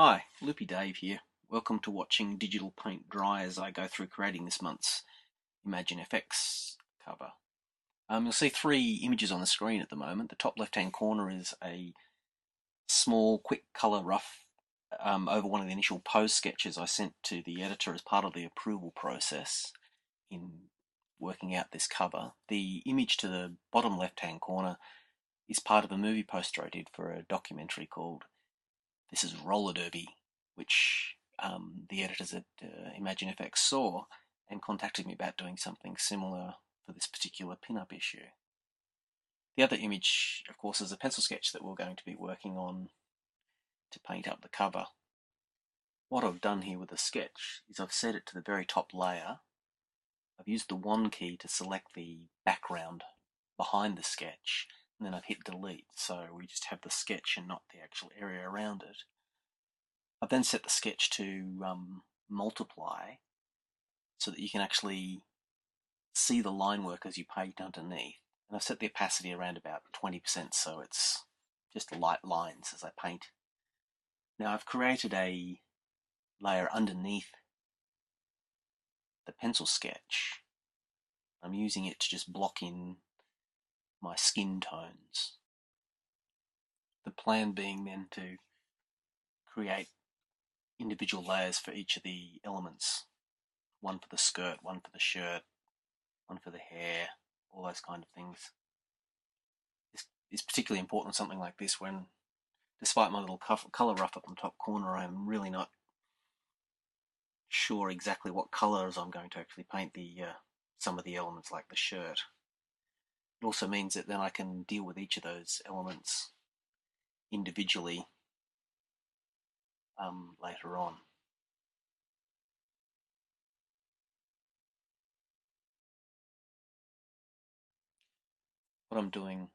Hi, Loopy Dave here. Welcome to watching digital paint dry as I go through creating this month's Imagine FX cover. You'll see three images on the screen at the moment. The top left-hand corner is a small, quick colour rough over one of the initial pose sketches I sent to the editor as part of the approval process in working out this cover. The image to the bottom left-hand corner is part of a movie poster I did for a documentary called This is Roller Derby, which the editors at Imagine FX saw and contacted me about doing something similar for this particular pin-up issue. The other image, of course, is a pencil sketch that we're going to be working on to paint up the cover. What I've done here with the sketch is I've set it to the very top layer. I've used the wand key to select the background behind the sketch, and then I've hit delete, so we just have the sketch and not the actual area around it. I've then set the sketch to multiply so that you can actually see the line work as you paint underneath. And I've set the opacity around about 20% so it's just light lines as I paint. Now I've created a layer underneath the pencil sketch. I'm using it to just block in my skin tones. The plan being then to create individual layers for each of the elements. One for the skirt, one for the shirt, one for the hair, all those kind of things. This is particularly important on something like this when, despite my little colour rough up on the top corner, I'm really not sure exactly what colours I'm going to actually paint some of the elements like the shirt. It also means that then I can deal with each of those elements individually later on. What I'm doing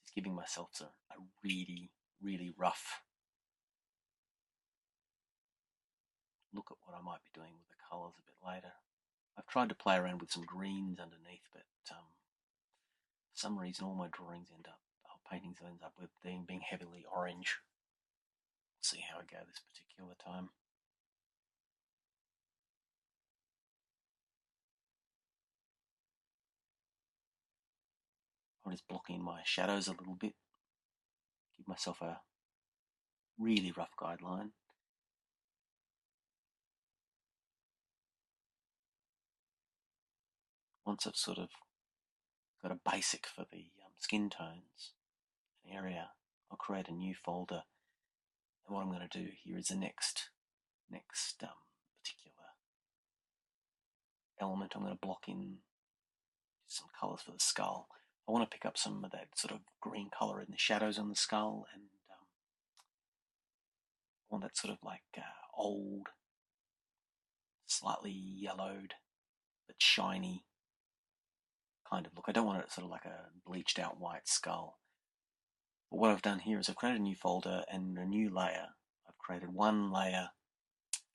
is giving myself a really, really rough look at what I might be doing with the colours a bit later. I've tried to play around with some greens underneath, but for some reason all my drawings paintings end up with them being heavily orange. See how I go this particular time. I'm just blocking my shadows a little bit, give myself a really rough guideline. Once I've sort of got a basic for the skin tones area, I'll create a new folder. And what I'm going to do here is the next particular element. I'm going to block in some colours for the skull. I want to pick up some of that sort of green colour in the shadows on the skull, and I want that sort of like old, slightly yellowed but shiny kind of look. I don't want it sort of like a bleached out white skull. But what I've done here is I've created a new folder and a new layer. I've created one layer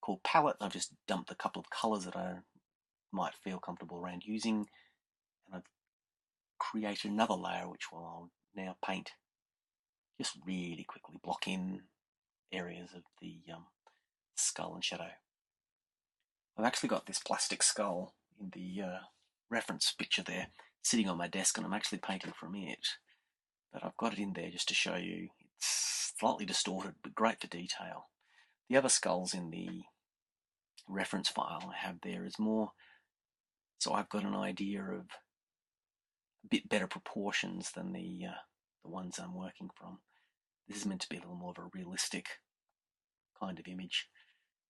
called palette. I've just dumped a couple of colours that I might feel comfortable around using, and I've created another layer which I'll now paint. Just really quickly block in areas of the skull and shadow. I've actually got this plastic skull in the reference picture there sitting on my desk, and I'm actually painting from it, but I've got it in there just to show you. It's slightly distorted but great for detail. The other skulls in the reference file I have there is more, so I've got an idea of a bit better proportions than the ones I'm working from. This is meant to be a little more of a realistic kind of image.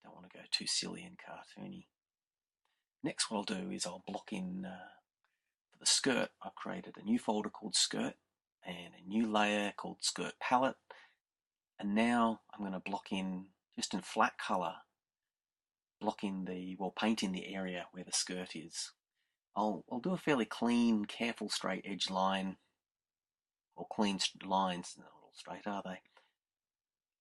Don't want to go too silly and cartoony. Next, what I'll do is I'll block in for the skirt. I've created a new folder called skirt and a new layer called skirt palette, and now I'm going to block in just in flat color, paint in the area where the skirt is. I'll do a fairly clean, careful straight edge line, or clean lines, not all straight are they?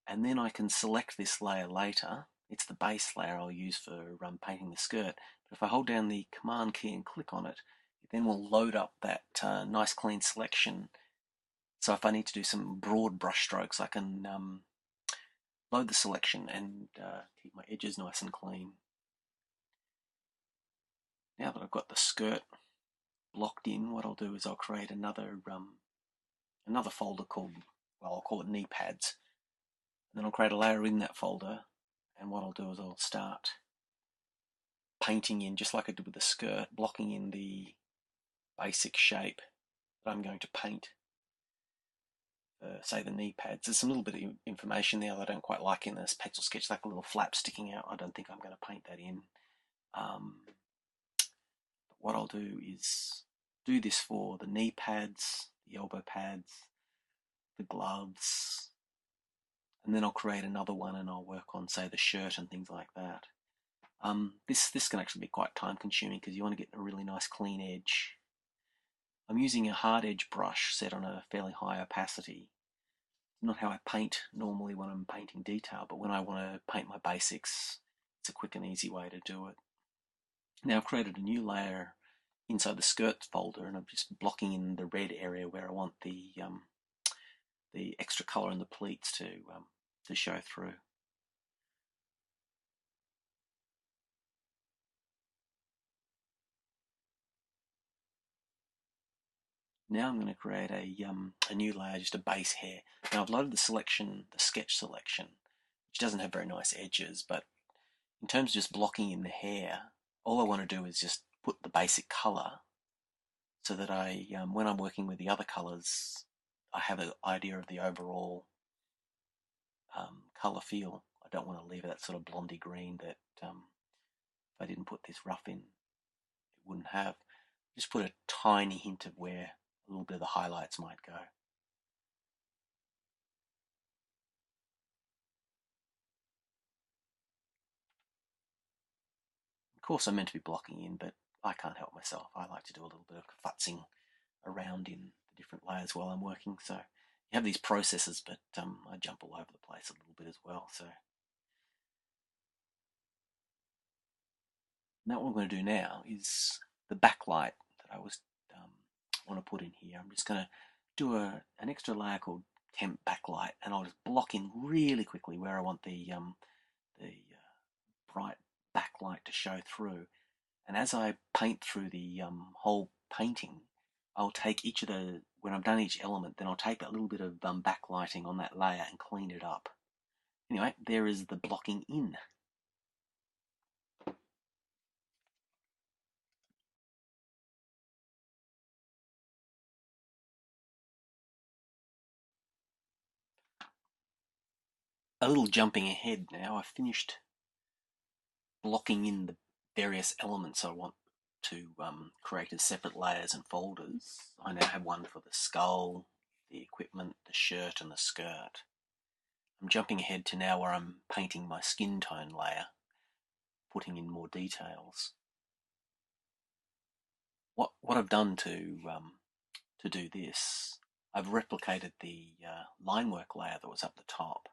And then I can select this layer later. It's the base layer I'll use for painting the skirt. But if I hold down the command key and click on it, it then will load up that nice clean selection So if I need to do some broad brush strokes, I can load the selection and keep my edges nice and clean. Now that I've got the skirt blocked in, what I'll do is I'll create another folder called, well, I'll call it knee pads. And then I'll create a layer in that folder, and what I'll do is I'll start painting in, just like I did with the skirt, blocking in the basic shape that I'm going to paint. Say the knee pads. There's some little bit of information there that I don't quite like in this pencil sketch, like a little flap sticking out. I don't think I'm going to paint that in. But what I'll do is do this for the knee pads, the elbow pads, the gloves, and then I'll create another one and I'll work on, say, the shirt and things like that. This can actually be quite time consuming because you want to get a really nice clean edge. I'm using a hard edge brush set on a fairly high opacity. Not how I paint normally when I'm painting detail, but when I want to paint my basics, it's a quick and easy way to do it. Now I've created a new layer inside the skirt folder, and I'm just blocking in the red area where I want the extra colour in the pleats to show through. Now I'm going to create a new layer, just a base hair. Now I've loaded the selection, the sketch selection, which doesn't have very nice edges, but in terms of just blocking in the hair, all I want to do is just put the basic colour so that when I'm working with the other colours, I have an idea of the overall colour feel. I don't want to leave that sort of blondie green that if I didn't put this rough in, it wouldn't have. Just put a tiny hint of where a little bit of the highlights might go. Of course, I'm meant to be blocking in, but I can't help myself. I like to do a little bit of futzing around in the different layers while I'm working. So you have these processes, but I jump all over the place a little bit as well. So now what I'm going to do now is the backlight that I want to put in here. I'm just going to do an extra layer called temp backlight, and I'll just block in really quickly where I want the bright backlight to show through. And as I paint through the whole painting, I'll take when I've done each element, then I'll take that little bit of backlighting on that layer and clean it up. Anyway, there is the blocking in. A little jumping ahead now, I've finished blocking in the various elements I want to create as separate layers and folders. I now have one for the skull, the equipment, the shirt and the skirt. I'm jumping ahead to now where I'm painting my skin tone layer, putting in more details. What I've done to do this, I've replicated the line work layer that was up the top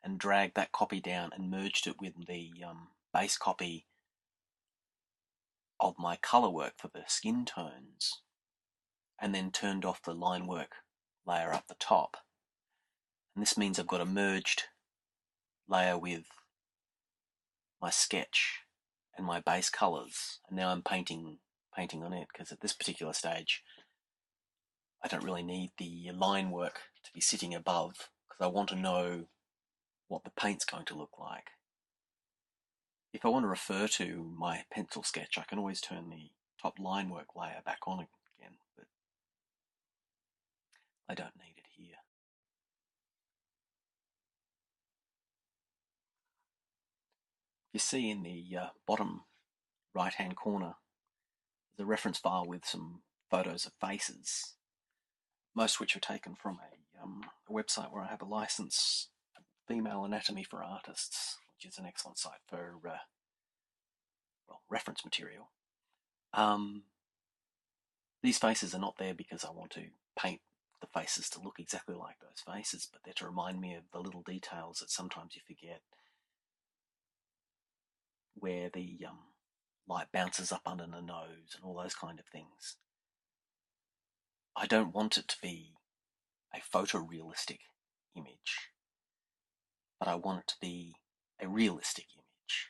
and dragged that copy down and merged it with the base copy of my colour work for the skin tones, and then turned off the line work layer up the top. And this means I've got a merged layer with my sketch and my base colours, and now I'm painting on it, because at this particular stage I don't really need the line work to be sitting above, because I want to know what the paint's going to look like. If I want to refer to my pencil sketch, I can always turn the top line work layer back on again, but I don't need it here. You see in the bottom right hand corner there's a reference file with some photos of faces, most of which are taken from a website where I have a license, Female Anatomy for Artists, which is an excellent site for reference material. These faces are not there because I want to paint the faces to look exactly like those faces, but they're to remind me of the little details that sometimes you forget, where the light bounces up under the nose and all those kind of things. I don't want it to be a photorealistic image, but I want it to be a realistic image.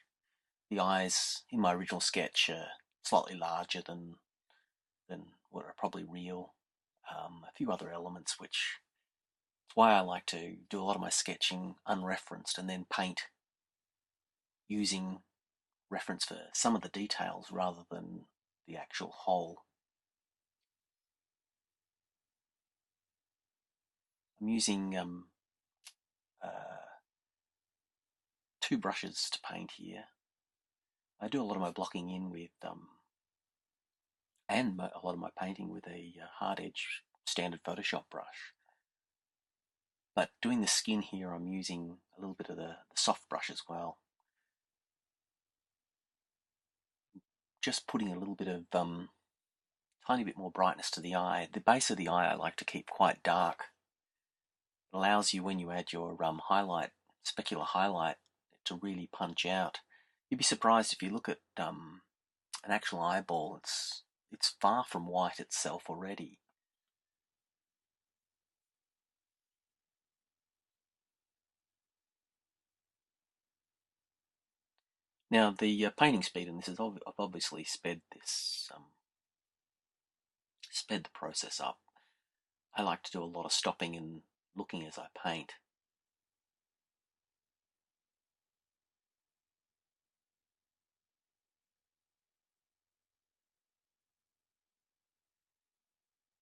The eyes in my original sketch are slightly larger than what are probably real. A few other elements, which is why I like to do a lot of my sketching unreferenced and then paint using reference for some of the details rather than the actual whole. I'm using uh, two brushes to paint here. I do a lot of my blocking in with and a lot of my painting with a hard edge standard Photoshop brush. But doing the skin here, I'm using a little bit of the soft brush as well. Just putting a little bit of tiny bit more brightness to the eye. The base of the eye I like to keep quite dark. It allows you, when you add your highlight, specular highlight, to really punch out. You'd be surprised if you look at an actual eyeball, it's far from white itself already. Now the painting speed in this is I've obviously sped the process up. I like to do a lot of stopping and looking as I paint.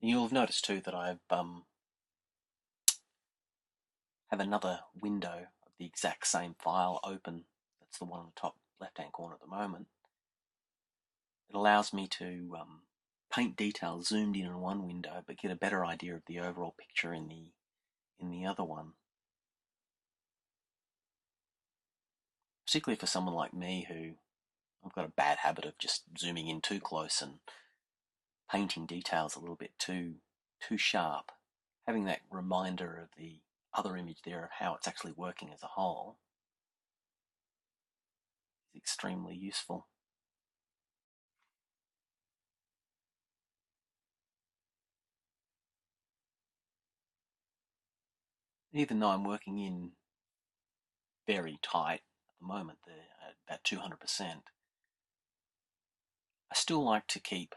You'll have noticed too that I have another window of the exact same file open. That's the one on the top left-hand corner at the moment. It allows me to paint details zoomed in one window, but get a better idea of the overall picture in the other one. Particularly for someone like me who I've got a bad habit of just zooming in too close and painting details a little bit too sharp. Having that reminder of the other image there of how it's actually working as a whole is extremely useful. Even though I'm working in very tight at the moment, at about 200%, I still like to keep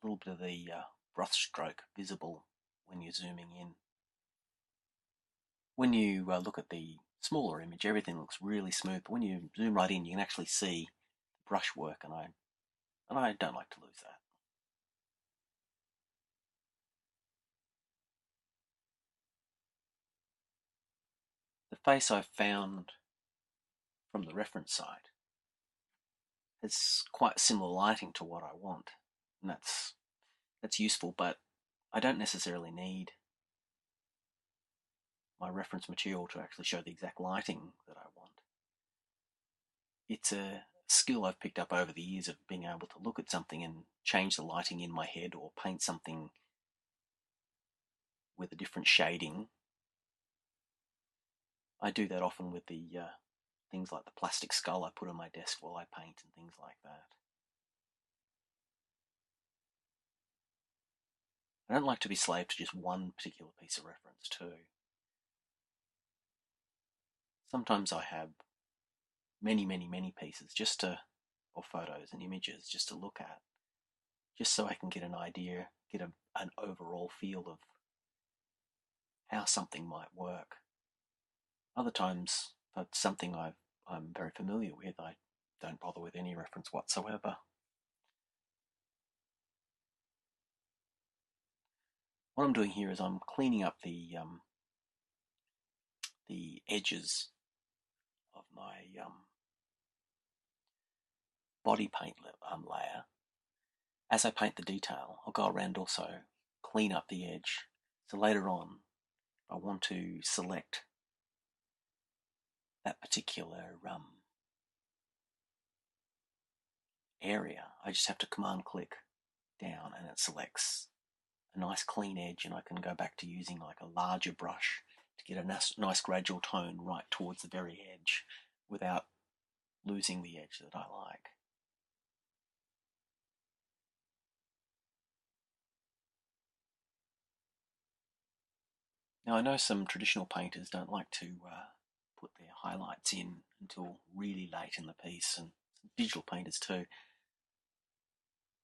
a little bit of the brush stroke visible when you're zooming in. When you look at the smaller image, everything looks really smooth, but when you zoom right in, you can actually see the brush work, and I don't like to lose that. The face I've found from the reference site has quite similar lighting to what I want, and that's useful, but I don't necessarily need my reference material to actually show the exact lighting that I want. It's a skill I've picked up over the years of being able to look at something and change the lighting in my head or paint something with a different shading. I do that often with the things like the plastic skull I put on my desk while I paint and things like that. I don't like to be slave to just one particular piece of reference too. Sometimes I have many pieces or photos and images just to look at, just so I can get an idea, get an overall feel of how something might work. Other times, if it's something I'm very familiar with, I don't bother with any reference whatsoever. What I'm doing here is I'm cleaning up the edges of my body paint layer. As I paint the detail, I'll go around also clean up the edge. So later on, I want to select that particular area. I just have to command click down and it selects a nice clean edge, and I can go back to using like a larger brush to get a nice gradual tone right towards the very edge without losing the edge that I like. Now, I know some traditional painters don't like to put their highlights in until really late in the piece, and digital painters too.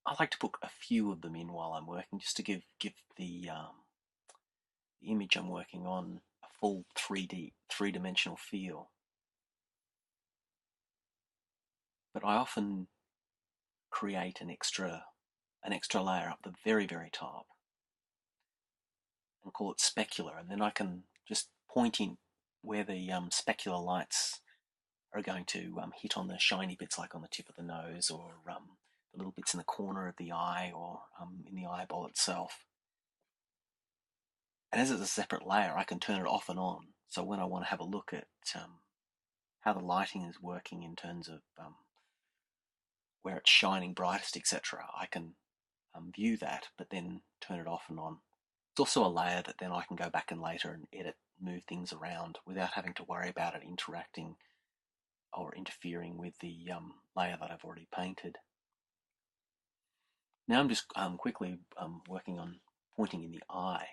I like to put a few of them in while I'm working, just to give the image I'm working on a full 3D, three-dimensional feel. But I often create an extra layer up the very, very top and call it specular, and then I can just point in where the specular lights are going to hit on the shiny bits, like on the tip of the nose, or the little bits in the corner of the eye, or in the eyeball itself. And as it's a separate layer, I can turn it off and on. So when I want to have a look at how the lighting is working in terms of where it's shining brightest, etc., I can view that, but then turn it off and on. It's also a layer that then I can go back and later and edit, move things around without having to worry about it interacting or interfering with the layer that I've already painted. Now I'm just quickly working on pointing in the eye.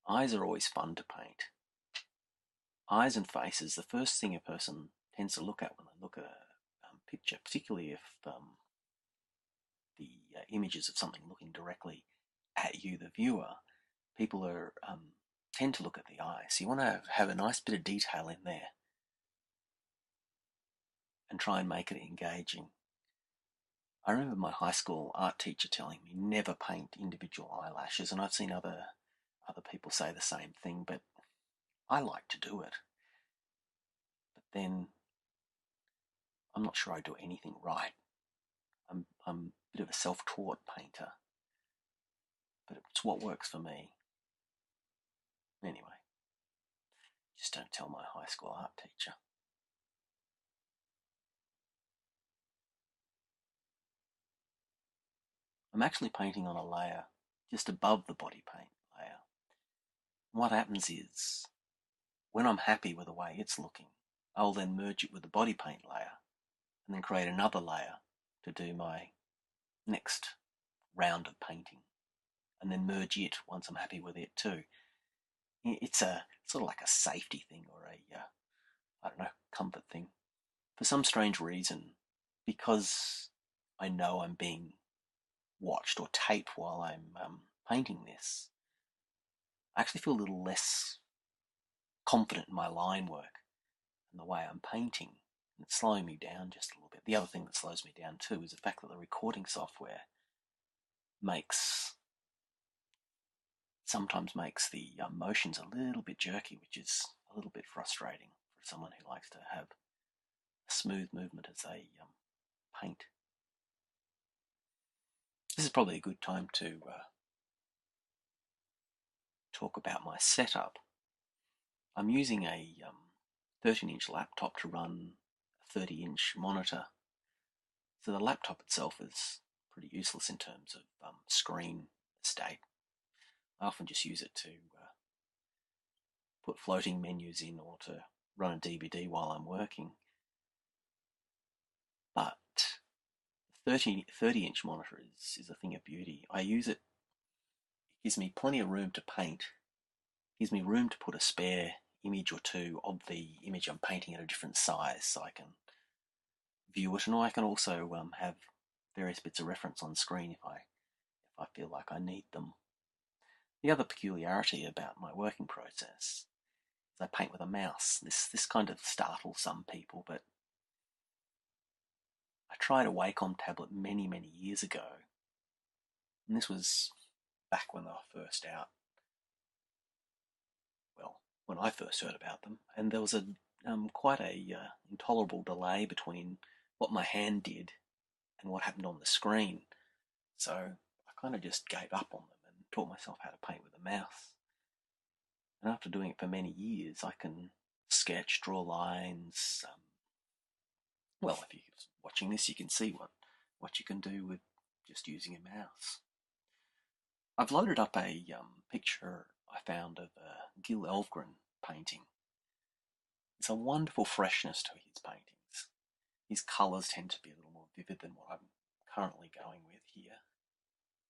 Eyes are always fun to paint. Eyes and faces, the first thing a person tends to look at when they look at a picture, particularly if the images of something looking directly at you, the viewer, people are tend to look at the eye. So you want to have a nice bit of detail in there and try and make it engaging. I remember my high school art teacher telling me never paint individual eyelashes, and I've seen other people say the same thing, but I like to do it. But then I'm not sure I do anything right. I'm a bit of a self-taught painter, but it's what works for me. Anyway, just don't tell my high school art teacher. I'm actually painting on a layer just above the body paint layer. What happens is, when I'm happy with the way it's looking, I'll then merge it with the body paint layer and then create another layer to do my next round of painting, and then merge it once I'm happy with it too. It's a sort of like a safety thing, or a I don't know, comfort thing. For some strange reason, because I know I'm being watched or taped while I'm painting this, I actually feel a little less confident in my line work and the way I'm painting. And it's slowing me down just a little bit. The other thing that slows me down too is the fact that the recording software sometimes makes the motions a little bit jerky, which is a little bit frustrating for someone who likes to have a smooth movement as they paint. This is probably a good time to talk about my setup. I'm using a 13-inch laptop to run a 30-inch monitor. So the laptop itself is pretty useless in terms of screen estate. I often just use it to put floating menus in, or to run a DVD while I'm working. But the 30-inch monitor is a thing of beauty. I use it, it gives me plenty of room to paint, it gives me room to put a spare image or two of the image I'm painting at a different size, so I can view it, and I can also have various bits of reference on screen if I feel like I need them. The other peculiarity about my working process is I paint with a mouse. This kind of startles some people, but I tried a Wacom tablet many years ago, and this was back when they were first out. Well, when I first heard about them, and there was a quite a intolerable delay between what my hand did and what happened on the screen. So I kind of just gave up on them and taught myself how to paint with a mouse. And after doing it for many years, I can sketch, draw lines. Well, if you're watching this, you can see what you can do with just using a mouse. I've loaded up a picture I found of a Gil Elvgren painting. It's a wonderful freshness to his paintings. His colours tend to be a little more vivid than what I'm currently going with here.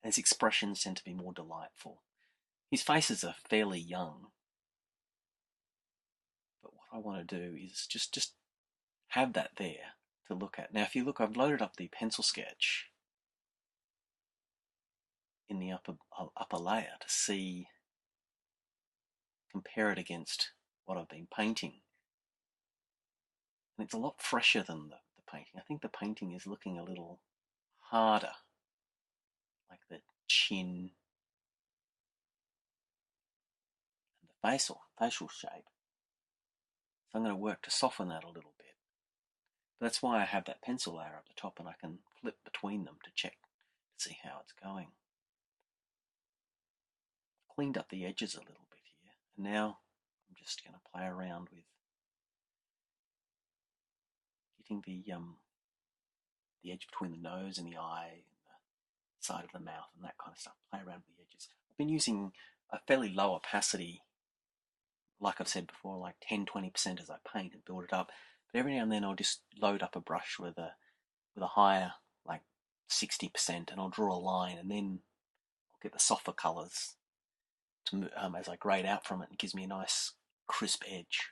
And his expressions tend to be more delightful. His faces are fairly young, but what I want to do is just have that there to look at. Now, if you look, I've loaded up the pencil sketch in the upper layer to see, compare it against what I've been painting. And it's a lot fresher than the painting. I think the painting is looking a little harder, like the chin and the facial shape. So I'm going to work to soften that a little bit. But that's why I have that pencil layer up the top, and I can flip between them to check to see how it's going. I've cleaned up the edges a little bit here, and now I'm just going to play around with getting the edge between the nose and the eye and the side of the mouth and that kind of stuff. Play around with the edges. I've been using a fairly low opacity, like I've said before, like 10-20% as I paint and build it up. But every now and then I'll just load up a brush with a higher, like 60%, and I'll draw a line, and then I'll get the softer colours to as I grade out from it. It gives me a nice crisp edge.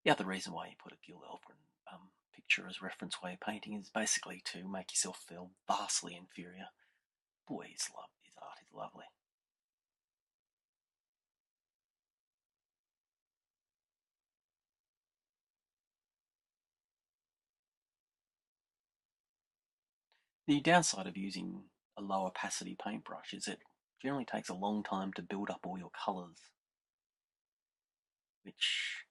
The other reason why you put a Gil Elfgren picture as reference while you're painting is basically to make yourself feel vastly inferior. Boy, his art is lovely. The downside of using a low opacity paintbrush is it generally takes a long time to build up all your colours, which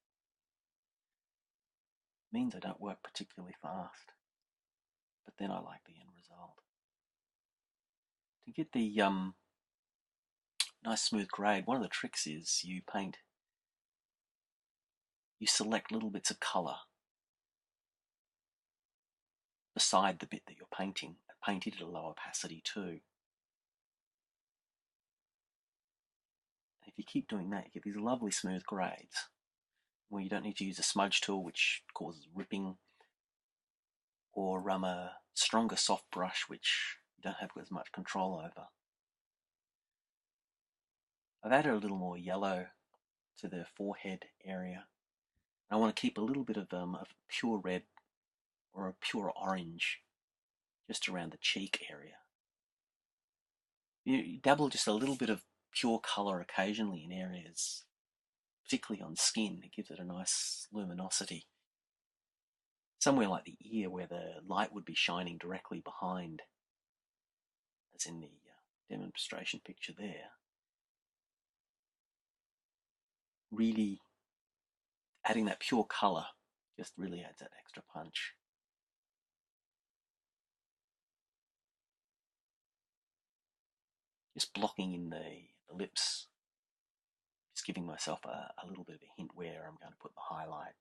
means I don't work particularly fast. But then I like the end result. To get the nice smooth grade, one of the tricks is you select little bits of colour beside the bit that you're painting, and paint it at a low opacity too. And if you keep doing that, you get these lovely smooth grades where you don't need to use a smudge tool, which causes ripping, or a stronger soft brush, which you don't have as much control over. I've added a little more yellow to the forehead area. I want to keep a little bit of pure red or a pure orange just around the cheek area. You dabble just a little bit of pure colour occasionally in areas, particularly on skin. It gives it a nice luminosity. Somewhere like the ear where the light would be shining directly behind, as in the demonstration picture there. Really adding that pure colour just really adds that extra punch. Just blocking in the lips, just giving myself a little bit of a hint where I'm going to put the highlight.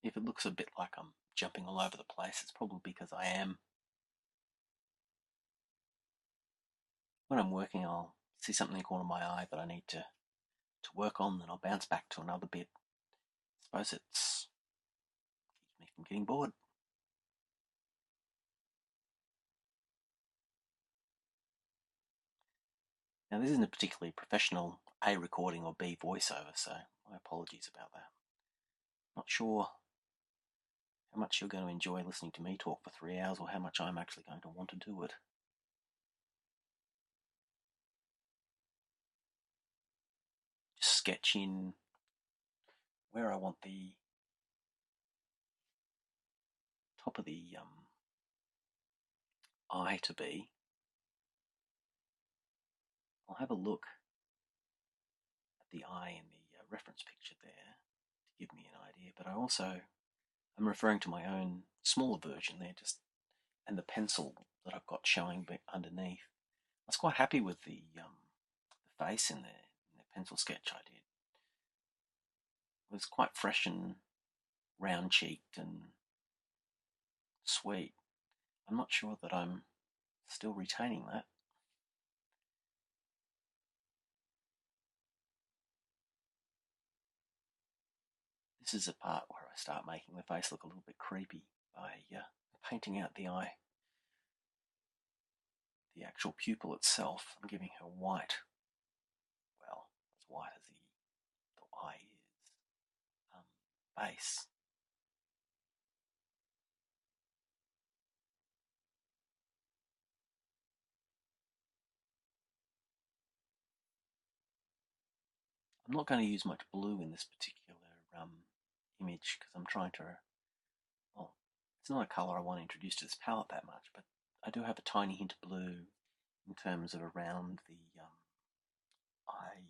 If it looks a bit like I'm jumping all over the place, it's probably because I am. When I'm working, I'll see something in the corner of my eye that I need to work on, then I'll bounce back to another bit. I suppose it keeps me from getting bored. Now, this isn't a particularly professional A recording or B voiceover, so my apologies about that. Not sure how much you're going to enjoy listening to me talk for 3 hours, or how much I'm actually going to want to do it. Just sketch in where I want the top of the eye to be. I'll have a look at the eye in the reference picture there to give me an idea, but I'm referring to my own smaller version there, and the pencil that I've got showing underneath. I was quite happy with the face in the pencil sketch I did. It was quite fresh and round-cheeked and sweet. I'm not sure that I'm still retaining that. This is a part where I start making the face look a little bit creepy by painting out the eye, the actual pupil itself. I'm giving her white, well, as white as the eye is, base. I'm not going to use much blue in this particular image because I'm trying to, well, it's not a colour I want to introduce to this palette that much, but I do have a tiny hint of blue in terms of around the eye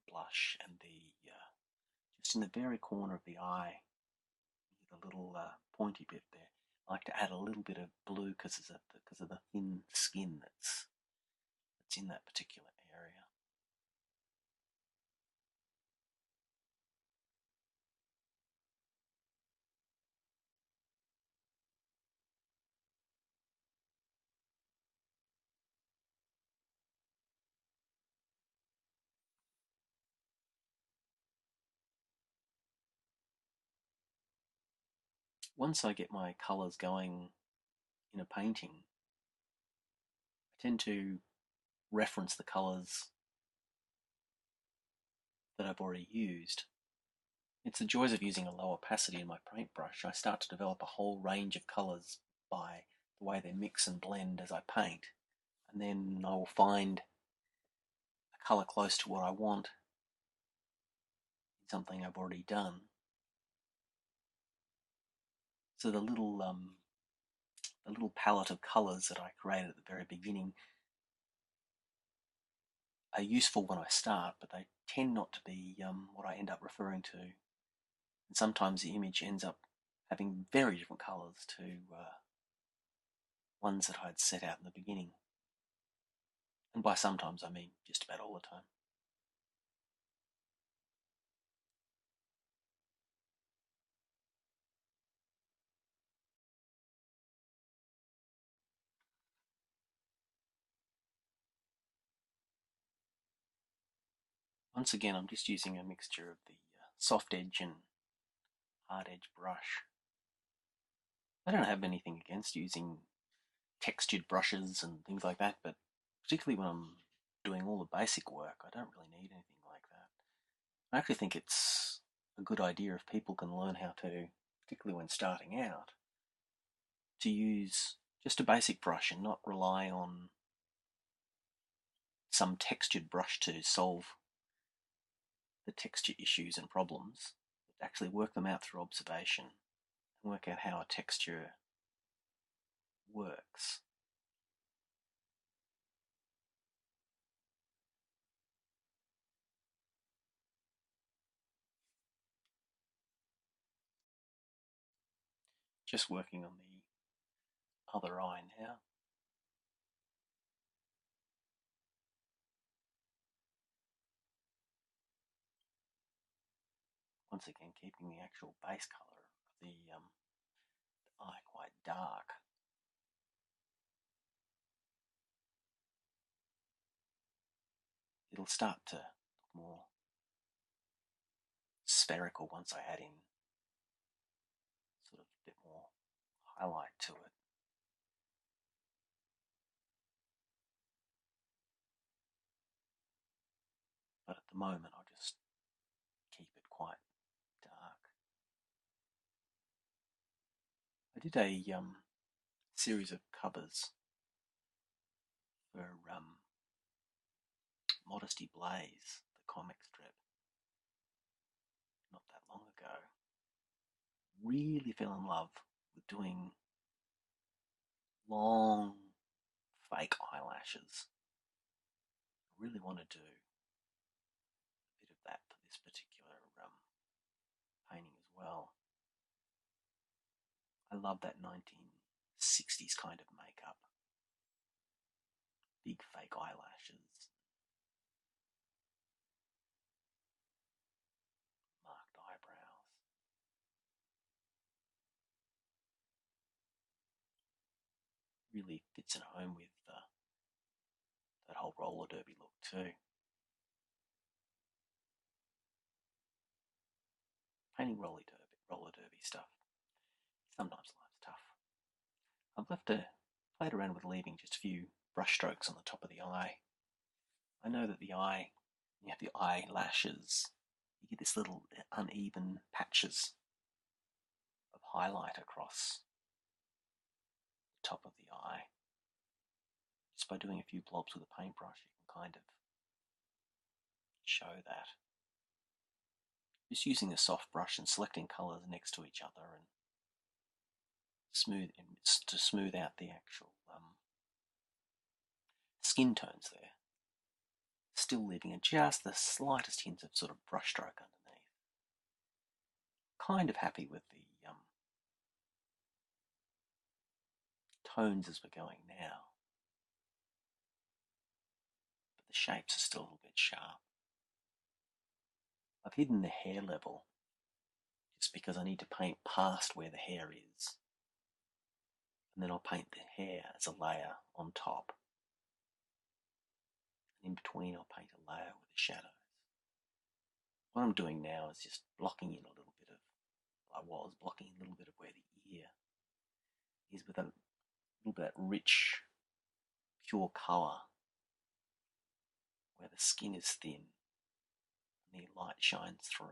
blush and the just in the very corner of the eye, the little pointy bit there. I like to add a little bit of blue because of the thin skin that's in that particular area. Once I get my colours going in a painting, I tend to reference the colours that I've already used. It's the joys of using a low opacity in my paintbrush. I start to develop a whole range of colours by the way they mix and blend as I paint, and then I will find a colour close to what I want in something I've already done. So the little palette of colours that I created at the very beginning are useful when I start, but they tend not to be what I end up referring to. And sometimes the image ends up having very different colours to ones that I'd set out in the beginning. And by sometimes I mean just about all the time. Once again, I'm just using a mixture of the soft edge and hard edge brush. I don't have anything against using textured brushes and things like that, but particularly when I'm doing all the basic work, I don't really need anything like that. I actually think it's a good idea if people can learn how to, particularly when starting out, to use just a basic brush and not rely on some textured brush to solve the texture issues and problems, but actually work them out through observation and work out how a texture works. Just working on the other eye now. Once again, keeping the actual base colour of the eye quite dark. It'll start to look more spherical once I add in sort of a bit more highlight to it. But at the moment I'll just keep it quite dark. I did a series of covers for Modesty Blaze, the comic strip, not that long ago. Really fell in love with doing long fake eyelashes. I really want to do a bit of that for this particular painting as well. I love that 1960s kind of makeup. Big fake eyelashes, marked eyebrows. Really fits at home with that whole roller derby look too. painting roller derby stuff. Sometimes life's tough. I've played around with leaving just a few brush strokes on the top of the eye. I know that you have the eyelashes, you get this little uneven patches of highlight across the top of the eye. Just by doing a few blobs with a paintbrush, you can kind of show that. Just using a soft brush and selecting colours next to each other and to smooth out the actual skin tones there. Still leaving just the slightest hint of sort of brushstroke underneath. Kind of happy with the tones as we're going now, but the shapes are still a little bit sharp. I've hidden the hair level just because I need to paint past where the hair is, and then I'll paint the hair as a layer on top, and in between I'll paint a layer with the shadows. What I'm doing now is just blocking in a little bit of, blocking in a little bit of where the ear is with a little bit rich, pure colour, where the skin is thin and the light shines through.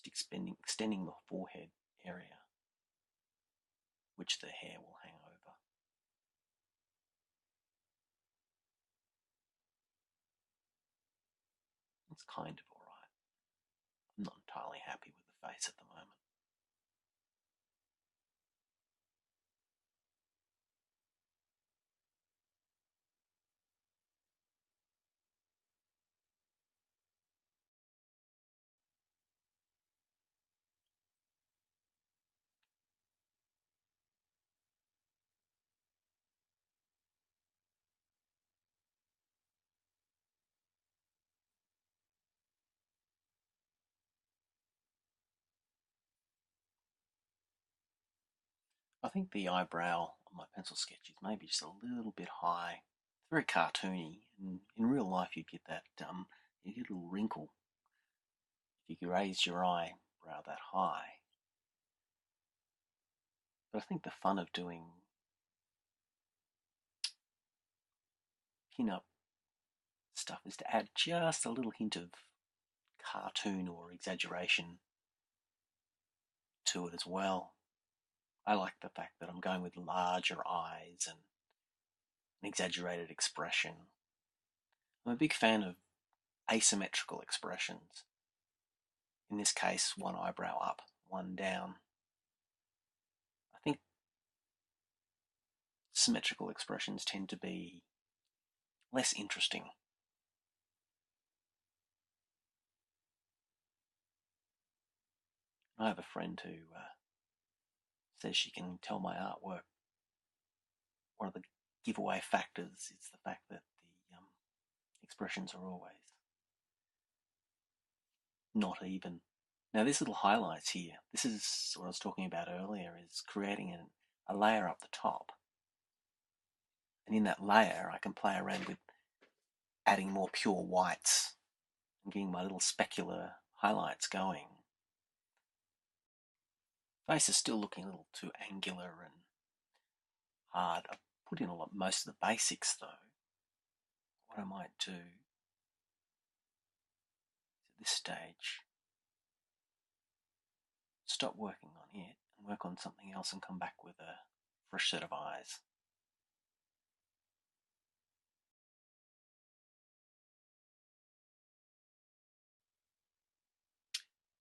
Just extending the forehead area, which the hair will hang over. It's kind of alright. I'm not entirely happy with the face at the moment. I think the eyebrow on my pencil sketch is maybe just a little bit high. It's very cartoony, and in real life you'd get that, you get a little wrinkle if you raise your eyebrow that high. But I think the fun of doing pin-up stuff is to add just a little hint of cartoon or exaggeration to it as well. I like the fact that I'm going with larger eyes and an exaggerated expression. I'm a big fan of asymmetrical expressions. In this case, one eyebrow up, one down. I think symmetrical expressions tend to be less interesting. I have a friend who says she can tell my artwork. One of the giveaway factors is the fact that the expressions are always not even. Now, this little highlights here, this is what I was talking about earlier, is creating a layer up the top. And in that layer, I can play around with adding more pure whites and getting my little specular highlights going. Face is still looking a little too angular and hard. I've put in most of the basics though. What I might do at this stage, stop working on it and work on something else and come back with a fresh set of eyes.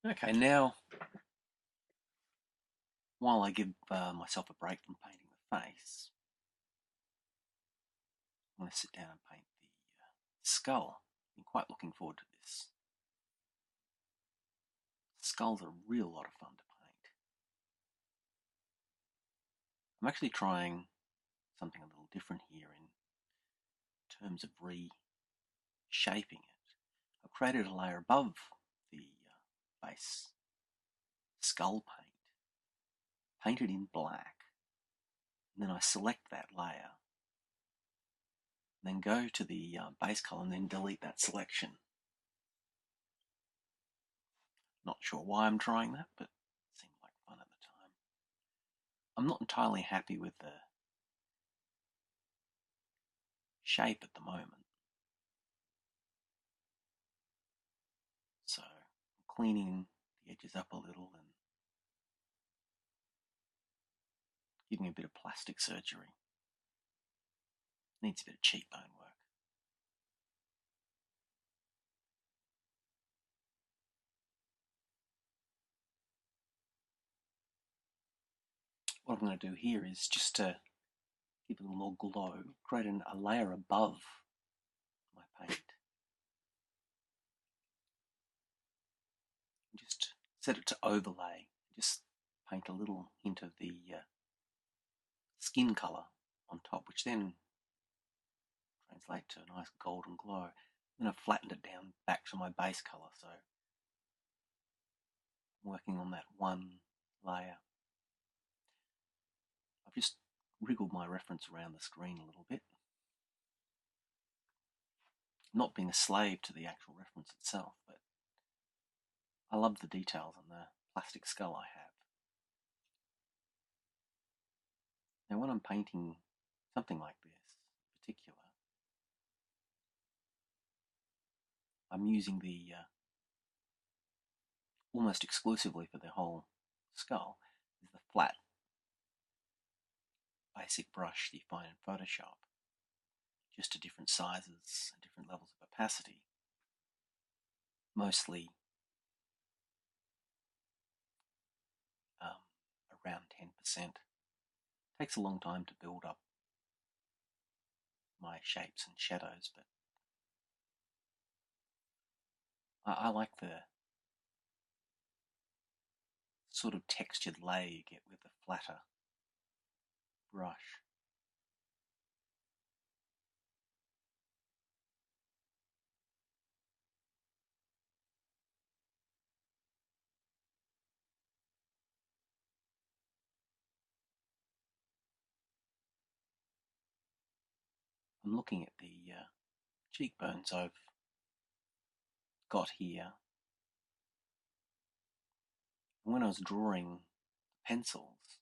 Okay, now while I give myself a break from painting the face, I'm going to sit down and paint the skull. I'm quite looking forward to this. Skulls are a real lot of fun to paint. I'm actually trying something a little different here in terms of reshaping it. I've created a layer above the face skull paint, painted in black, and then I select that layer and then go to the base color and then delete that selection. Not sure why I'm trying that, but it seemed like fun at the time. I'm not entirely happy with the shape at the moment, so I'm cleaning the edges up a little and giving a bit of plastic surgery. Needs a bit of cheekbone work. What I'm going to do here is just to give it a little more glow, create a layer above my paint. Just set it to overlay. Just paint a little hint of the skin colour on top, which then translate to a nice golden glow. Then I've flattened it down back to my base colour, so I'm working on that one layer. I've just wriggled my reference around the screen a little bit. Not being a slave to the actual reference itself, but I love the details on the plastic skull I have. Now when I'm painting something like this in particular, I'm using the almost exclusively for the whole skull is the flat basic brush that you find in Photoshop, just to different sizes and different levels of opacity, mostly around 10%. Takes a long time to build up my shapes and shadows, but I like the sort of textured layer you get with the flatter brush. I'm looking at the cheekbones I've got here. And when I was drawing pencils,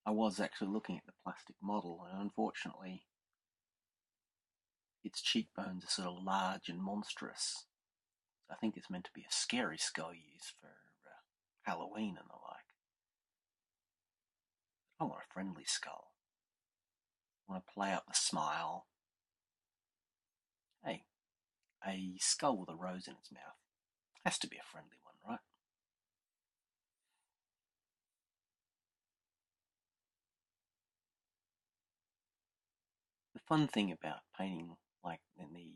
I was actually looking at the plastic model, and unfortunately its cheekbones are sort of large and monstrous. I think it's meant to be a scary skull used for Halloween and the like. I want a friendly skull. I want to play up the smile. Hey, a skull with a rose in its mouth has to be a friendly one, right? The fun thing about painting like in the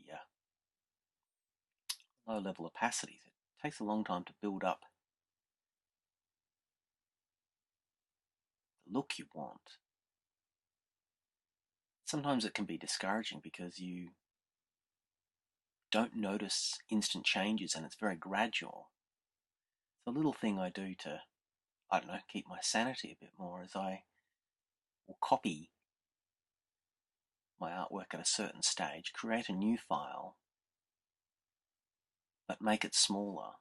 low level opacities, it takes a long time to build up the look you want. Sometimes it can be discouraging because you don't notice instant changes and it's very gradual. So a little thing I do to, I don't know, keep my sanity a bit more is I will copy my artwork at a certain stage, create a new file, but make it smaller,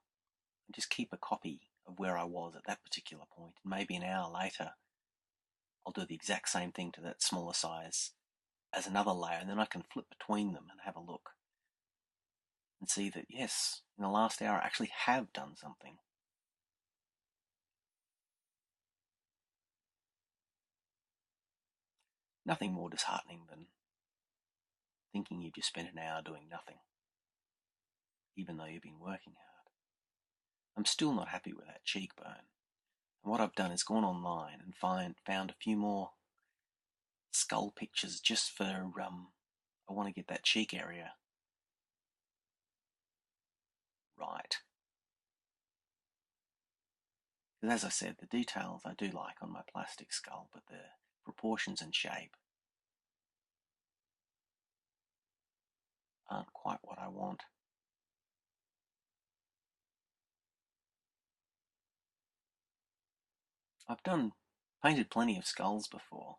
and just keep a copy of where I was at that particular point. And maybe an hour later, I'll do the exact same thing to that smaller size as another layer, and then I can flip between them and have a look and see that, yes, in the last hour I actually have done something. Nothing more disheartening than thinking you've just spent an hour doing nothing, even though you've been working hard. I'm still not happy with that cheekbone. And what I've done is gone online and found a few more skull pictures just for, I want to get that cheek area right. Because as I said, the details I do like on my plastic skull, but the proportions and shape aren't quite what I want. I've painted plenty of skulls before,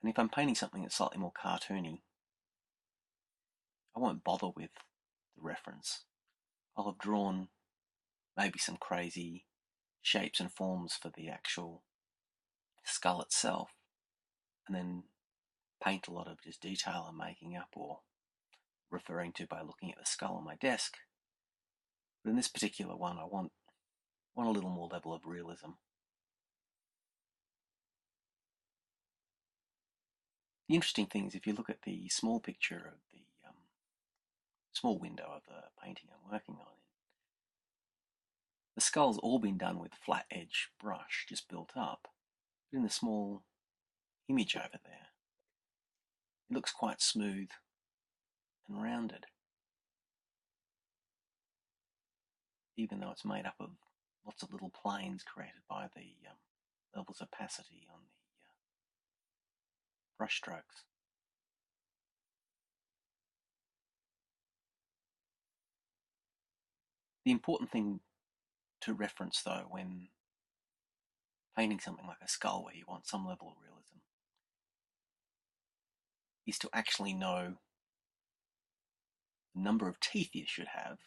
And if I'm painting something that's slightly more cartoony, I won't bother with the reference. I'll have drawn maybe some crazy shapes and forms for the actual skull itself, and then paint a lot of just detail I'm making up or referring to by looking at the skull on my desk. But in this particular one, I want a little more level of realism. The interesting thing is if you look at the small picture of the small window of the painting I'm working on, the skull's all been done with flat edge brush, just built up. But in the small image over there, it looks quite smooth and rounded, even though it's made up of lots of little planes created by the levels of opacity on the brush strokes. The important thing to reference, though, when painting something like a skull where you want some level of realism, is to actually know the number of teeth you should have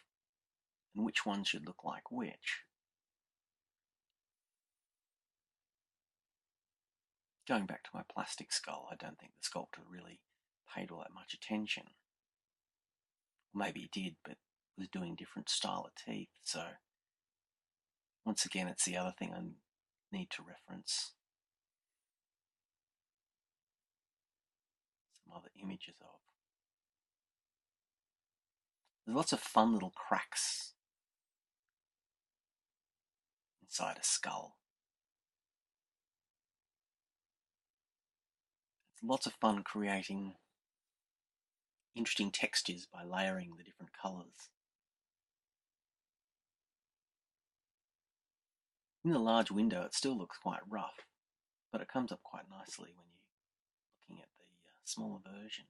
and which ones should look like which. Going back to my plastic skull, I don't think the sculptor really paid all that much attention. Maybe he did, but was doing different style of teeth. So once again, it's the other thing I need to reference some other images of. There's lots of fun little cracks inside a skull. It's lots of fun creating interesting textures by layering the different colours. In the large window, it still looks quite rough, but it comes up quite nicely when you're looking at the smaller version.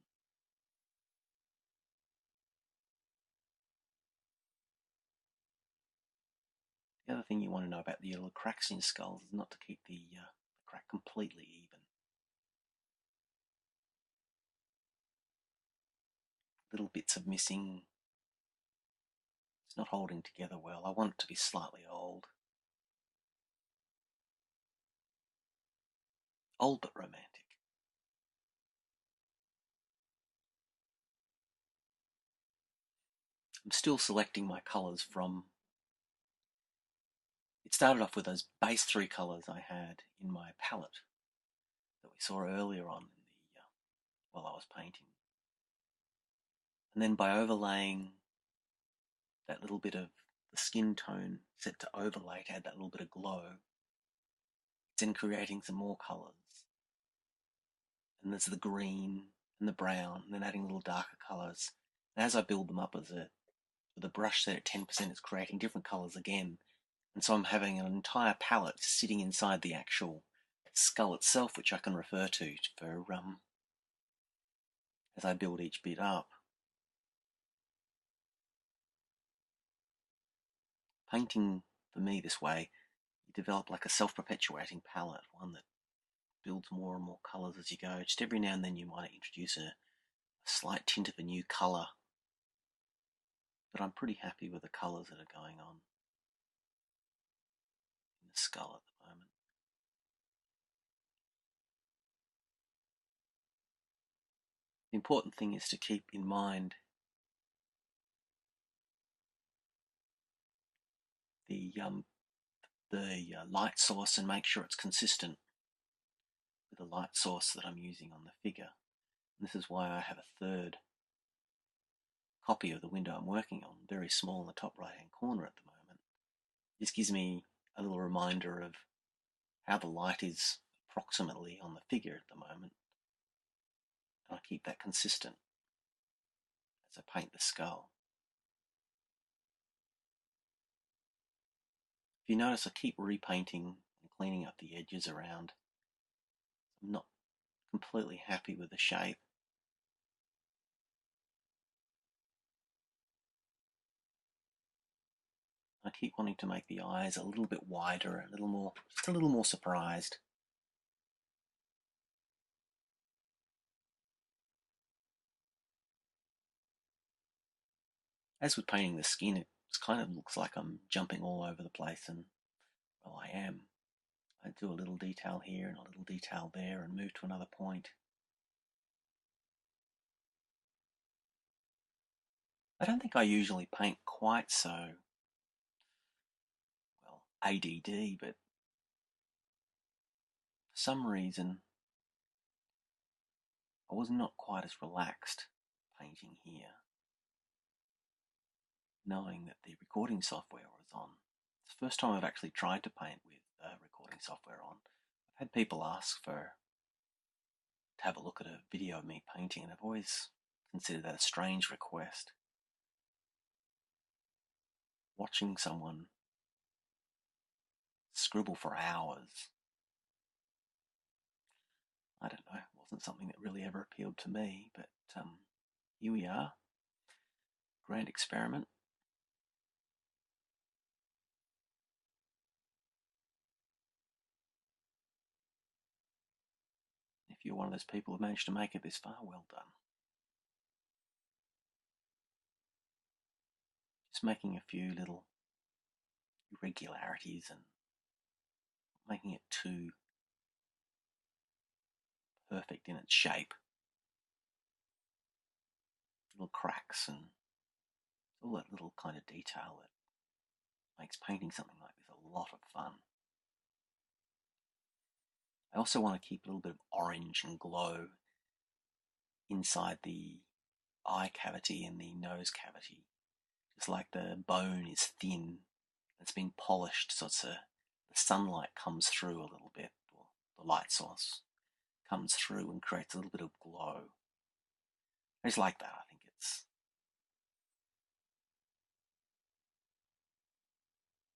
The other thing you want to know about the little cracks in skulls is not to keep the crack completely even. Little bits of missing. It's not holding together well. I want it to be slightly old. Old but romantic. I'm still selecting my colours from... It started off with those base 3 colours I had in my palette that we saw earlier on in the while I was painting. And then by overlaying that little bit of the skin tone set to overlay to add that little bit of glow, it's then creating some more colours. And there's the green and the brown, and then adding little darker colours. And as I build them up with a brush set at 10%, it's creating different colours again. And so I'm having an entire palette sitting inside the actual skull itself, which I can refer to for as I build each bit up. Painting, for me, this way, you develop like a self-perpetuating palette, one that builds more and more colours as you go. Just every now and then you might introduce a slight tint of a new colour, but I'm pretty happy with the colours that are going on in the skull at the moment. The important thing is to keep in mind the light source and make sure it's consistent with the light source that I'm using on the figure. And this is why I have a third copy of the window I'm working on, very small in the top right hand corner at the moment. This gives me a little reminder of how the light is approximately on the figure at the moment, and I keep that consistent as I paint the skull. If you notice, I keep repainting and cleaning up the edges around. I'm not completely happy with the shape. I keep wanting to make the eyes a little bit wider, just a little more surprised. As with painting the skin, it kind of looks like I'm jumping all over the place, and well, I am. I do a little detail here and a little detail there and move to another point. I don't think I usually paint quite so, well, ADD, but for some reason I was not quite as relaxed painting here, knowing that the recording software was on. It's the first time I've actually tried to paint with recording software on. I've had people ask to have a look at a video of me painting, and I've always considered that a strange request. Watching someone scribble for hours, I don't know, it wasn't something that really ever appealed to me, but here we are. Grand experiment. If you're one of those people who managed to make it this far, well done. Just making a few little irregularities and making it too perfect in its shape. Little cracks and all that little kind of detail that makes painting something like this a lot of fun. I also want to keep a little bit of orange and glow inside the eye cavity and the nose cavity. Just like the bone is thin, it's been polished, so the sunlight comes through a little bit, or the light source comes through and creates a little bit of glow. I just like that. I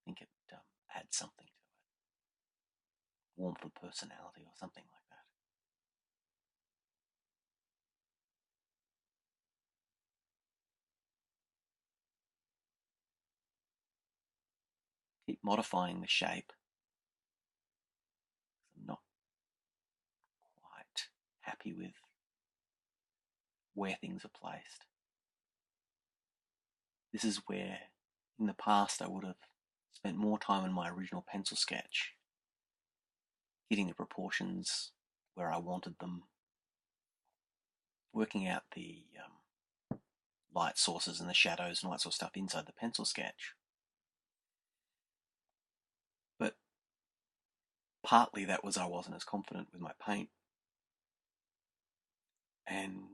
think it adds something to it, warmth of personality or something like that. Keep modifying the shape. I'm not quite happy with where things are placed. This is where, in the past, I would have spent more time in my original pencil sketch, getting the proportions where I wanted them, working out the light sources and the shadows and all that sort of stuff inside the pencil sketch. But partly that was I wasn't as confident with my paint, and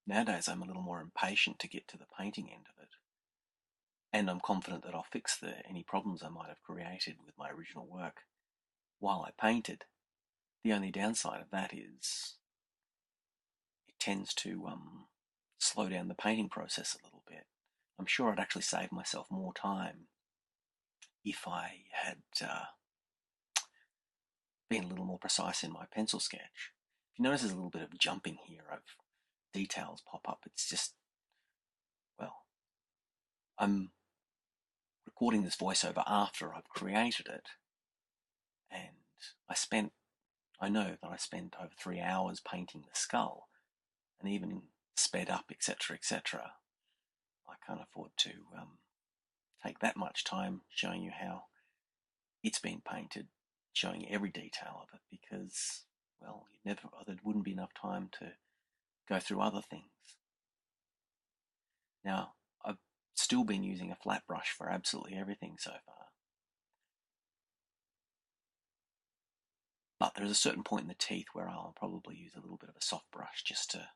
nowadays I'm a little more impatient to get to the painting end of it, and I'm confident that I'll fix any problems I might have created with my original work while I painted. The only downside of that is it tends to slow down the painting process a little bit. I'm sure I'd actually save myself more time if I had been a little more precise in my pencil sketch. If you notice there's a little bit of jumping here of details pop up, it's just, well, I'm recording this voiceover after I've created it, and I know that I spent over 3 hours painting the skull, and even sped up, etc., etc. I can't afford to take that much time showing you how it's been painted, showing every detail of it, because, well, there wouldn't be enough time to go through other things. Now, I've still been using a flat brush for absolutely everything so far, but there's a certain point in the teeth where I'll probably use a little bit of a soft brush just to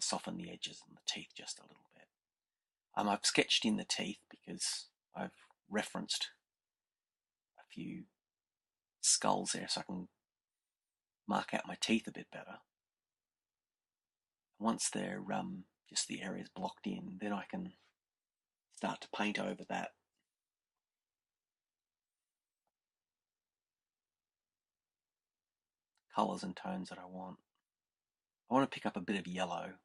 soften the edges and the teeth just a little bit. I've sketched in the teeth because I've referenced a few skulls there so I can mark out my teeth a bit better. Once they're just the areas blocked in, then I can start to paint over that. Colours and tones that I want. I want to pick up a bit of yellow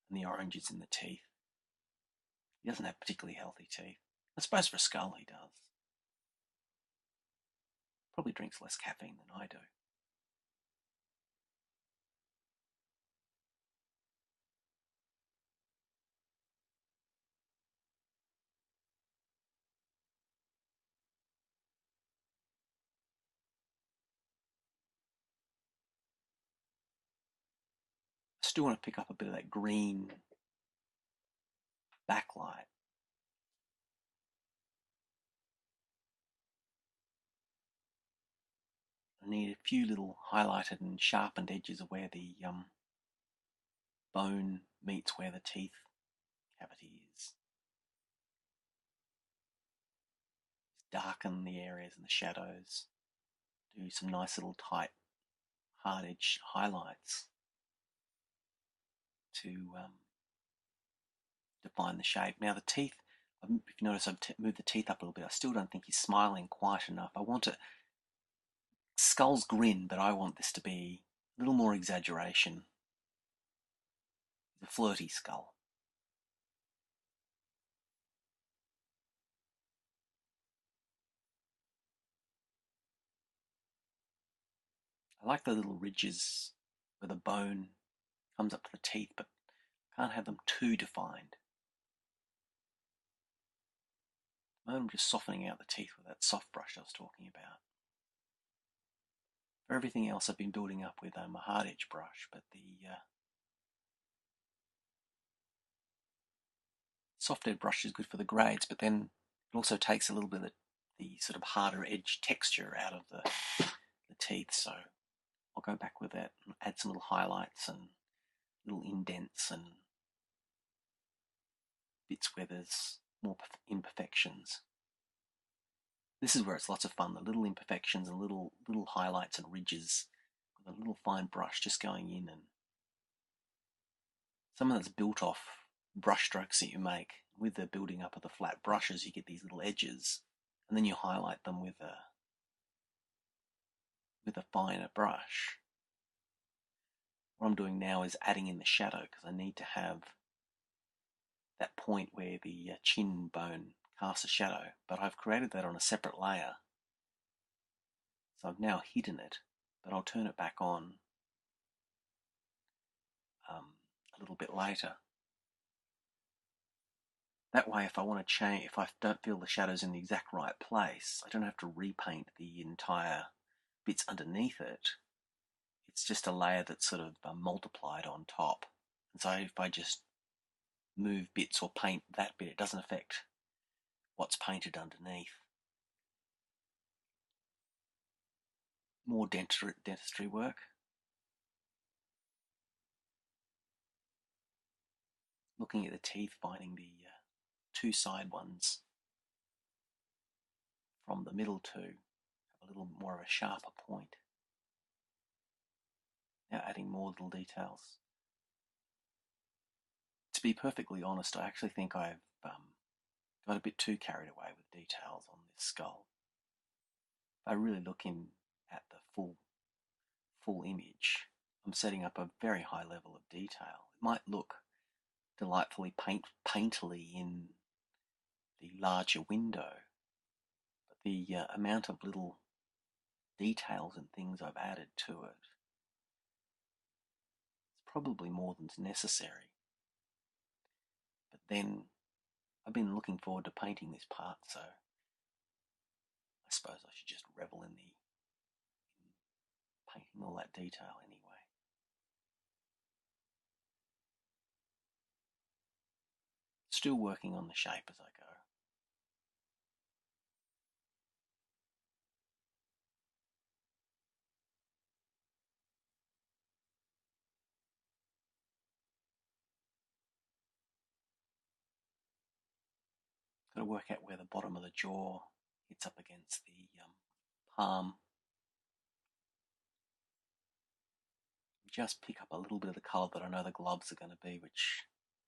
and the oranges in the teeth. He doesn't have particularly healthy teeth. I suppose for a skull he does. Probably drinks less caffeine than I do. Still want to pick up a bit of that green backlight. I need a few little highlighted and sharpened edges of where the bone meets where the teeth cavity is. Darken the areas and the shadows. Do some nice little tight, hard edge highlights to define the shape. Now the teeth, if you notice I've moved the teeth up a little bit, I still don't think he's smiling quite enough. I want skull's grin, but I want this to be a little more exaggeration. The flirty skull. I like the little ridges where the bone comes up to the teeth, but can't have them too defined. I'm just softening out the teeth with that soft brush I was talking about. For everything else, I've been building up with a hard edge brush, but the soft edge brush is good for the grades, but then it also takes a little bit of the sort of harder edge texture out of the teeth. So I'll go back with that and add some little highlights and little indents and bits where there's more imperfections. This is where it's lots of fun, the little imperfections and little highlights and ridges with a little fine brush just going in, and some of that's built off brush strokes that you make. With the building up of the flat brushes, you get these little edges, and then you highlight them with a finer brush. What I'm doing now is adding in the shadow because I need to have that point where the chin bone casts a shadow, but I've created that on a separate layer. So I've now hidden it, but I'll turn it back on a little bit later. That way, if I want to change, if I don't feel the shadow's in the exact right place, I don't have to repaint the entire bits underneath it. It's just a layer that's sort of multiplied on top. And so if I just move bits or paint that bit, it doesn't affect what's painted underneath. More dentistry work. Looking at the teeth, finding the two side ones from the middle two have a little more of a sharper point. Now adding more little details. To be perfectly honest, I actually think I've got a bit too carried away with details on this skull. If I really look in at the full image, I'm setting up a very high level of detail. It might look delightfully painterly in the larger window, but the amount of little details and things I've added to it is probably more than's necessary. But then I've been looking forward to painting this part, so I suppose I should just revel in painting all that detail anyway. Still working on the shape as I go. Got to work out where the bottom of the jaw hits up against the palm. Just pick up a little bit of the colour that I know the gloves are going to be, which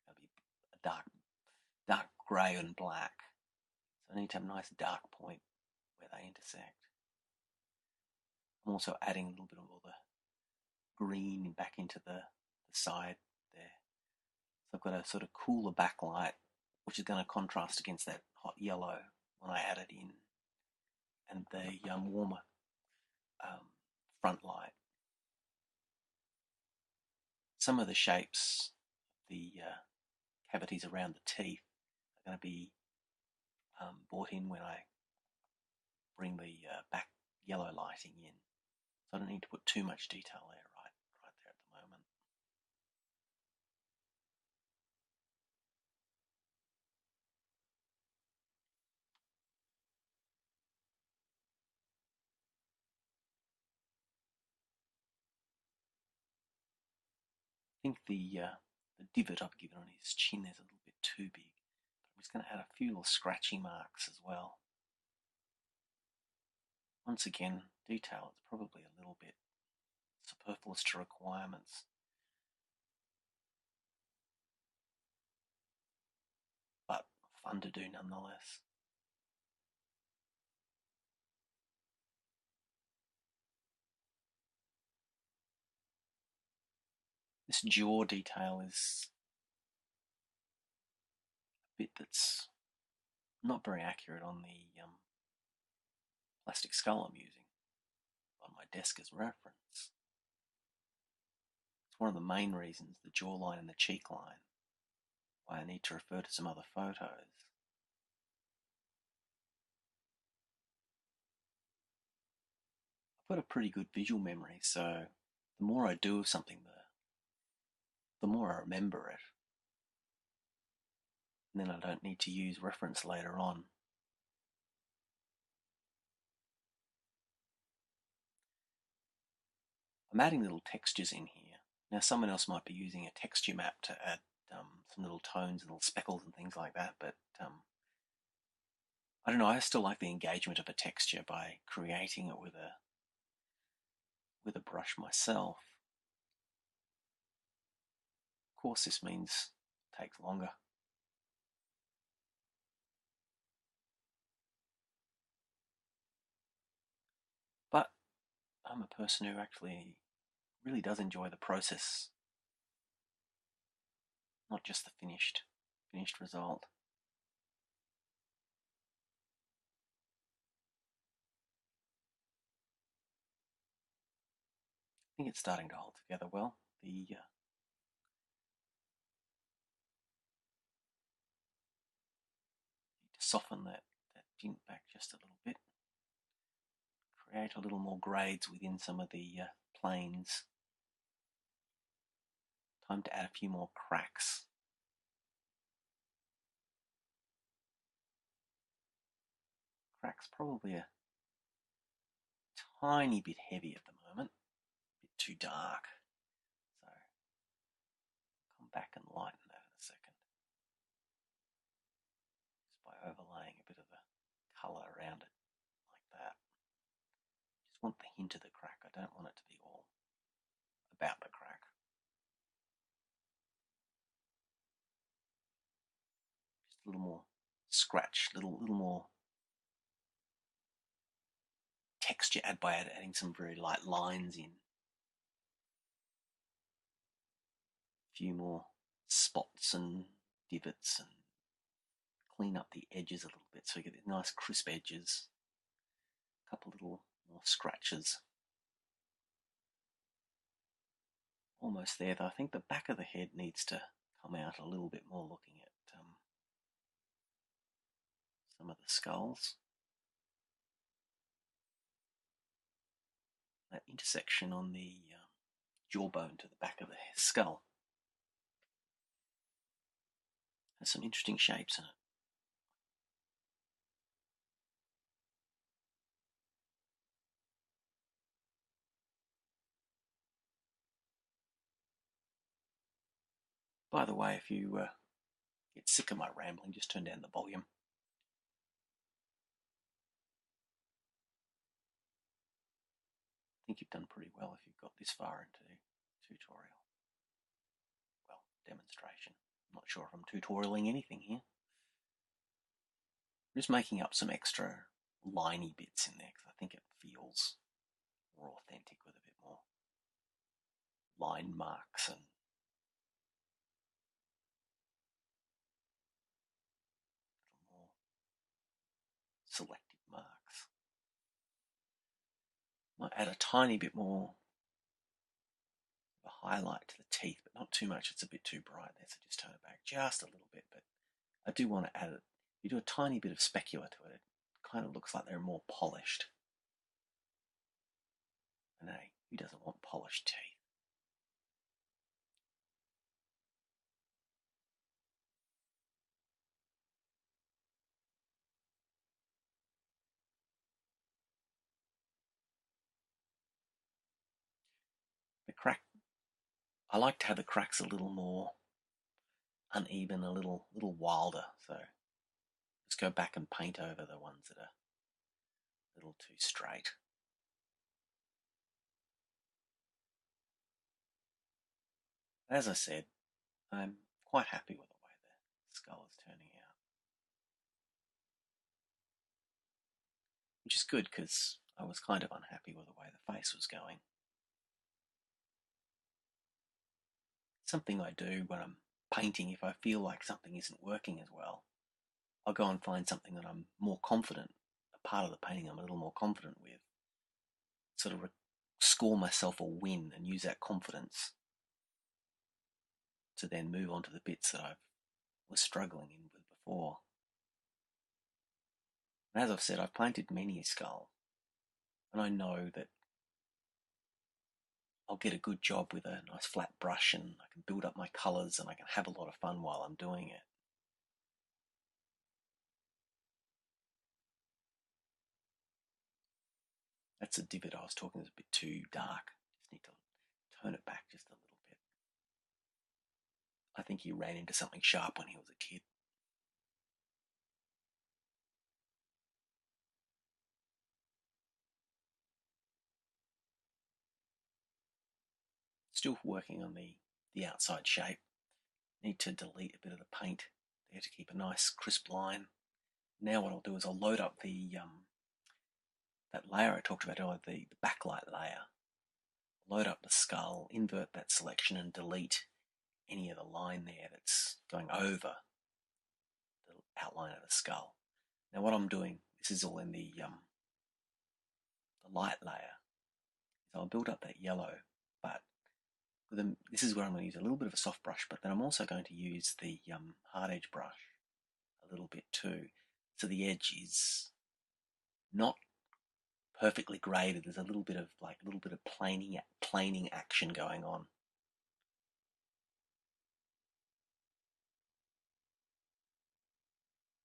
are going to be a dark grey and black. So I need to have a nice dark point where they intersect. I'm also adding a little bit of all the green back into the side there. So I've got a sort of cooler backlight, which is going to contrast against that hot yellow when I add it in, and the warmer front light. Some of the shapes, the cavities around the teeth, are going to be brought in when I bring the back yellow lighting in. So I don't need to put too much detail there right there at the moment. think the divot I've given on his chin is a little bit too big. I'm just going to add a few little scratchy marks as well. Once again, detail is probably a little bit superfluous to requirements, but fun to do nonetheless. This jaw detail is a bit that's not very accurate on the plastic skull I'm using on my desk as reference. It's one of the main reasons, the jawline and the cheek line, why I need to refer to some other photos. I've got a pretty good visual memory, so the more I do of something, the more I remember it. And then I don't need to use reference later on. I'm adding little textures in here. Now someone else might be using a texture map to add some little tones and little speckles and things like that, but I don't know, I still like the engagement of a texture by creating it with a brush myself. Of course this means it takes longer. But I'm a person who actually really does enjoy the process, not just the finished result. I think it's starting to hold together well. Need to soften that tint back just a little bit. Create a little more grades within some of the planes. Time to add a few more cracks. Cracks probably a tiny bit heavy at the moment, a bit too dark. So come back and lighten that in a second. Just by overlaying a bit of the colour around it like that. Just want the hint of the crack. I don't want it to be all about the crack. Just a little more scratch, little more texture add by adding some very light lines in. A few more spots and divots and clean up the edges a little bit so you get nice crisp edges. A couple little more scratches. Almost there though. I think the back of the head needs to come out a little bit more looking at some of the skulls. That intersection on the jawbone to the back of the skull has some interesting shapes in it. By the way, if you get sick of my rambling, just turn down the volume. I think you've done pretty well if you've got this far into the tutorial. Well, demonstration. I'm not sure if I'm tutorialing anything here. I'm just making up some extra liney bits in there because I think it feels more authentic with a bit more line marks and more selective marks. Might add a tiny bit more of a highlight to the teeth, but not too much. It's a bit too bright there, so just turn it back just a little bit. But I do want to add it. You do a tiny bit of specular to it, it kind of looks like they're more polished. And hey, who doesn't want polished teeth? The crack, I like to have the cracks a little more uneven, a little wilder. So let's go back and paint over the ones that are a little too straight. As I said, I'm quite happy with the way the skull is turning out, which is good because I was kind of unhappy with the way the face was going. Something I do when I'm painting, if I feel like something isn't working as well, I'll go and find something that I'm more confident, a part of the painting I'm a little more confident with, sort of score myself a win and use that confidence to then move on to the bits that I was struggling in with before. And as I've said, I've painted many a skull, and I know that I'll get a good job with a nice flat brush and I can build up my colours and I can have a lot of fun while I'm doing it. That's a divot I was talking, is a bit too dark. Just need to turn it back just a little bit. I think he ran into something sharp when he was a kid. Still working on the outside shape. Need to delete a bit of the paint there to keep a nice crisp line. Now what I'll do is I'll load up that layer I talked about earlier, the backlight layer. Load up the skull, invert that selection and delete any of the line there that's going over the outline of the skull. Now what I'm doing, this is all in the light layer, is I'll build up that yellow, but this is where I'm going to use a little bit of a soft brush, but then I'm also going to use the hard edge brush a little bit too, so the edge is not perfectly graded. There's a little bit of planing action going on.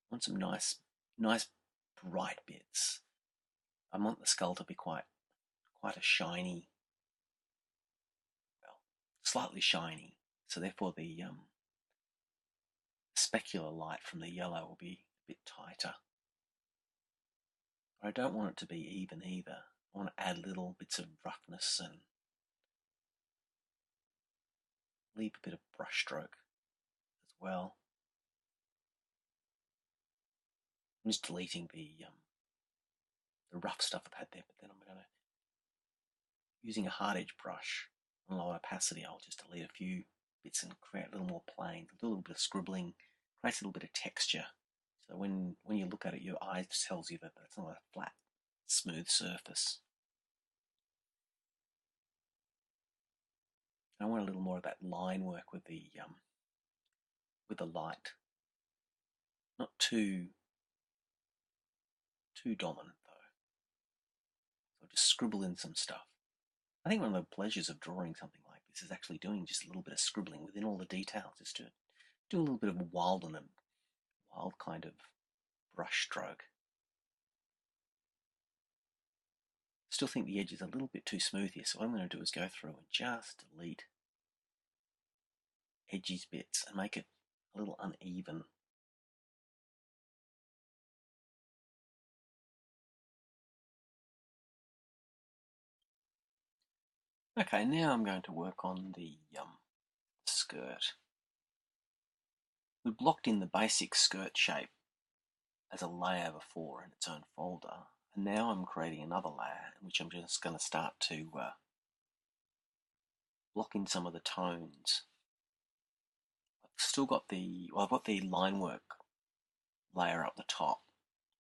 I want some nice bright bits. I want the skull to be quite a shiny, well, slightly shiny. So therefore the specular light from the yellow will be a bit tighter. But I don't want it to be even either. I want to add little bits of roughness and leave a bit of brush stroke as well. I'm just deleting the rough stuff I've had there, but then I'm going to, using a hard edge brush on low opacity, I'll just delete a few bits and create a little more plain, do a little bit of scribbling, creates a little bit of texture. So when you look at it, your eye tells you that that's not a flat, smooth surface. I want a little more of that line work with the light. Not too dominant though. So just scribble in some stuff. I think one of the pleasures of drawing something like this is actually doing just a little bit of scribbling within all the details, just to do a little bit of wild kind of brush stroke. Still think the edge is a little bit too smooth here, so what I'm going to do is go through and just delete edgy bits and make it a little uneven. Okay, now I'm going to work on the skirt. We blocked in the basic skirt shape as a layer before in its own folder, and now I'm creating another layer in which I'm just going to start to block in some of the tones. I've got the line work layer up the top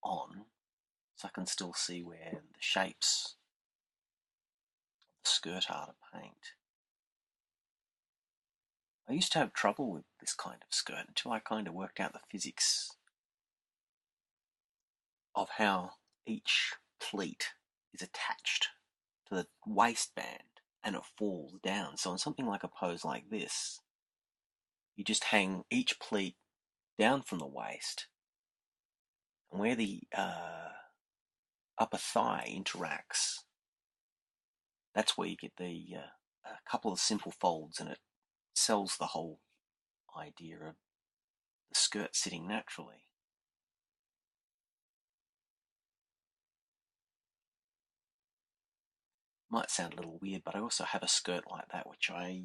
on, so I can still see where the shapes of the skirt are to paint. I used to have trouble with this kind of skirt until I kind of worked out the physics of how each pleat is attached to the waistband and it falls down. So in something like a pose like this, you just hang each pleat down from the waist, and where the upper thigh interacts, that's where you get a couple of simple folds and it sells the whole idea of the skirt sitting naturally. Might sound a little weird, but I also have a skirt like that, which I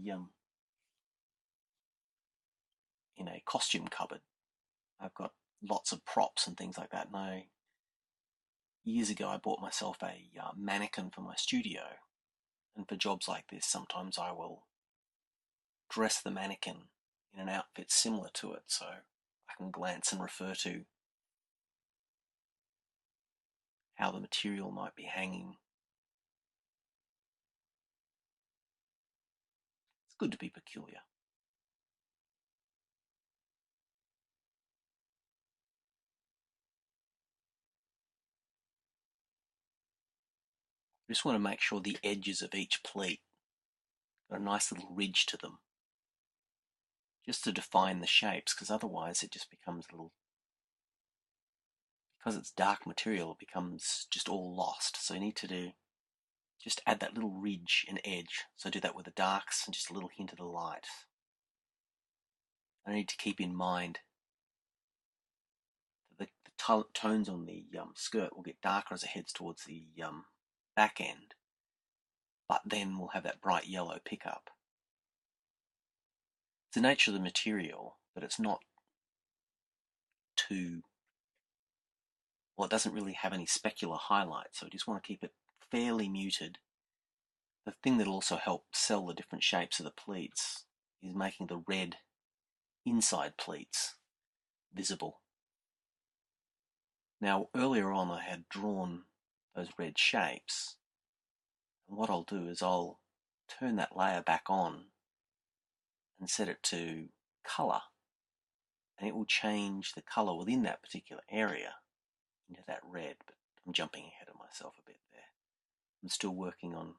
in a costume cupboard. I've got lots of props and things like that. And years ago, I bought myself a mannequin for my studio. And for jobs like this, sometimes I will dress the mannequin in an outfit similar to it, so I can glance and refer to how the material might be hanging. It's good to be peculiar. I just want to make sure the edges of each pleat got a nice little ridge to them, just to define the shapes, because otherwise it just becomes a little, because it's dark material, it becomes just all lost. So you need to just add that little ridge and edge. So do that with the darks and just a little hint of the light. I need to keep in mind that the tones on the skirt will get darker as it heads towards the back end, but then we'll have that bright yellow pickup. It's the nature of the material that it's not too, well, it doesn't really have any specular highlights, so I just want to keep it fairly muted. The thing that'll also help sell the different shapes of the pleats is making the red inside pleats visible. Now, earlier on I had drawn those red shapes, and what I'll do is I'll turn that layer back on and set it to colour, and it will change the colour within that particular area into that red. But I'm jumping ahead of myself a bit there. I'm still working on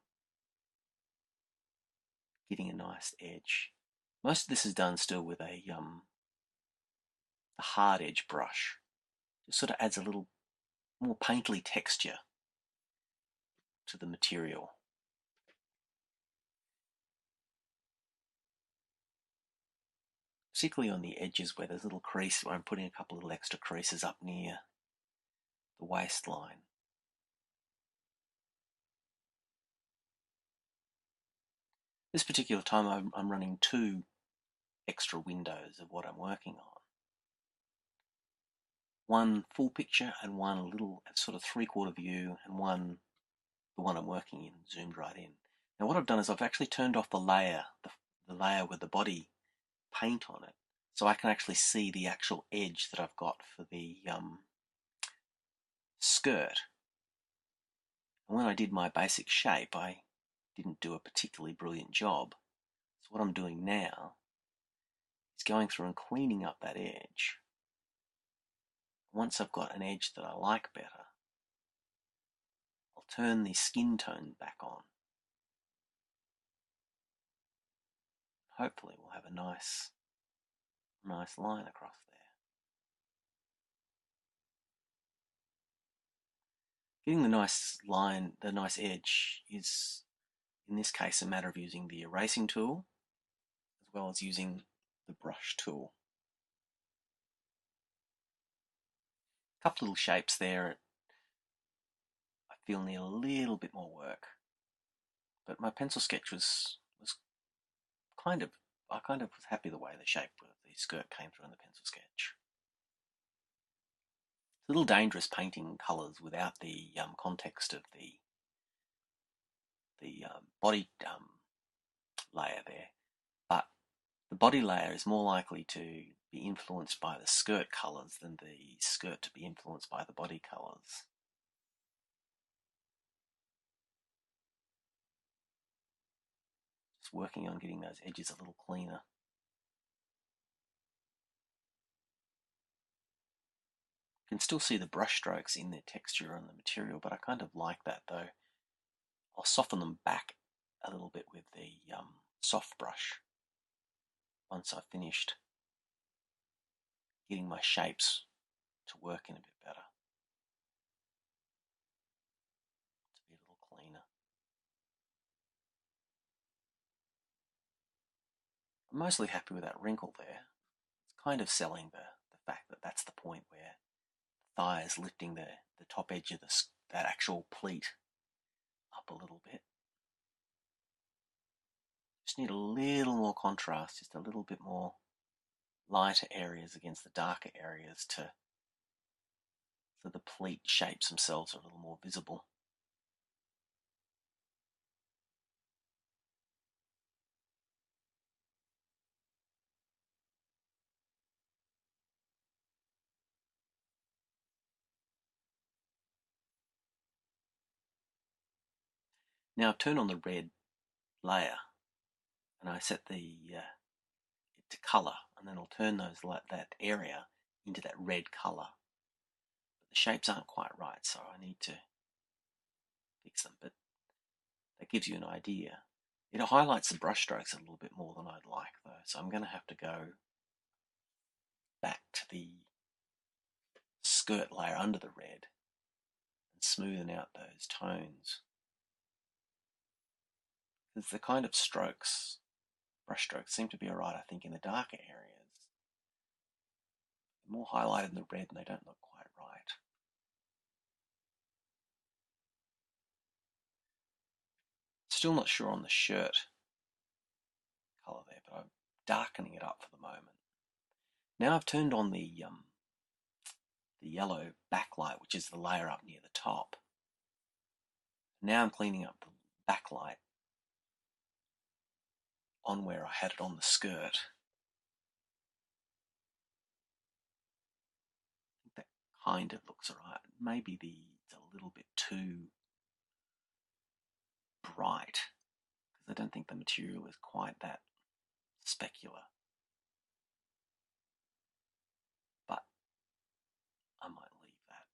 getting a nice edge. Most of this is done still with a hard edge brush. Just sort of adds a little more painterly texture to the material. Particularly on the edges where there's a little crease, where I'm putting a couple of little extra creases up near the waistline. This particular time I'm running 2 extra windows of what I'm working on. One full picture and one a little sort of 3/4 view, and one, the one I'm working in, zoomed right in. Now what I've done is I've actually turned off the layer, the layer with the body paint on it, so I can actually see the actual edge that I've got for the skirt. And when I did my basic shape, I didn't do a particularly brilliant job. So what I'm doing now is going through and cleaning up that edge. Once I've got an edge that I like better, I'll turn the skin tone back on. Hopefully we'll have a nice line across there. Getting the nice line, the nice edge, is in this case a matter of using the erasing tool as well as using the brush tool. A couple little shapes there I feel need a little bit more work, but my pencil sketch was kind of, I kind of was happy the way the shape of the skirt came through in the pencil sketch. It's a little dangerous painting colours without the context of the body layer there, but the body layer is more likely to be influenced by the skirt colours than the skirt to be influenced by the body colours. Just working on getting those edges a little cleaner. You can still see the brush strokes in the texture and the material, but I kind of like that though. I'll soften them back a little bit with the soft brush once I've finished getting my shapes to work in a bit better, to be a little cleaner. I'm mostly happy with that wrinkle there. It's kind of selling the fact that that's the point where the thigh is lifting the top edge of that actual pleat up a little bit. Just need a little more contrast, just a little bit more lighter areas against the darker areas so the pleat shapes themselves are a little more visible. Now I've turned on the red layer and I set it to colour, and then I'll turn that area into that red colour. But the shapes aren't quite right, so I need to fix them. But that gives you an idea. It highlights the brush strokes a little bit more than I'd like, though, so I'm going to have to go back to the skirt layer under the red and smoothen out those tones. Because the kind of brush strokes seem to be alright, I think, in the darker areas. They're more highlighted in the red and they don't look quite right. Still not sure on the shirt colour there, but I'm darkening it up for the moment. Now I've turned on the yellow backlight, which is the layer up near the top. Now I'm cleaning up the backlight on where I had it on the skirt. I think that kind of looks alright. Maybe it's a little bit too bright, because I don't think the material is quite that specular. But I might leave that.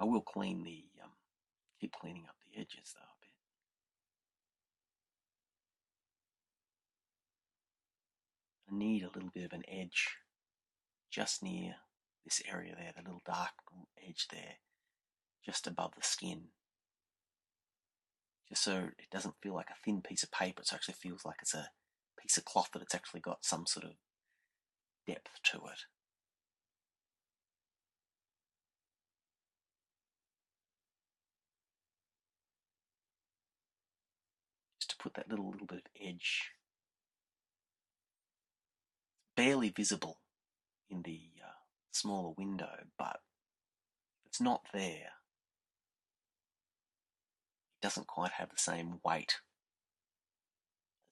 I will keep cleaning up the edges though a bit. I need a little bit of an edge just near this area there, the little dark edge there, just above the skin. Just so it doesn't feel like a thin piece of paper, it actually feels like it's a piece of cloth that it's actually got some sort of depth to it. Just to put that little bit of edge. Barely visible in the smaller window, but if it's not there, it doesn't quite have the same weight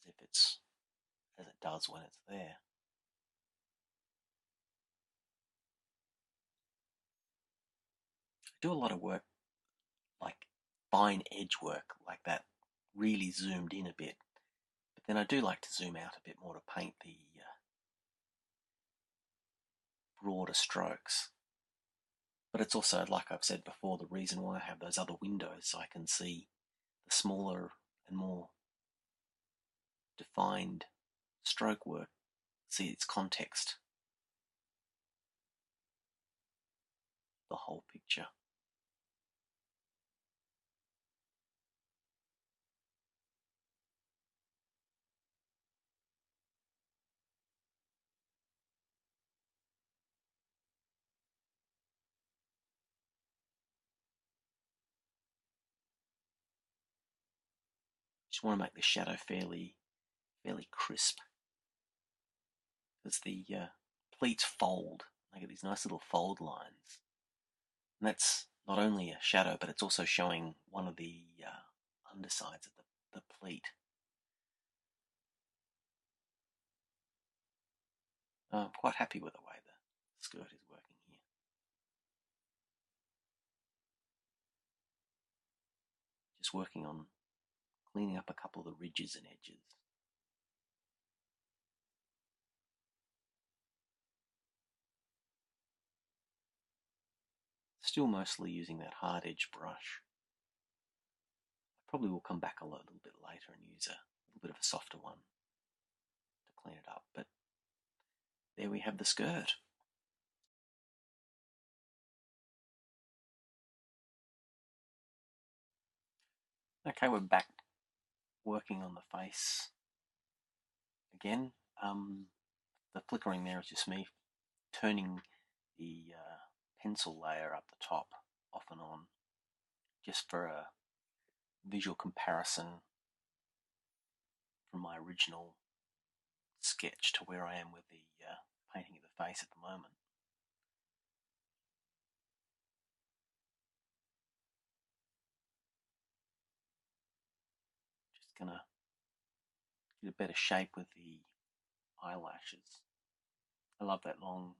as it does when it's there. I do a lot of work, like fine edge work, like that, really zoomed in a bit. But then I do like to zoom out a bit more to paint the broader strokes. But it's also, like I've said before, the reason why I have those other windows, so I can see the smaller and more defined stroke work, see its context, the whole picture. Just want to make the shadow fairly crisp, because the pleats fold. They get these nice little fold lines, and that's not only a shadow, but it's also showing one of the undersides of the pleat. I'm quite happy with the way the skirt is working here. Just working on cleaning up a couple of the ridges and edges. Still mostly using that hard edge brush. I probably will come back a little bit later and use a little bit of a softer one to clean it up, but there we have the skirt. Okay, we're back working on the face again. The flickering there is just me turning the pencil layer up the top off and on, just for a visual comparison from my original sketch to where I am with the painting of the face at the moment. Just gonna get a better shape with the eyelashes. I love that long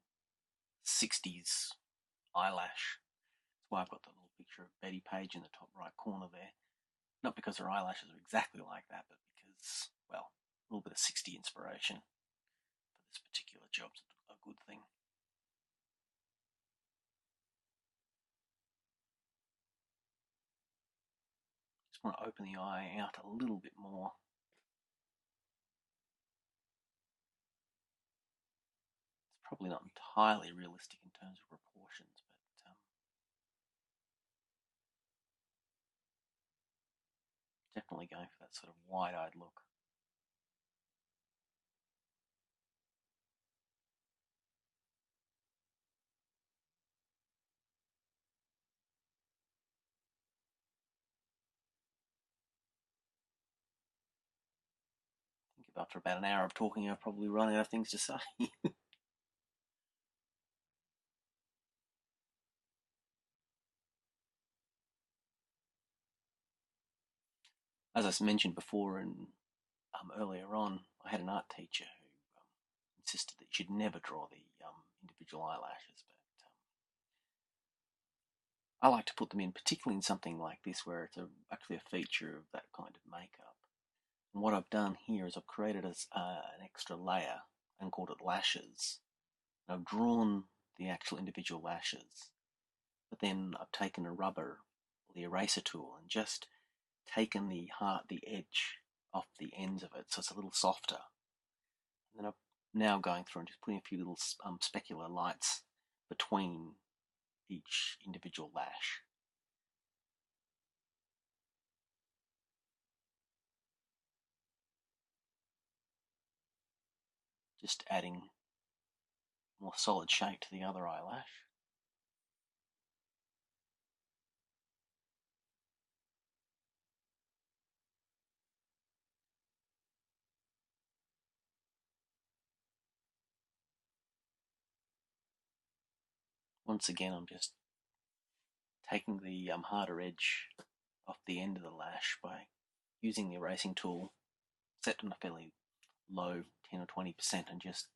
60s eyelash. That's why I've got the little picture of Betty Page in the top right corner there. Not because her eyelashes are exactly like that, but because, well, a little bit of 60 inspiration for this particular job's a good thing. Just want to open the eye out a little bit more. It's probably not entirely realistic in terms of proportions, but definitely going for that sort of wide-eyed look. I think after about an hour of talking, I've probably run out of things to say. As I mentioned before and earlier on, I had an art teacher who insisted that you should never draw the individual eyelashes, but I like to put them in, particularly in something like this where it's actually a feature of that kind of makeup. And what I've done here is I've created an extra layer and called it lashes. And I've drawn the actual individual lashes, but then I've taken a rubber, the eraser tool, and just taken the edge off the ends of it so it's a little softer. And then I'm now going through and just putting a few little specular lights between each individual lash. Just adding more solid shape to the other eyelash. Once again, I'm just taking the harder edge off the end of the lash by using the erasing tool, set on a fairly low 10 or 20%, and just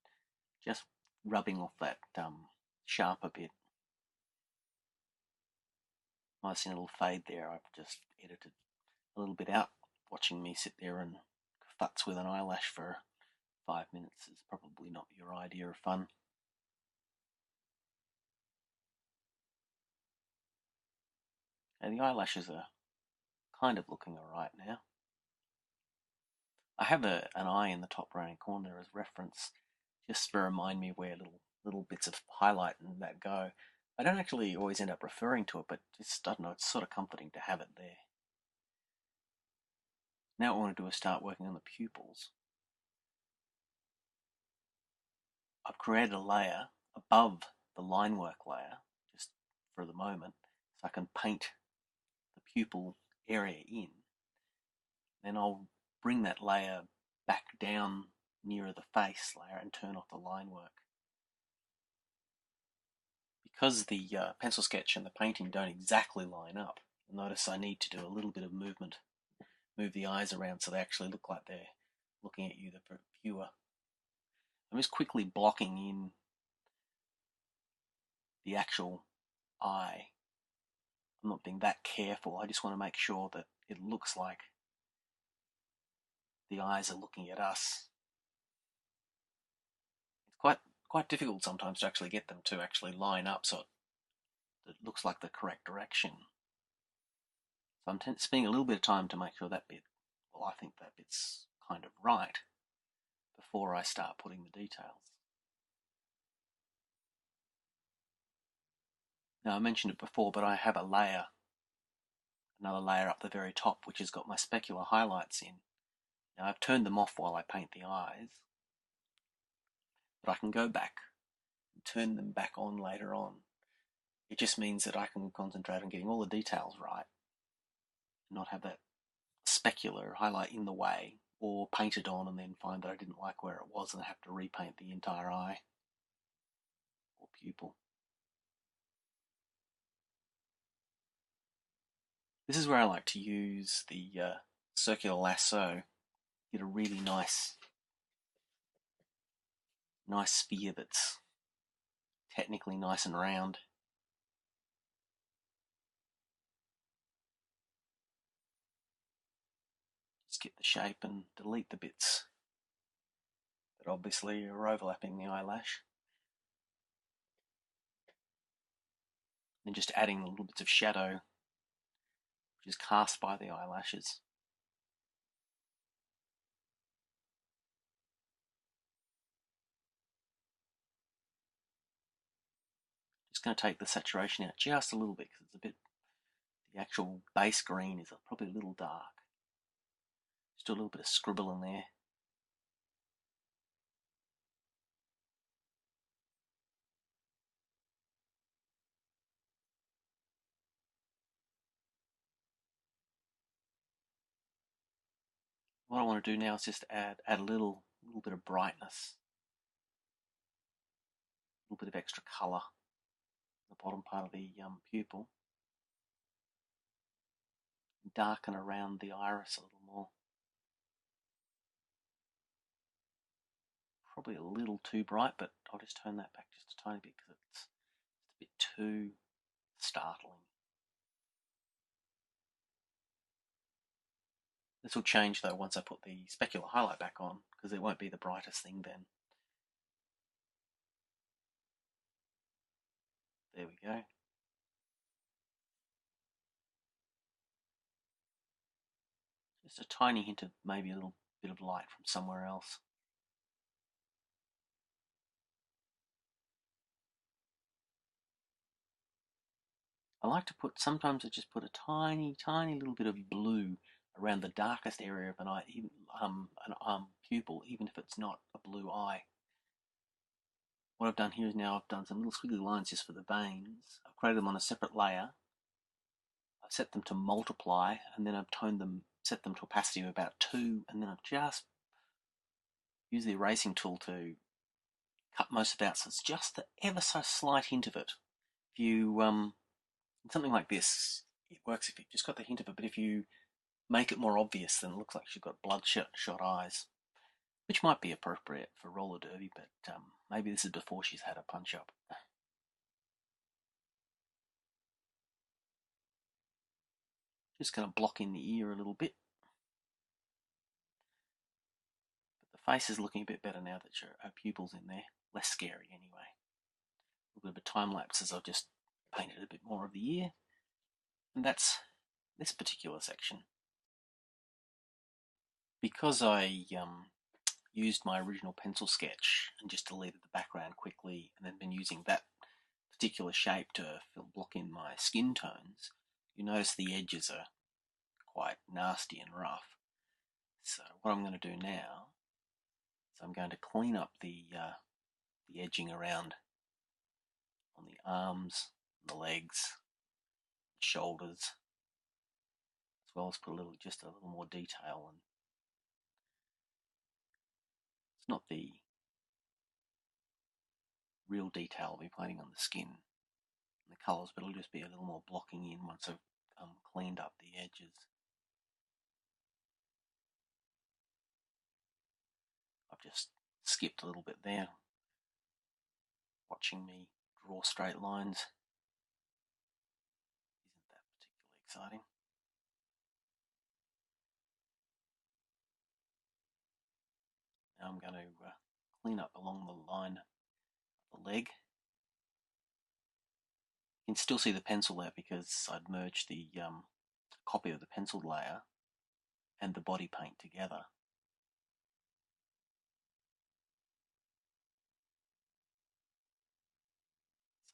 rubbing off that sharper bit. I've seen a little fade there. I've just edited a little bit out. Watching me sit there and futz with an eyelash for 5 minutes is probably not your idea of fun. And the eyelashes are kind of looking alright now. I have an eye in the top right corner as reference, just to remind me where little bits of highlight and that go. I don't actually always end up referring to it, but just, I don't know, it's sort of comforting to have it there. Now what I want to do is start working on the pupils. I've created a layer above the line work layer, just for the moment, so I can paint the pupil area in. Then I'll bring that layer back down nearer the face layer and turn off the line work. Because the pencil sketch and the painting don't exactly line up, notice I need to do a little bit of movement, move the eyes around so they actually look like they're looking at you, the viewer. I'm just quickly blocking in the actual eye. I'm not being that careful. I just want to make sure that it looks like the eyes are looking at us. It's quite difficult sometimes to actually get them to actually line up so it looks like the correct direction. So I'm spending a little bit of time to make sure that bit, well, I think that bit's kind of right before I start putting the details. Now I mentioned it before, but I have a layer, another layer up the very top, which has got my specular highlights in. Now I've turned them off while I paint the eyes, but I can go back and turn them back on later on. It just means that I can concentrate on getting all the details right and not have that specular highlight in the way, or paint it on and then find that I didn't like where it was and have to repaint the entire eye or pupil. This is where I like to use the circular lasso, get a really nice sphere that's technically nice and round. Just get the shape and delete the bits that obviously are overlapping the eyelash. And just adding the little bits of shadow which is cast by the eyelashes. Just going to take the saturation out just a little bit because it's a bit, the actual base green is probably a little dark. Just do a little bit of scribble in there. What I want to do now is just add a little bit of brightness, a little bit of extra colour in the bottom part of the pupil, and darken around the iris a little more. Probably a little too bright, but I'll just turn that back just a tiny bit because it's a bit too startling. This will change though once I put the specular highlight back on, because it won't be the brightest thing then. There we go. Just a tiny hint of maybe a little bit of light from somewhere else. I like to put, sometimes I just put a tiny little bit of blue around the darkest area of an eye, even an pupil, even if it's not a blue eye. What I've done here is now I've done some little squiggly lines just for the veins. I've created them on a separate layer. I've set them to multiply, and then I've toned them, set them to opacity of about 2, and then I've just used the erasing tool to cut most of it out, so it's just the ever so slight hint of it. If you, something like this, it works if you've just got the hint of it, but if you make it more obvious, then it looks like she's got bloodshot eyes, which might be appropriate for roller derby, but maybe this is before she's had a punch up. Just going to block in the ear a little bit. But the face is looking a bit better now that her pupil's in there. Less scary anyway. A little bit of a time lapse as I've just painted a bit more of the ear. And that's this particular section. Because I used my original pencil sketch and just deleted the background quickly, and then been using that particular shape to block in my skin tones, you notice the edges are quite nasty and rough. So what I'm going to do now is I'm going to clean up the edging around on the arms, the legs, the shoulders, as well as put just a little more detail. And it's not the real detail I'll be painting on the skin and the colours, but it'll just be a little more blocking in once I've cleaned up the edges. I've just skipped a little bit there, watching me draw straight lines isn't that particularly exciting. Now I'm going to clean up along the line of the leg. You can still see the pencil there because I'd merged the copy of the penciled layer and the body paint together.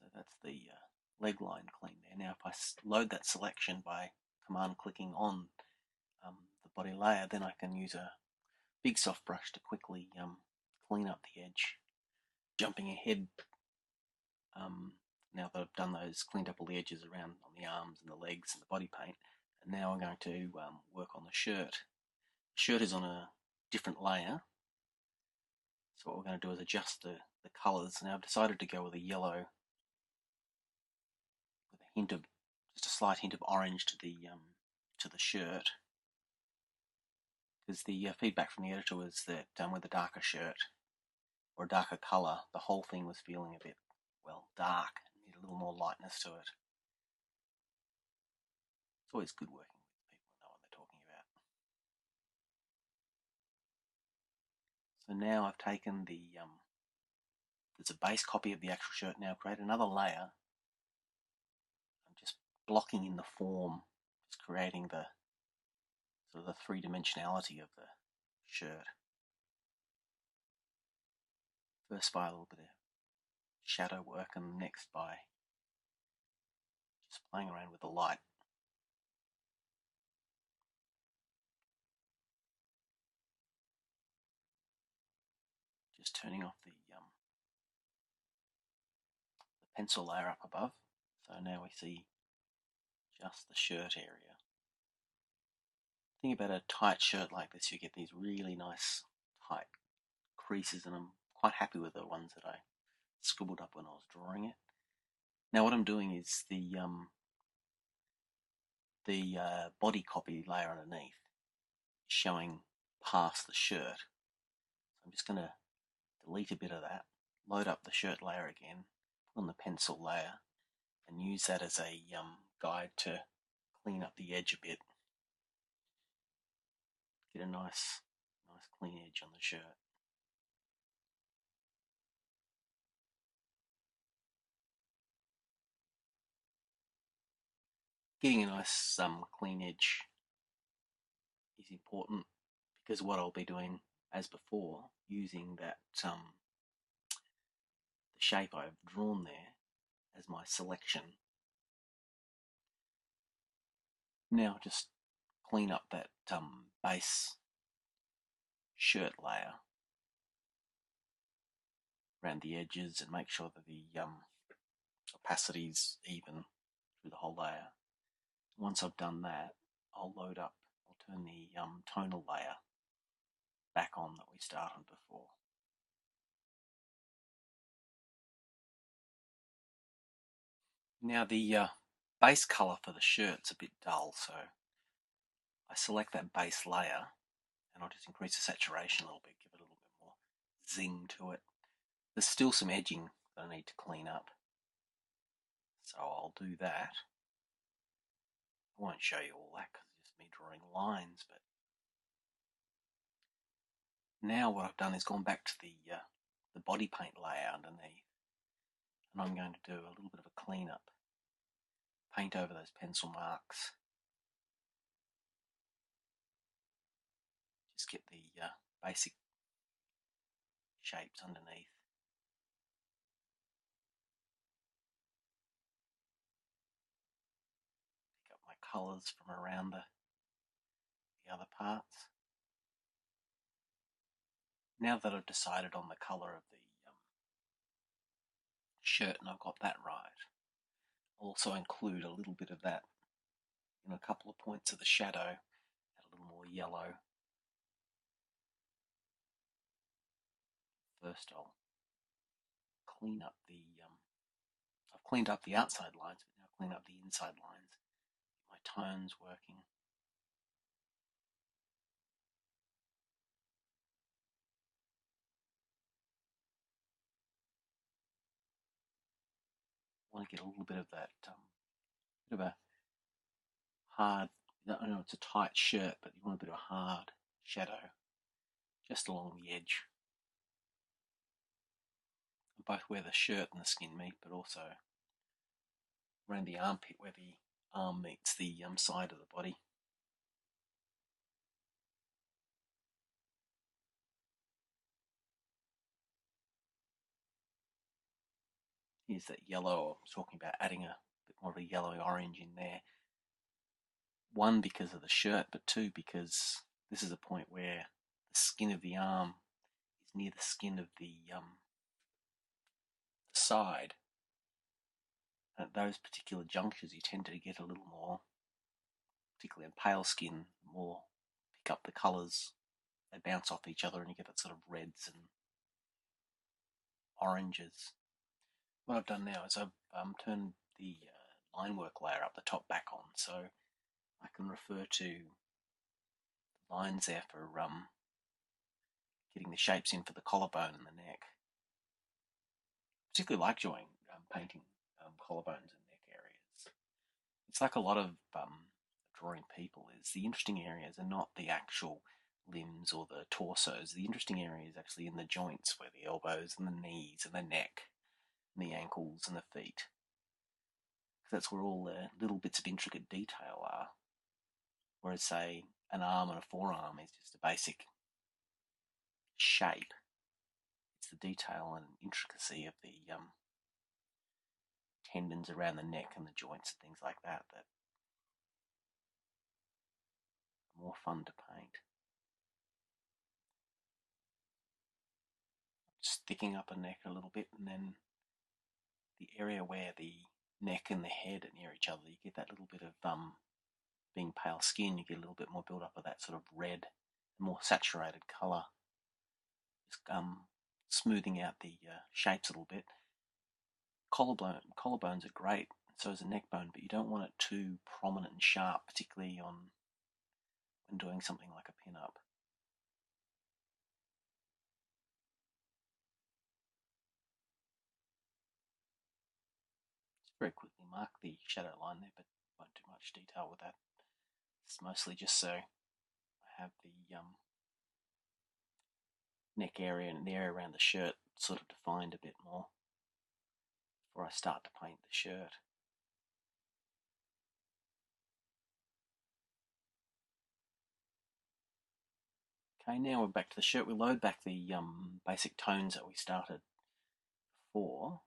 So that's the leg line clean there. Now if I load that selection by command clicking on the body layer, then I can use a big soft brush to quickly clean up the edge. Jumping ahead, now that I've done those, cleaned up all the edges around on the arms and the legs and the body paint, and now I'm going to work on the shirt. The shirt is on a different layer, so what we're going to do is adjust the colours. Now I've decided to go with a yellow with a hint of, just a slight hint of orange to the shirt, because the feedback from the editor was that with a darker shirt or a darker colour, the whole thing was feeling a bit, well, dark, and need a little more lightness to it. It's always good working with people who know what they're talking about. So now I've taken there's a base copy of the actual shirt now, create another layer. I'm just blocking in the form, just creating the sort of the three-dimensionality of the shirt. First by a little bit of shadow work, and next by just playing around with the light. Just turning off the pencil layer up above. So now we see just the shirt area. The thing about a tight shirt like this, you get these really nice tight creases, and I'm quite happy with the ones that I scribbled up when I was drawing it. Now what I'm doing is the body copy layer underneath showing past the shirt. So I'm just going to delete a bit of that, load up the shirt layer again, put on the pencil layer, and use that as a guide to clean up the edge a bit. Get a nice clean edge on the shirt. Getting a nice clean edge is important, because what I'll be doing, as before, using that the shape I've drawn there as my selection. Now just clean up that base shirt layer around the edges and make sure that the opacity's even through the whole layer. Once I've done that, I'll turn the tonal layer back on that we started before. Now the base colour for the shirt's a bit dull, so I select that base layer and I'll just increase the saturation a little bit, give it a little bit more zing to it. There's still some edging that I need to clean up, so I'll do that. I won't show you all that because it's just me drawing lines, but now what I've done is gone back to the body paint layer underneath, and I'm going to do a little bit of a clean up. Paint over those pencil marks. Just get the basic shapes underneath. Pick up my colours from around the other parts. Now that I've decided on the colour of the shirt and I've got that right, I'll also include a little bit of that in a couple of points of the shadow, add a little more yellow. First I'll clean up I've cleaned up the outside lines, but now I'll clean up the inside lines. Get my tones working. I want to get a little bit of that, bit of a hard, I know it's a tight shirt, but you want a bit of a hard shadow just along the edge, both where the shirt and the skin meet, but also around the armpit where the arm meets the side of the body. Here's that yellow I was talking about, adding a bit more of a yellowy orange in there. One, because of the shirt, but two, because this is a point where the skin of the arm is near the skin of the side. And at those particular junctures, you tend to get a little more, particularly in pale skin, more pick up the colours. They bounce off each other and you get that sort of reds and oranges. What I've done now is I've turned the line work layer up the top back on, so I can refer to the lines there for getting the shapes in for the collarbone and the neck. Particularly like painting collarbones and neck areas. It's like a lot of drawing people is the interesting areas are not the actual limbs or the torsos. The interesting area is actually in the joints, where the elbows and the knees and the neck and the ankles and the feet. That's where all the little bits of intricate detail are. Whereas, say, an arm and a forearm is just a basic shape. It's the detail and intricacy of the tendons around the neck and the joints and things like that that are more fun to paint. Just sticking up a neck a little bit, and then the area where the neck and the head are near each other, you get that little bit of being pale skin, you get a little bit more build up of that sort of red, more saturated colour. Just smoothing out the shapes a little bit. Collarbones are great, so is a neck bone, but you don't want it too prominent and sharp, particularly when doing something like a pin-up. Just very quickly mark the shadow line there, but won't do much detail with that. It's mostly just so I have the neck area and the area around the shirt sort of defined a bit more before I start to paint the shirt. Okay, now we're back to the shirt. We load back the basic tones that we started before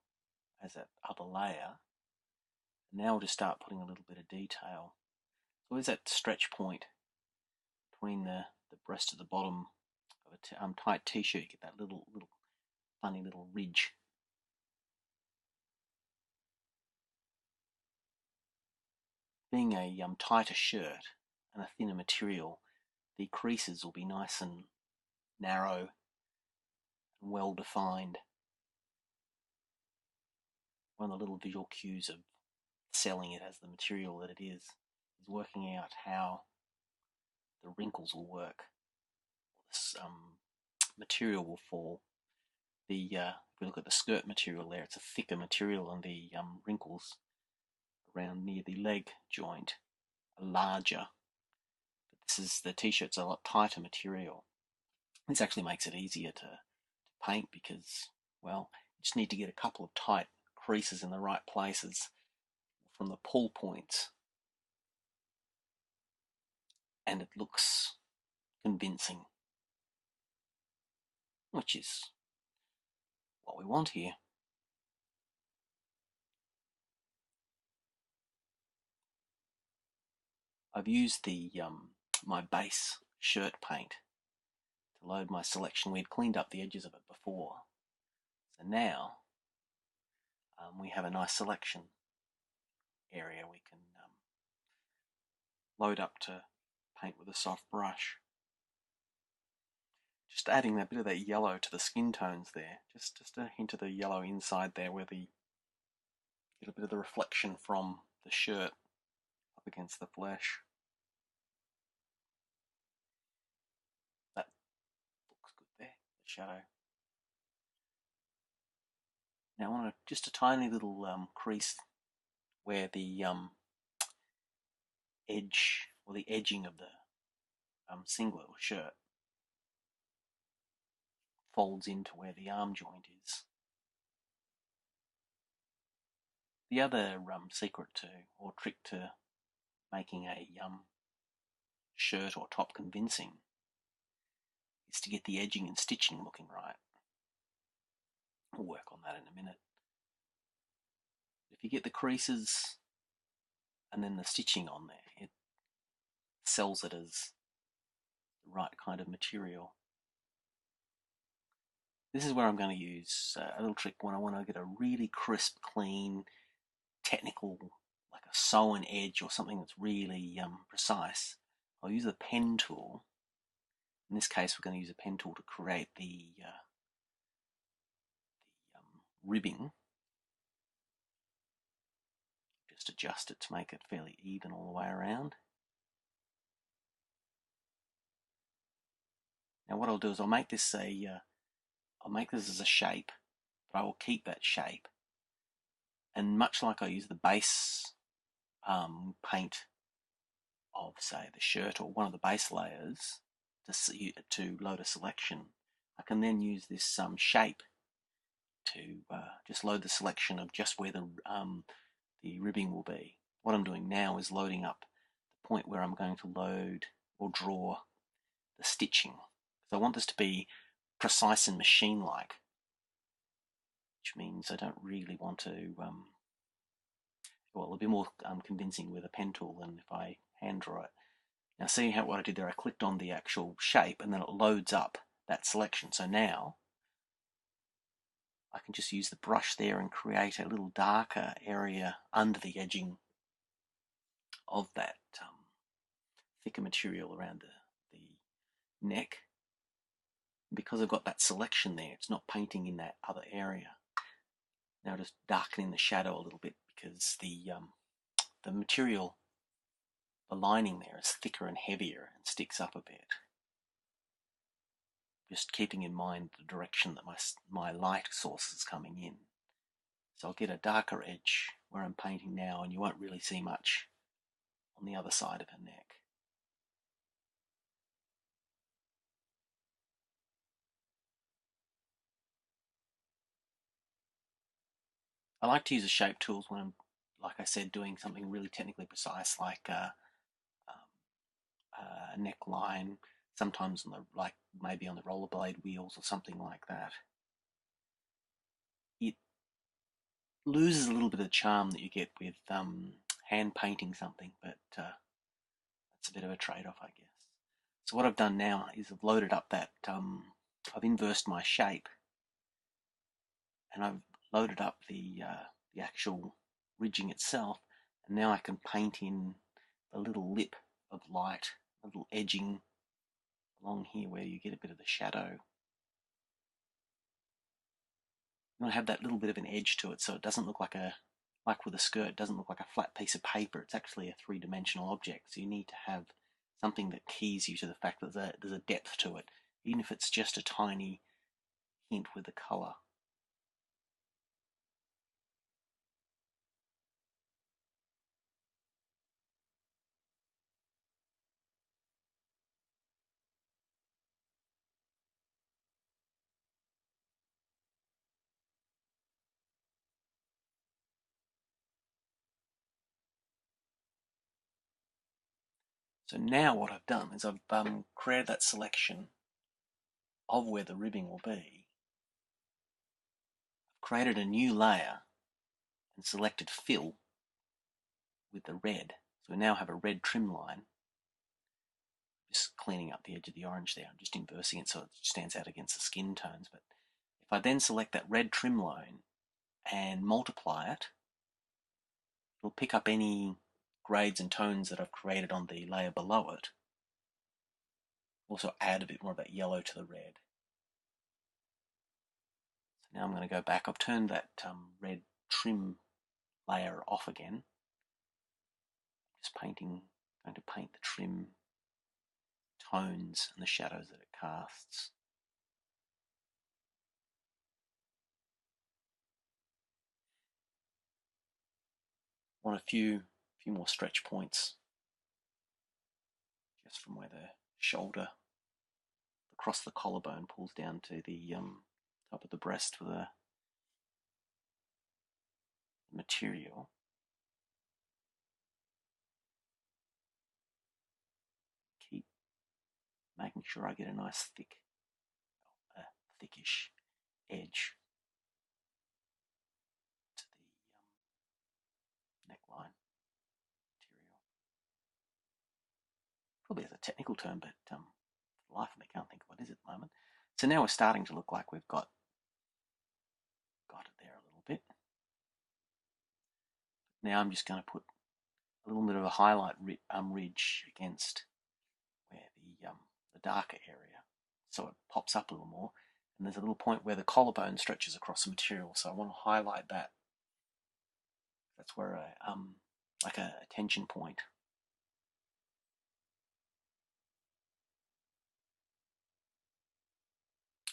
as that upper layer. And now we'll just start putting a little bit of detail. So there's that stretch point between the breast to the bottom of a tight t-shirt. You get that little funny little ridge. Being a tighter shirt and a thinner material, the creases will be nice and narrow and well defined. One of the little visual cues of selling it as the material that it is working out how the wrinkles will work. This material will fall. If we look at the skirt material there, it's a thicker material, and the wrinkles around near the leg joint are larger. But the t-shirt's a lot tighter material. This actually makes it easier to paint because, well, you just need to get a couple of tight creases in the right places from the pull points, and it looks convincing, which is what we want here. I've used the my base shirt paint to load my selection. We'd cleaned up the edges of it before, so now we have a nice selection area we can load up to paint with a soft brush. Just adding that bit of that yellow to the skin tones there, just a hint of the yellow inside there where you get a bit of the reflection from the shirt up against the flesh. That looks good there, the shadow. Now I want just a tiny little crease where the edge or the edging of the singlet or shirt folds into where the arm joint is. The other secret or trick to making a shirt or top convincing is to get the edging and stitching looking right. We'll work on that in a minute. If you get the creases and then the stitching on there, it sells it as the right kind of material. This is where I'm going to use a little trick when I want to get a really crisp, clean, technical, like a sewn edge or something that's really precise. I'll use the pen tool. In this case, we're going to use a pen tool to create the ribbing. Just adjust it to make it fairly even all the way around. Now what I'll do is I'll make this as a shape, but I will keep that shape. And much like I use the base paint of, say, the shirt or one of the base layers to load a selection, I can then use this shape to just load the selection of just where the ribbing will be. What I'm doing now is loading up the point where I'm going to load or draw the stitching. So I want this to be precise and machine-like, which means I don't really want to, well, it'll be more convincing with a pen tool than if I hand draw it. Now see what I did there? I clicked on the actual shape and then it loads up that selection. So now I can just use the brush there and create a little darker area under the edging of that thicker material around the neck. Because I've got that selection there, it's not painting in that other area. Now just darkening the shadow a little bit because the material, the lining there is thicker and heavier and sticks up a bit. Just keeping in mind the direction that my light source is coming in. So I'll get a darker edge where I'm painting now, and you won't really see much on the other side of her neck. I like to use the shape tools when I'm, like I said, doing something really technically precise, like a neckline, sometimes maybe on the rollerblade wheels or something like that. It loses a little bit of the charm that you get with hand painting something, but that's a bit of a trade-off, I guess. So what I've done now is I've loaded up that, I've inversed my shape, and I've loaded up the actual ridging itself, and now I can paint in the little lip of light, a little edging along here where you get a bit of the shadow. You want to have that little bit of an edge to it so it doesn't look like with a skirt, it doesn't look like a flat piece of paper. It's actually a three-dimensional object, so you need to have something that keys you to the fact that there's a depth to it, even if it's just a tiny hint with the colour. So now what I've done is I've created that selection of where the ribbing will be. I've created a new layer and selected fill with the red. So we now have a red trim line. Just cleaning up the edge of the orange there. I'm just inversing it so it stands out against the skin tones. But if I then select that red trim line and multiply it, it'll pick up any grades and tones that I've created on the layer below it. Also add a bit more of that yellow to the red. So now I'm going to go back. I've turned that red trim layer off again. Just going to paint the trim tones and the shadows that it casts. Want a few more stretch points just from where the shoulder across the collarbone pulls down to the top of the breast for the material. Keep making sure I get a nice thickish edge to the neckline material. Probably as a technical term, but for the life of me, I can't think of what it is at the moment. So now we're starting to look like we've got Now I'm just going to put a little bit of a highlight ridge against where the darker area, so it pops up a little more. And there's a little point where the collarbone stretches across the material, so I want to highlight that. That's where like a tension point.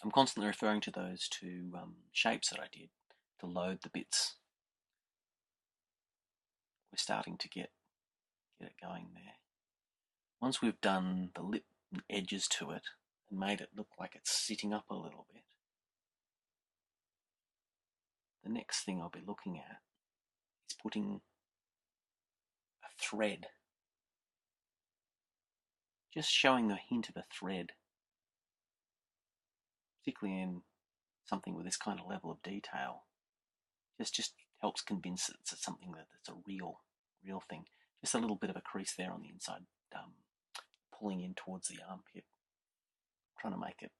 I'm constantly referring to those two shapes that I did to load the bits. We're starting to get it going there. Once we've done the lip edges to it and made it look like it's sitting up a little bit, the next thing I'll be looking at is putting a thread, just showing the hint of a thread, particularly in something with this kind of level of detail. Just helps convince it it's something that's a real thing. Just a little bit of a crease there on the inside, pulling in towards the armpit, trying to make it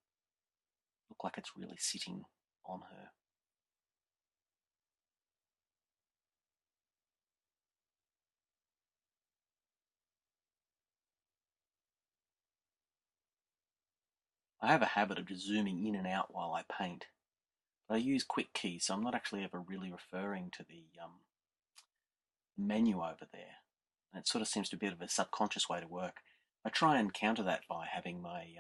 look like it's really sitting on her. I have a habit of just zooming in and out while I paint. But I use quick keys, so I'm not actually ever really referring to the menu over there. And it sort of seems to be a bit of a subconscious way to work. I try and counter that by having my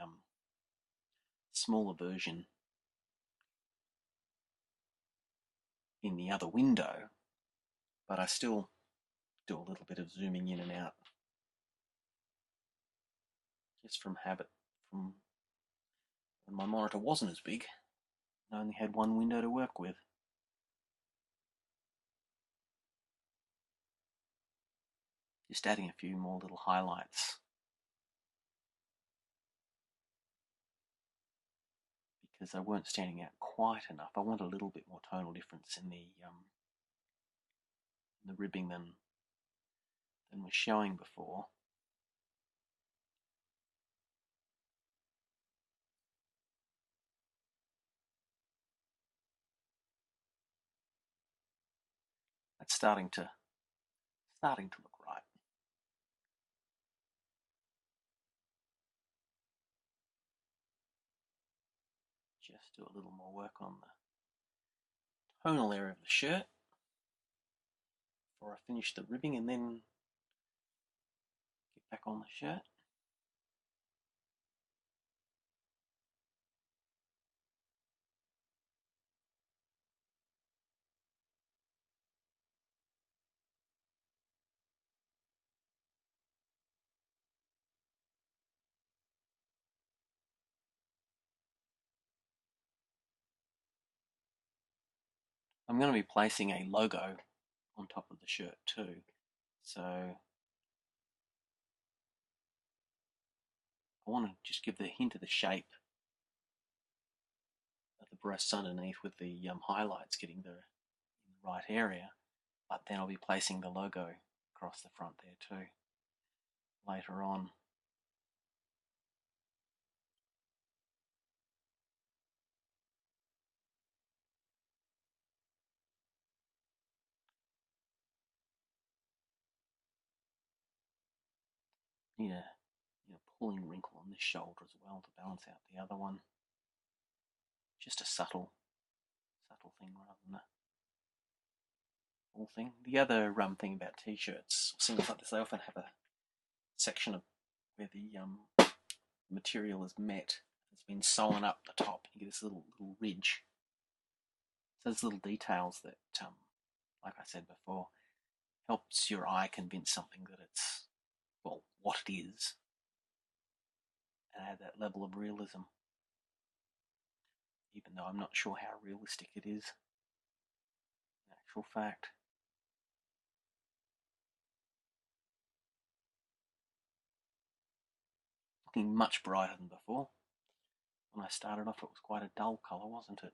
smaller version in the other window, but I still do a little bit of zooming in and out just from habit. From when my monitor wasn't as big, I only had one window to work with. Just adding a few more little highlights because they weren't standing out quite enough. I want a little bit more tonal difference in the ribbing than was showing before. That's starting to look right. Just do a little more work on the tonal area of the shirt before I finish the ribbing, and then get back on the shirt. I'm going to be placing a logo on top of the shirt too, so I want to just give the hint of the shape of the breasts underneath with the highlights getting the right area, but then I'll be placing the logo across the front there too later on. Need a pulling wrinkle on this shoulder as well to balance out the other one. Just a subtle thing rather than a full thing. The other thing about t-shirts, singles like this, they often have a section of where the material is met. It's been sewn up the top. You get this little ridge. So there's little details that, like I said before, helps your eye convince something that it's, well, what it is, and add that level of realism, even though I'm not sure how realistic it is in actual fact. Looking much brighter than before. When I started off, it was quite a dull colour, wasn't it?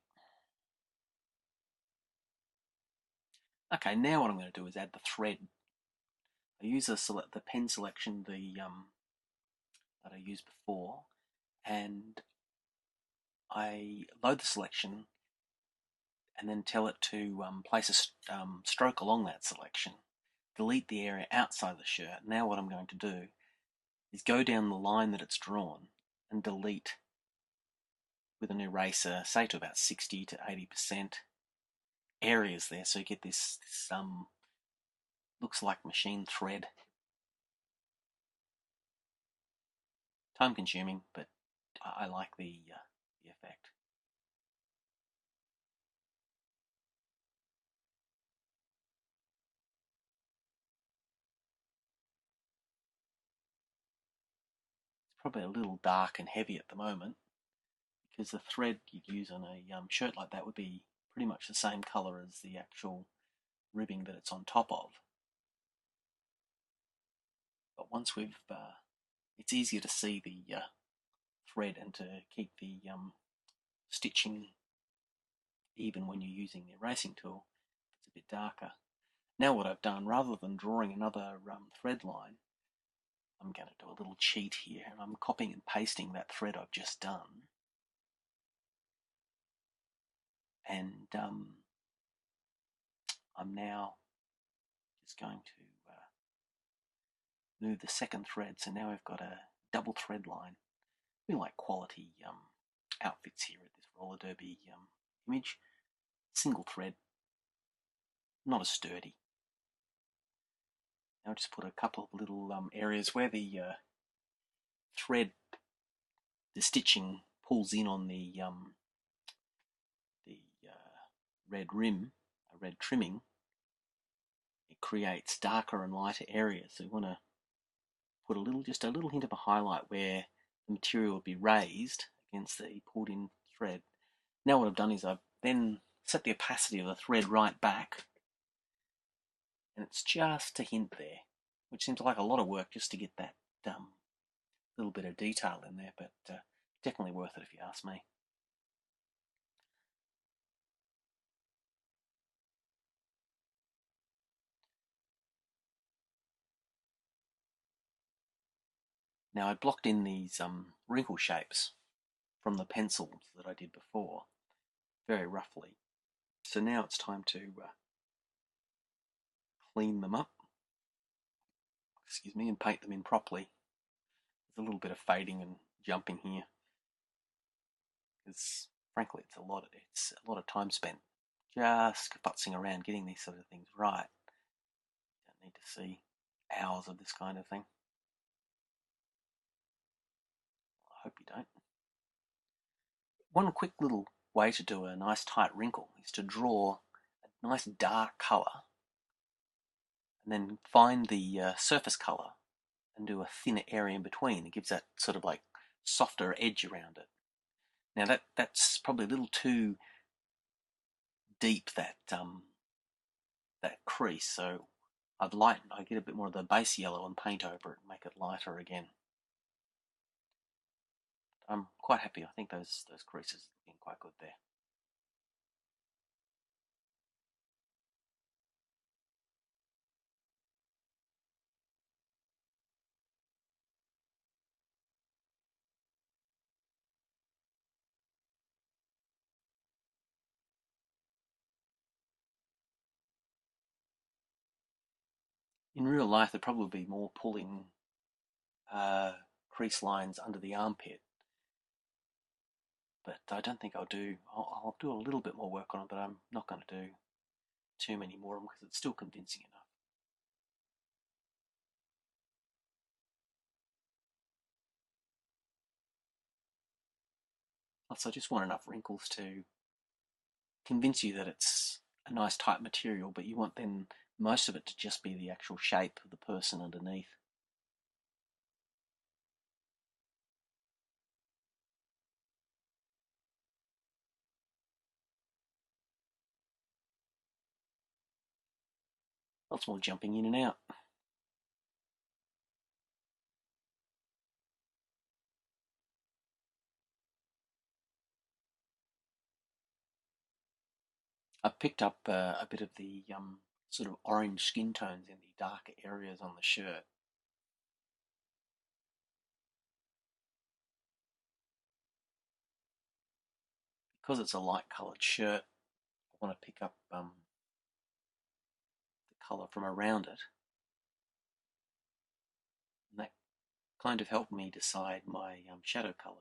Okay, now what I'm going to do is add the thread. I use the pen selection that I used before, and I load the selection and then tell it to place a stroke along that selection. delete the area outside the shirt. Now what I'm going to do is go down the line that it's drawn and delete with an eraser, say to about 60 to 80% areas there, so you get this looks like machine thread. Time consuming, but I like the effect. It's probably a little dark and heavy at the moment because the thread you'd use on a shirt like that would be pretty much the same colour as the actual ribbing that it's on top of. But once we've, it's easier to see the thread and to keep the stitching even when you're using the erasing tool. It's a bit darker. Now what I've done, rather than drawing another thread line, I'm going to do a little cheat here, and I'm copying and pasting that thread I've just done. And I'm now just going to move the second thread, so now we've got a double thread line. We like quality outfits here at this roller derby image. Single thread, not as sturdy. Now I'll just put a couple of little areas where the thread, the stitching pulls in on the red rim, a red trimming. It creates darker and lighter areas. So you want to put just a little hint of a highlight where the material would be raised against the pulled in thread. Now what I've done is I've then set the opacity of the thread right back, and it's just a hint there, which seems like a lot of work just to get that little bit of detail in there, but definitely worth it if you ask me. Now I blocked in these wrinkle shapes from the pencils that I did before, very roughly. So now it's time to clean them up, excuse me, and paint them in properly. There's a little bit of fading and jumping here, because frankly it's a lot of time spent just futzing around getting these sort of things right. You don't need to see hours of this kind of thing. I hope you don't. One quick little way to do a nice tight wrinkle is to draw a nice dark colour and then find the surface colour and do a thinner area in between. It gives that sort of like softer edge around it. Now that's probably a little too deep, that crease, so I get a bit more of the base yellow and paint over it and make it lighter again. I'm quite happy. I think those creases are looking quite good there. In real life, there'd probably be more pulling crease lines under the armpit, but I don't think I'll do a little bit more work on it, but I'm not going to do too many more because it's still convincing enough. Plus, I just want enough wrinkles to convince you that it's a nice tight material, but you want then most of it to just be the actual shape of the person underneath. Lots more jumping in and out. I've picked up a bit of the sort of orange skin tones in the darker areas on the shirt. Because it's a light coloured shirt, I want to pick up the colour from around it. kind of helped me decide my shadow colours.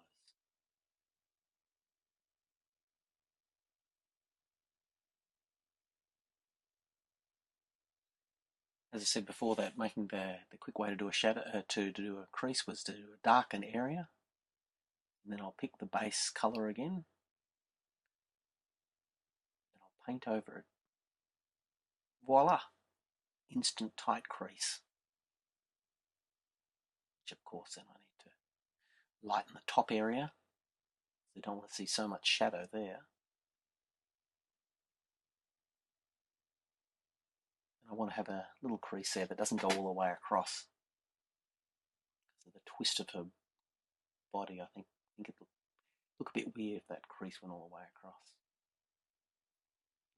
As I said before, that making the quick way to do a shadow to do a crease was to do a darken area, and then I'll pick the base colour again, and I'll paint over it. Voila! Instant tight crease. Which of course then I need to lighten the top area. So I don't want to see so much shadow there. And I want to have a little crease there that doesn't go all the way across. Because of the twist of her body, I think it would look a bit weird if that crease went all the way across.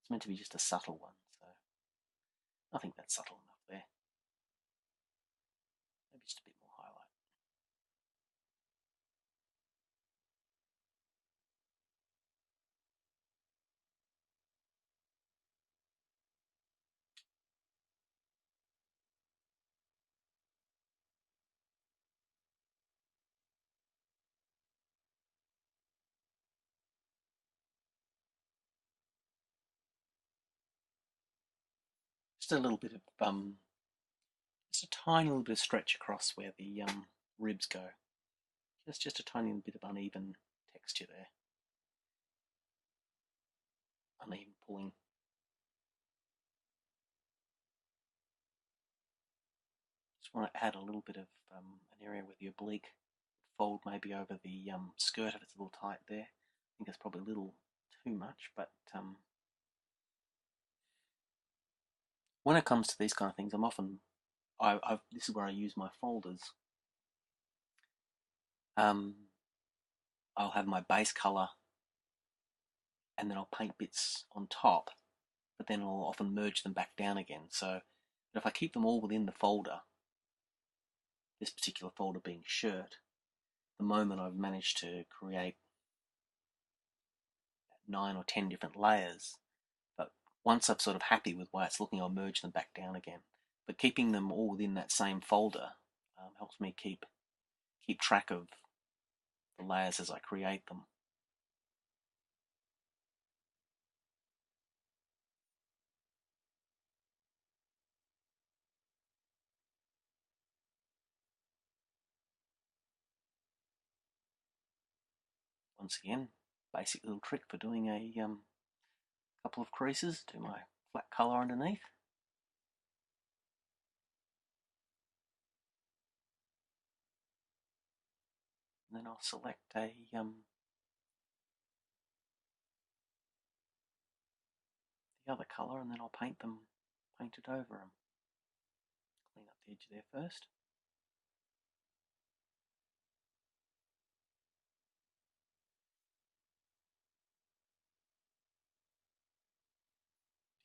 It's meant to be just a subtle one, so I think that's subtle enough there. Maybe just a bit more highlight. Just a little bit of just a tiny little bit of stretch across where the ribs go. Just a tiny bit of uneven texture there. Uneven pulling. Just want to add a little bit of an area where the oblique fold maybe over the skirt if it's a little tight there. I think that's probably a little too much, but when it comes to these kind of things, I'm often this is where I use my folders. I'll have my base color, and then I'll paint bits on top, but then I'll often merge them back down again. So if I keep them all within the folder, this particular folder being shirt, the moment I've managed to create 9 or 10 different layers, but once I'm sort of happy with the way it's looking, I'll merge them back down again. But keeping them all within that same folder helps me keep track of the layers as I create them. Once again, basic little trick for doing a couple of creases. Do my flat colour underneath. And then I'll select the other colour, and then I'll paint it over them. Clean up the edge there first.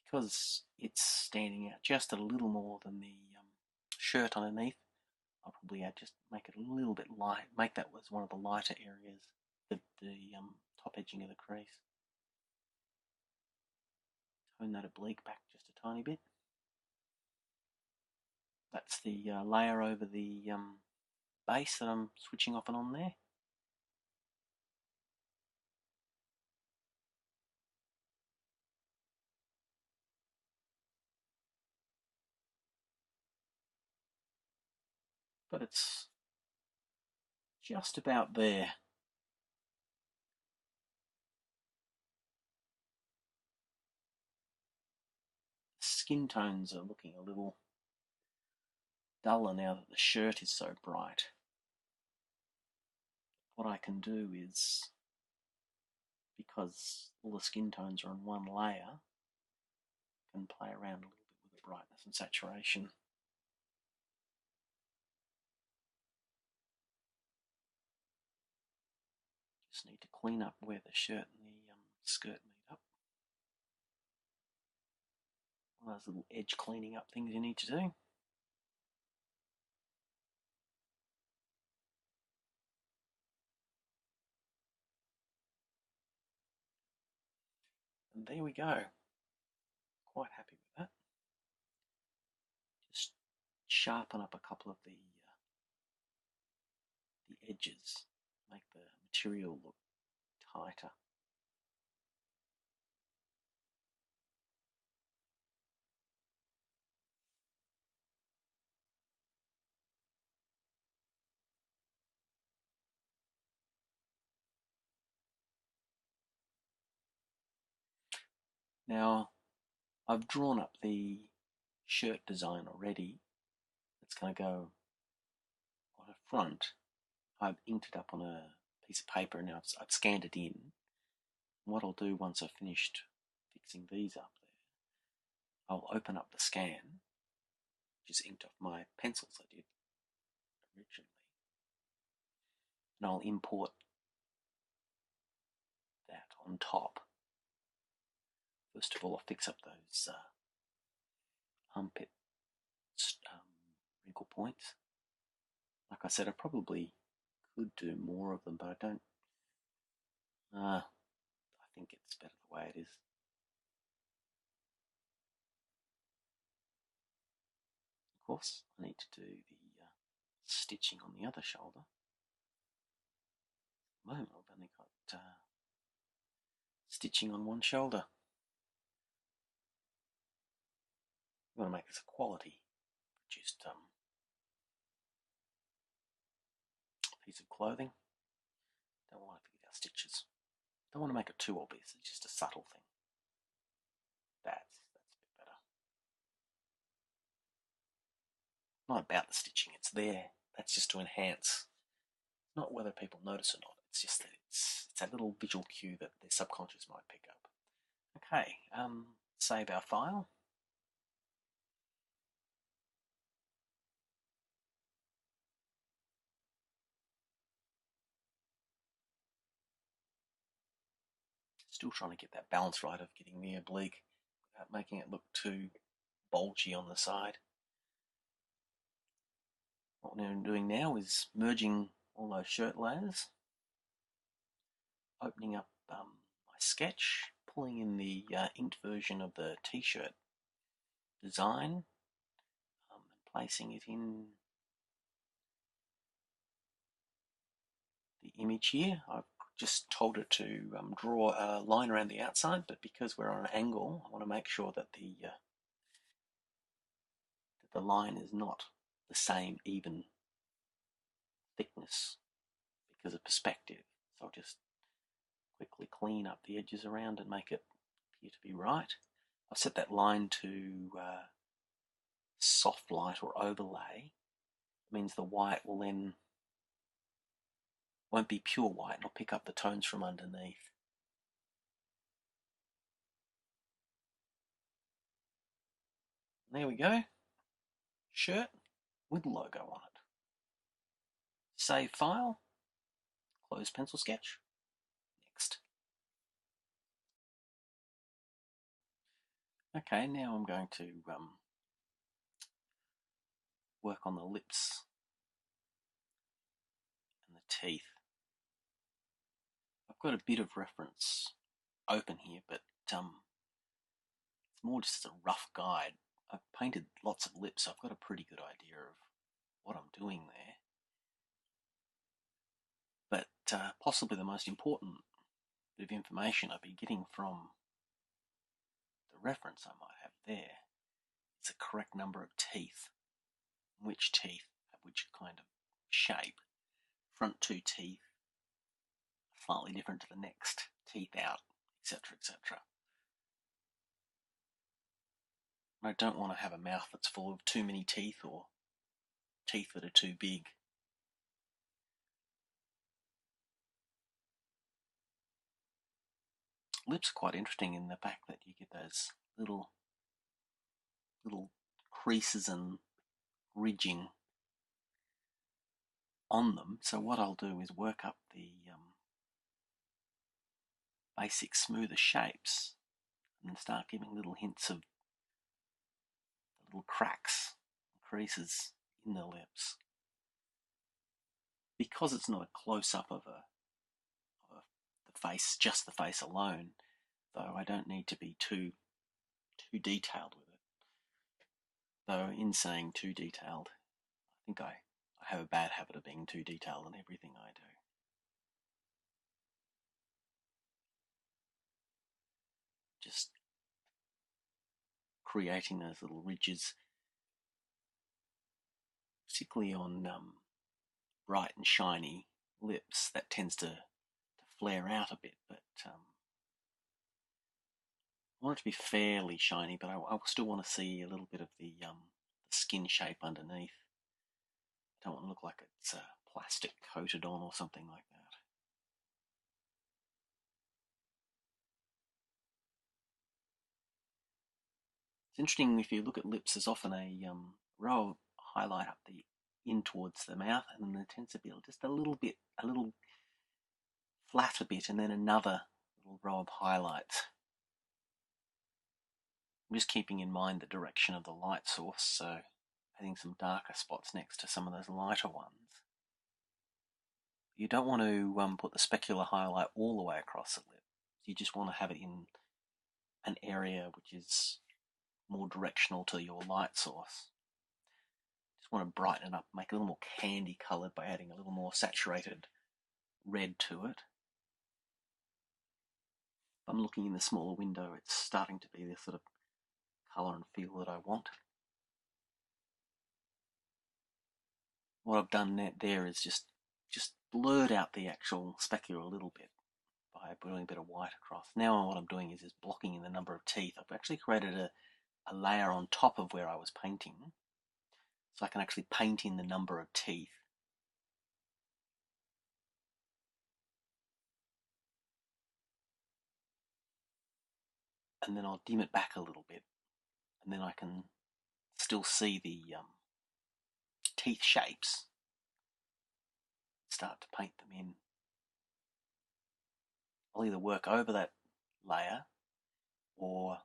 Because it's standing out just a little more than the shirt underneath, I'll probably just make it a little bit light, make that was one of the lighter areas, the top edging of the crease. Tone that oblique back just a tiny bit. That's the layer over the base that I'm switching off and on there. But it's just about there. Skin tones are looking a little duller now that the shirt is so bright. What I can do is, because all the skin tones are on one layer, I can play around a little bit with the brightness and saturation. Just need to clean up where the shirt and the skirt meet up. One of those little edge cleaning up things you need to do. And there we go. Quite happy with that. Just sharpen up a couple of the the edges, make the material look tighter. Now, I've drawn up the shirt design already. It's going to go on a front. I've inked it up on a piece of paper and now I've scanned it in. What I'll do once I've finished fixing these up there, I'll open up the scan, which is inked off my pencils I did originally, and I'll import that on top. First of all, I'll fix up those armpit wrinkle points. Like I said, I probably could do more of them, but I don't. I think it's better the way it is. Of course, I need to do the stitching on the other shoulder. At the moment, I've only got stitching on one shoulder. We want to make this a quality produced piece of clothing. Don't want to forget our stitches. Don't want to make it too obvious. It's just a subtle thing. That's a bit better. Not about the stitching. It's there. That's just to enhance. Not whether people notice or not. It's just that it's a little visual cue that their subconscious might pick up. Okay. Save our file. Still trying to get that balance right of getting the oblique without making it look too bulgy on the side. What I'm doing now is merging all those shirt layers, opening up my sketch, pulling in the inked version of the t-shirt design, and placing it in the image here. I've just told it to draw a line around the outside, but because we're on an angle, I want to make sure that the line is not the same even thickness because of perspective. So I'll just quickly clean up the edges around and make it appear to be right. I've set that line to soft light or overlay. It means the white will then won't be pure white, and I'll pick up the tones from underneath. And there we go. Shirt with logo on it. Save file. Close pencil sketch. Next. Okay, now I'm going to work on the lips and the teeth. I've got a bit of reference open here, but it's more just a rough guide. I've painted lots of lips, so I've got a pretty good idea of what I'm doing there. But possibly the most important bit of information I'd be getting from the reference I might have there is the correct number of teeth. Which teeth have which kind of shape. Front two teeth are slightly different to the next teeth out, etc., etc. I don't want to have a mouth that's full of too many teeth or teeth that are too big. Lips are quite interesting in the fact that you get those little creases and ridging on them. So what I'll do is work up the basic smoother shapes and start giving little hints of the little cracks and creases in the lips. Because it's not a close-up of the face, just the face alone, though I don't need to be too detailed with it. Though in saying too detailed, I think I have a bad habit of being too detailed in everything I do. Just creating those little ridges, particularly on bright and shiny lips, that tends to flare out a bit, but I want it to be fairly shiny, but I still want to see a little bit of the skin shape underneath. I don't want to look like it's plastic coated on or something like that. It's interesting, if you look at lips, there's often a row of highlight up the in towards the mouth, and then there tends to be just a little flat a bit, and then another little row of highlights. I'm just keeping in mind the direction of the light source, so adding some darker spots next to some of those lighter ones. You don't want to put the specular highlight all the way across the lip. You just want to have it in an area which is more directional to your light source. Just want to brighten it up, make it a little more candy coloured by adding a little more saturated red to it. If I'm looking in the smaller window, it's starting to be the sort of colour and feel that I want. What I've done there is just blurred out the actual specular a little bit by putting a bit of white across. Now what I'm doing is blocking in the number of teeth. I've actually created a layer on top of where I was painting, so I can actually paint in the number of teeth. And then I'll dim it back a little bit, and then I can still see the teeth shapes. Start to paint them in. I'll either work over that layer or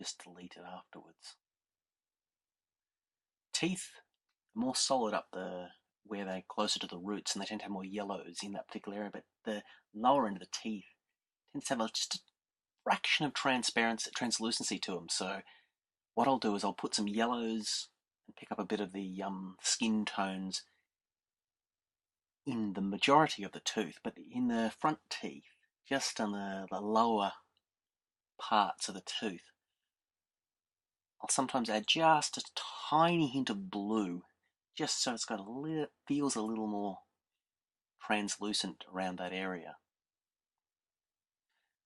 just delete it afterwards. Teeth are more solid up where they're closer to the roots, and they tend to have more yellows in that particular area, but the lower end of the teeth tends to have just a fraction of translucency to them. So what I'll do is I'll put some yellows and pick up a bit of the skin tones in the majority of the tooth, but in the front teeth, just on the lower parts of the tooth, I'll sometimes add just a tiny hint of blue, just so it's got feels a little more translucent around that area.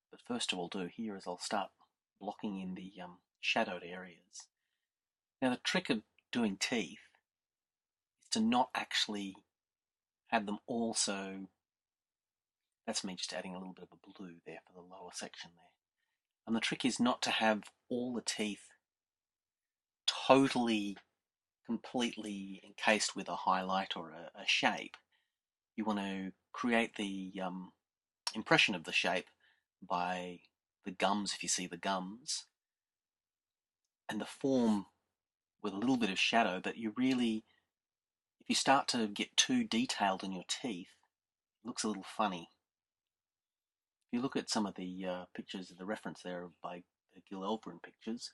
But first of all, do here is I'll start blocking in the shadowed areas. Now the trick of doing teeth is to not actually have them also, that's me just adding a little bit of a blue there for the lower section there. And the trick is not to have all the teeth totally, completely encased with a highlight or a shape. You want to create the impression of the shape by the gums, if you see the gums, and the form with a little bit of shadow, but you really, if you start to get too detailed in your teeth, it looks a little funny. If you look at some of the pictures, the reference there by Gil Elverin pictures,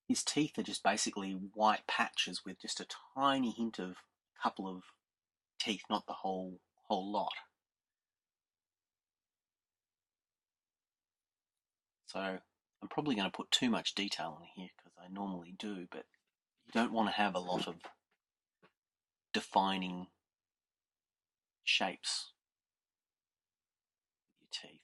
his teeth are just basically white patches with just a tiny hint of a couple of teeth, not the whole lot. So I'm probably going to put too much detail in here because I normally do, but you don't want to have a lot of defining shapes with your teeth.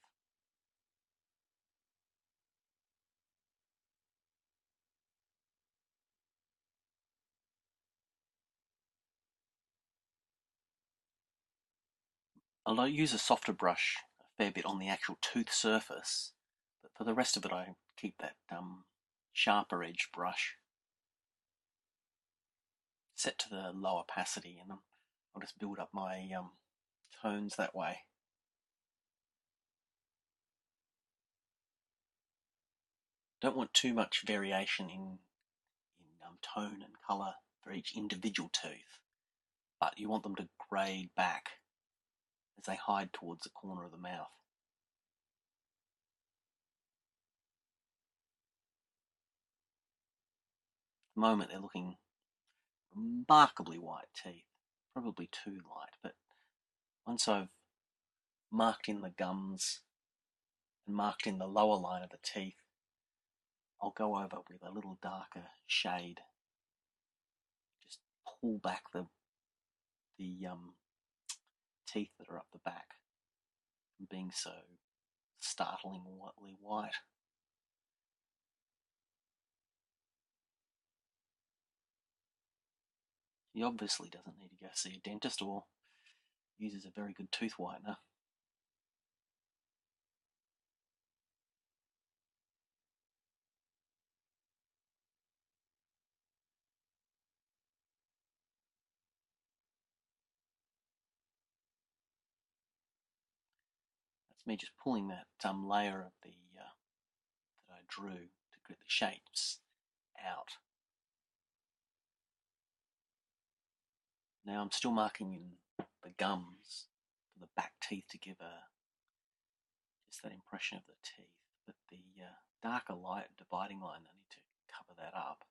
I'll use a softer brush a fair bit on the actual tooth surface, but for the rest of it I keep that sharper edge brush set to the low opacity, and I'll just build up my tones that way. Don't want too much variation in tone and colour for each individual tooth, but you want them to grade back as they hide towards the corner of the mouth. At the moment they're looking remarkably white teeth, probably too light, but once I've marked in the gums and marked in the lower line of the teeth, I'll go over with a little darker shade, just pull back the teeth that are up the back from being so startlingly white. He obviously doesn't need to go see a dentist or uses a very good tooth whitener. That's me just pulling that layer of the that I drew to get the shapes out. Now I'm still marking in the gums for the back teeth to give just that impression of the teeth, but the darker light dividing line, I need to cover that up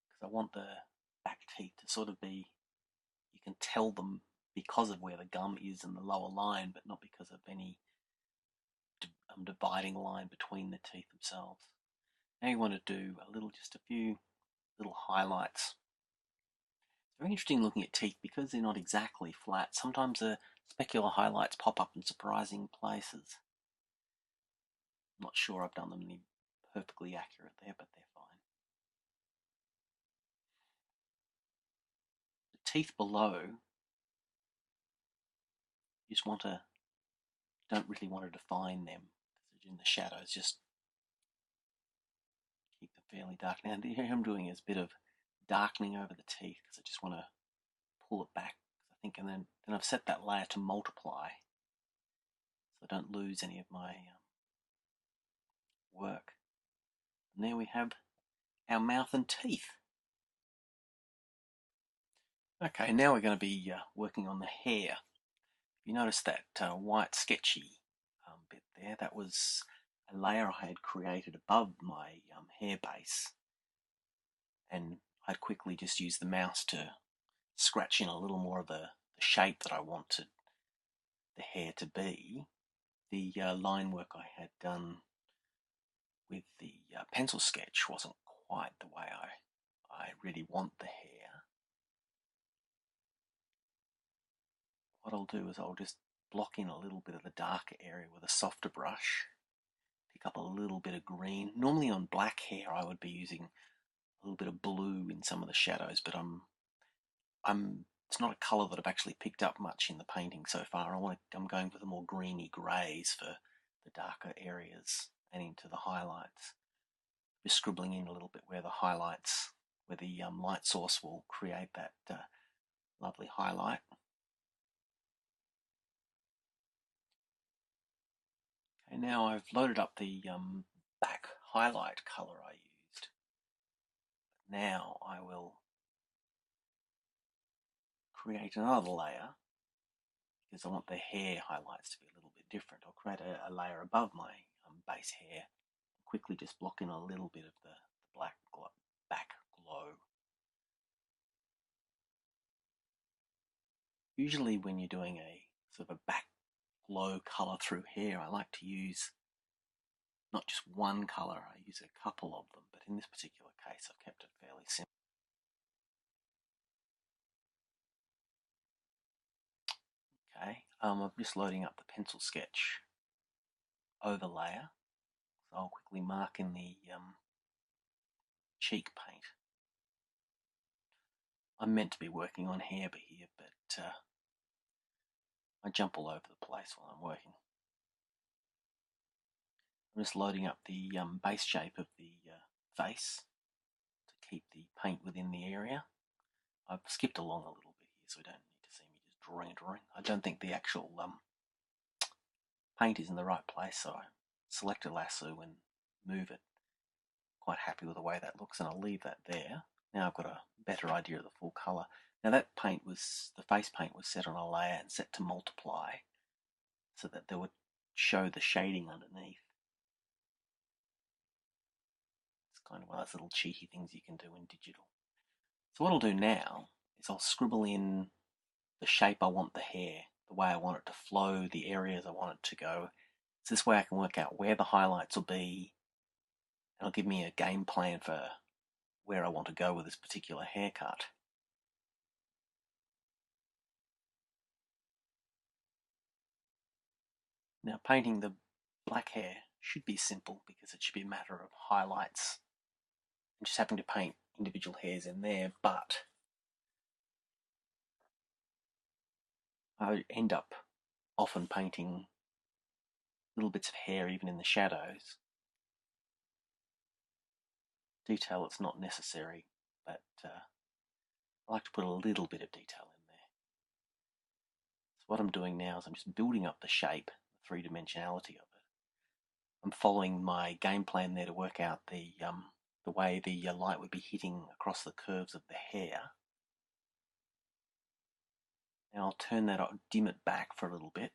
because I want the back teeth to sort of be, you can tell them because of where the gum is in the lower line, but not because of any dividing line between the teeth themselves. Now you want to do just a few little highlights. It's very interesting looking at teeth because they're not exactly flat. Sometimes the specular highlights pop up in surprising places. I'm not sure I've done them any perfectly accurate there, but they're fine. The teeth below, you just don't really want to define them in the shadows, just keep them fairly dark. Now here I'm doing is a bit of darkening over the teeth because I just want to pull it back, I think, and then I've set that layer to multiply so I don't lose any of my work. And there we have our mouth and teeth. Okay, now we're going to be working on the hair. You notice that white sketchy bit there, that was a layer I had created above my hair base, and I'd quickly just use the mouse to scratch in a little more of the shape that I wanted the hair to be. The line work I had done with the pencil sketch wasn't quite the way I really want the hair. What I'll do is I'll just block in a little bit of the darker area with a softer brush, pick up a little bit of green. Normally on black hair I would be using a little bit of blue in some of the shadows, but it's not a colour that I've actually picked up much in the painting so far. I'm going for the more greeny greys for the darker areas and into the highlights. Just scribbling in a little bit where the highlights, where the light source will create that lovely highlight. Okay, now I've loaded up the back highlight colour I used. Now I will create another layer because I want the hair highlights to be a little bit different. I'll create a layer above my base hair, quickly just block in a little bit of the back glow. Usually when you're doing a sort of a back glow colour through hair, I like to use not just one colour, I use a couple of them, but in this particular case I've kept it fairly simple. Okay, I'm just loading up the pencil sketch overlayer, so I'll quickly mark in the cheek paint. I'm meant to be working on hair here, but I jump all over the place while I'm working. I'm just loading up the base shape of the face to keep the paint within the area. I've skipped along a little bit here, so we don't need to see me just drawing. I don't think the actual paint is in the right place, so I select a lasso and move it. Quite happy with the way that looks, and I'll leave that there. Now I've got a better idea of the full colour. Now the face paint was set on a layer and set to multiply so that they would show the shading underneath. It's kind of one of those little cheeky things you can do in digital. So what I'll do now is I'll scribble in the shape I want the hair, the way I want it to flow, the areas I want it to go. So this way I can work out where the highlights will be, and it'll give me a game plan for where I want to go with this particular haircut. Now painting the black hair should be simple because it should be a matter of highlights and just having to paint individual hairs in there, but I end up often painting little bits of hair even in the shadows. Detail that's not necessary, but I like to put a little bit of detail in there. So what I'm doing now is I'm just building up the shape, the three-dimensionality of it. I'm following my game plan there to work out the way the light would be hitting across the curves of the hair. Now I'll turn that on, dim it back for a little bit.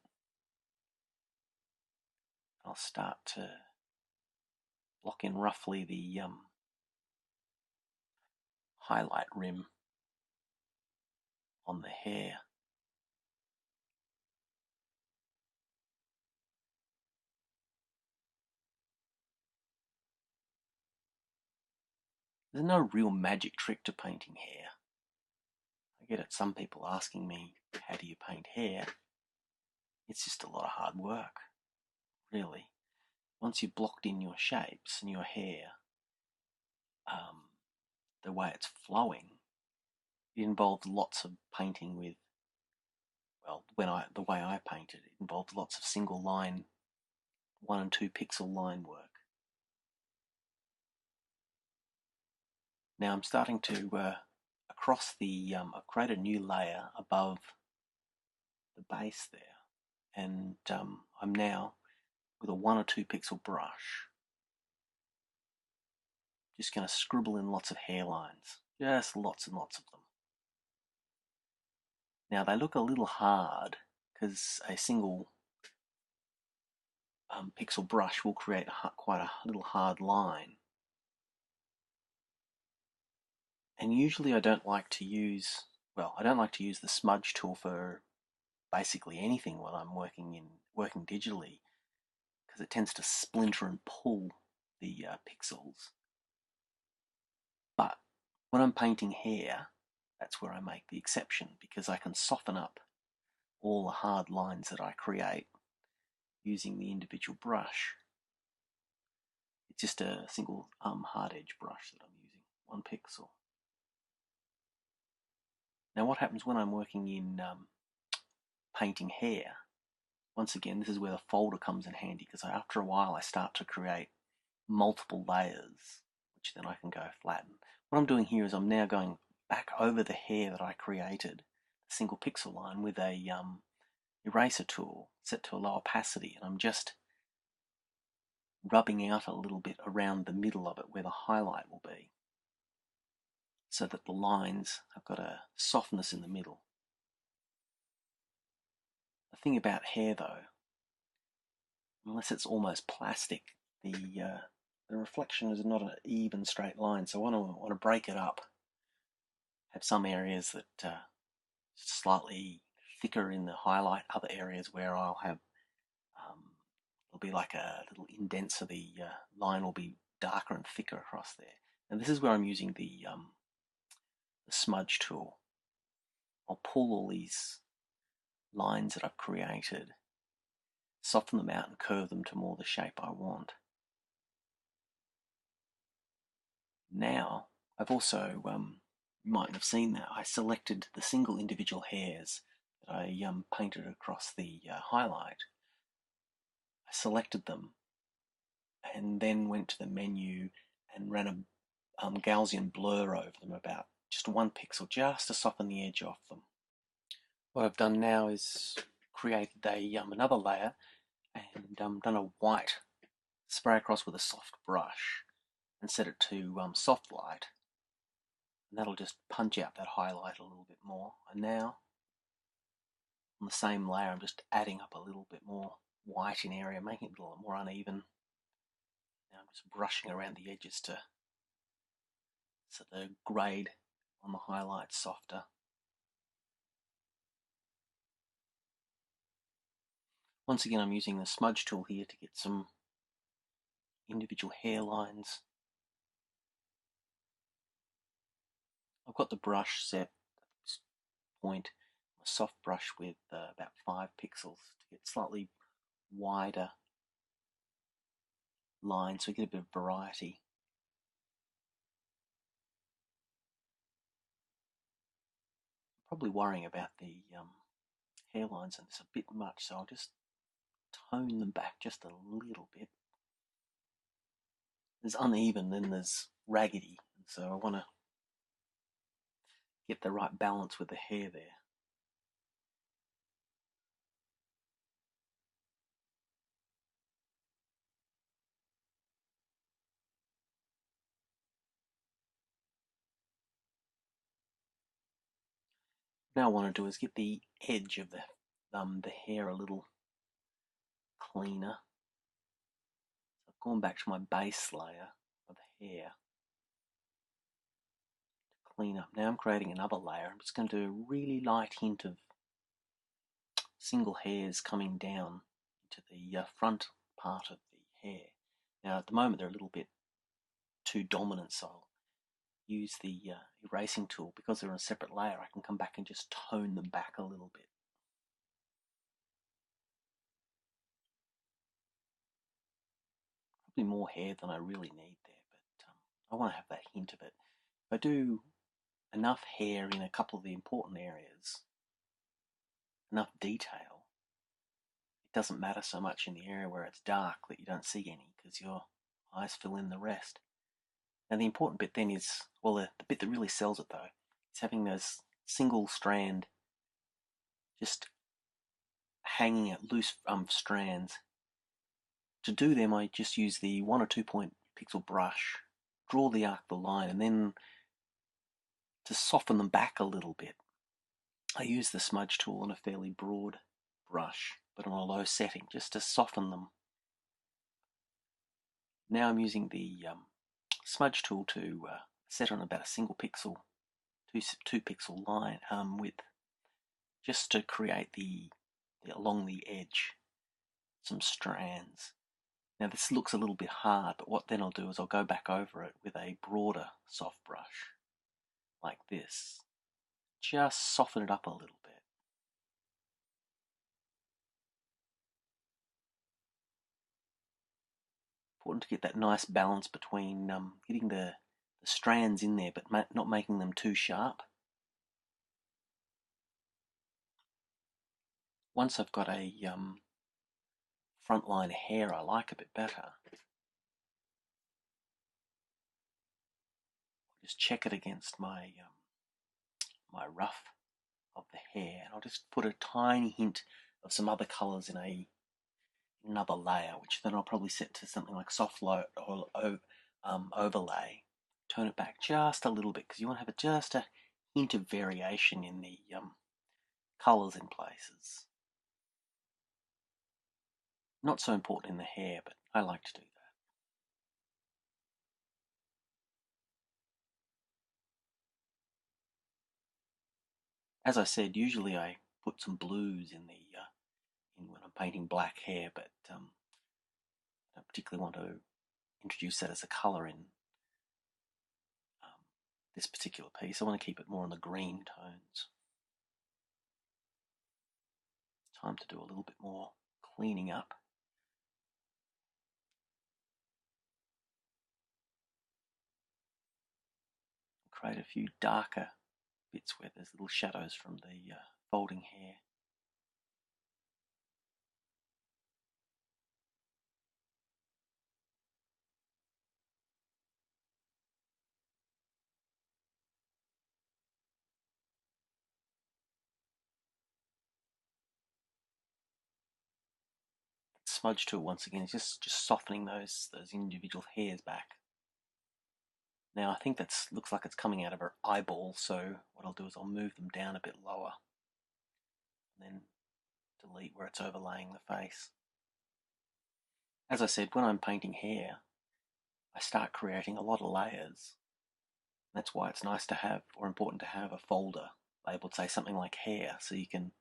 I'll start to block in roughly the highlight rim on the hair. There's no real magic trick to painting hair. I get it, some people asking me, how do you paint hair? It's just a lot of hard work, really. Once you've blocked in your shapes and your hair, the way it's flowing, it involves lots of painting with, well, the way I painted, it involved lots of single line, 1 and 2 pixel line work. Now I'm starting to, across the, I've created a new layer above the base there, and I'm now, with a 1 or 2 pixel brush, just going to scribble in lots of hairlines, just lots and lots of them. Now they look a little hard because a single pixel brush will create quite a little hard line. And usually I don't like to use the smudge tool for basically anything when I'm working digitally, because it tends to splinter and pull the pixels. But when I'm painting hair, that's where I make the exception, because I can soften up all the hard lines that I create using the individual brush. It's just a single hard edge brush that I'm using, 1 pixel. Now what happens when I'm working in painting hair? Once again, this is where the folder comes in handy, because after a while I start to create multiple layers, which then I can go flatten. What I'm doing here is I'm now going back over the hair that I created, a single pixel line, with a eraser tool set to a low opacity, and I'm just rubbing out a little bit around the middle of it where the highlight will be, so that the lines have got a softness in the middle. The thing about hair though, unless it's almost plastic, the reflection is not an even straight line, so I want to break it up. Have some areas that slightly thicker in the highlight, other areas where I'll have it'll be like a little indent, so the line will be darker and thicker across there. And this is where I'm using the smudge tool. I'll pull all these lines that I've created, soften them out and curve them to more the shape I want. Now, I've also, you might have seen that, I selected the single individual hairs that I painted across the highlight. I selected them and then went to the menu and ran a Gaussian blur over them, about just 1 pixel, just to soften the edge off them. What I've done now is created another layer and done a white spray across with a soft brush and set it to soft light, and that'll just punch out that highlight a little bit more. And now on the same layer I'm just adding up a little bit more white in area, making it a little more uneven. Now I'm just brushing around the edges so the grade on the highlights softer. Once again, I'm using the smudge tool here to get some individual hairlines. I've got the brush set at this point, a soft brush with about 5 pixels to get slightly wider lines so we get a bit of variety. I'm probably worrying about the hairlines and it's a bit much, so I'll just tone them back just a little bit. There's uneven, then there's raggedy, and so I want to get the right balance with the hair there. Now what I want to do is get the edge of the hair a little cleaner. So I've gone back to my base layer of hair to clean up. Now I'm creating another layer. I'm just going to do a really light hint of single hairs coming down into the front part of the hair. Now at the moment they're a little bit too dominant, so I'll use the erasing tool. Because they're on a separate layer, I can come back and just tone them back a little bit. Probably more hair than I really need there, but I want to have that hint of it. If I do enough hair in a couple of the important areas, enough detail, it doesn't matter so much in the area where it's dark that you don't see any because your eyes fill in the rest. Now the important bit then is, well, the bit that really sells it though, is having those single strand just hanging at loose strands. To do them, I just use the 1 or 2 point pixel brush, draw the arc, the line, and then to soften them back a little bit, I use the smudge tool on a fairly broad brush, but on a low setting, just to soften them. Now I'm using the smudge tool to set on about a single pixel, two pixel line width, just to create along the edge some strands. Now this looks a little bit hard, but what then I'll do is I'll go back over it with a broader soft brush, like this. Just soften it up a little bit. Important to get that nice balance between getting the strands in there, but not making them too sharp. Once I've got a front line hair I like a bit better, I'll just check it against my my rough of the hair, and I'll just put a tiny hint of some other colours in another layer, which then I'll probably set to something like soft light or overlay. Turn it back just a little bit because you want to have just a hint of variation in the colours in places. Not so important in the hair, but I like to do that. As I said, usually I put some blues in when I'm painting black hair, but I don't particularly want to introduce that as a colour in this particular piece. I want to keep it more in the green tones. It's time to do a little bit more cleaning up. Create a few darker bits where there's little shadows from the folding hair. Smudge tool once again is just softening those individual hairs back. Now I think that looks like it's coming out of her eyeball, so what I'll do is I'll move them down a bit lower and then delete where it's overlaying the face. As I said, when I'm painting hair, I start creating a lot of layers That's why it's nice to have, or important to have, a folder labeled, say, something like hair, so you can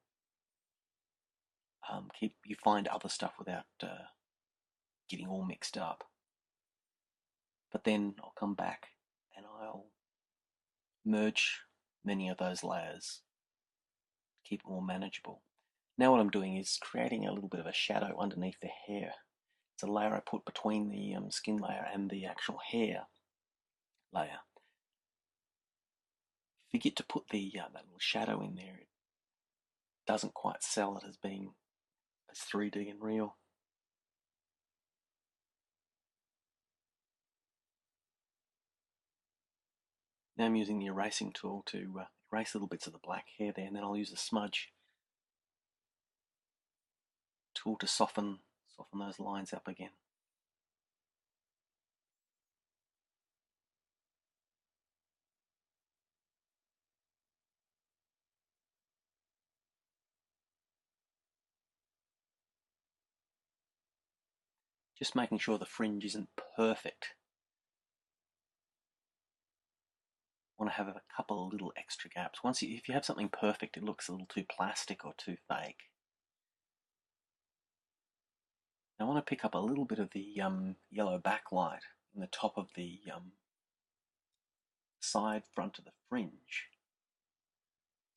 you find other stuff without getting all mixed up. But then I'll come back and I'll merge many of those layers, keep it more manageable. Now what I'm doing is creating a little bit of a shadow underneath the hair. It's a layer I put between the skin layer and the actual hair layer. If you get to put that little shadow in there, it doesn't quite sell it as being as 3D and real. Now I'm using the erasing tool to erase little bits of the black hair there, and then I'll use a smudge tool to soften those lines up again. Just making sure the fringe isn't perfect. I want to have a couple of little extra gaps. If you have something perfect, it looks a little too plastic or too fake. Now I want to pick up a little bit of the yellow backlight in the top of the side front of the fringe.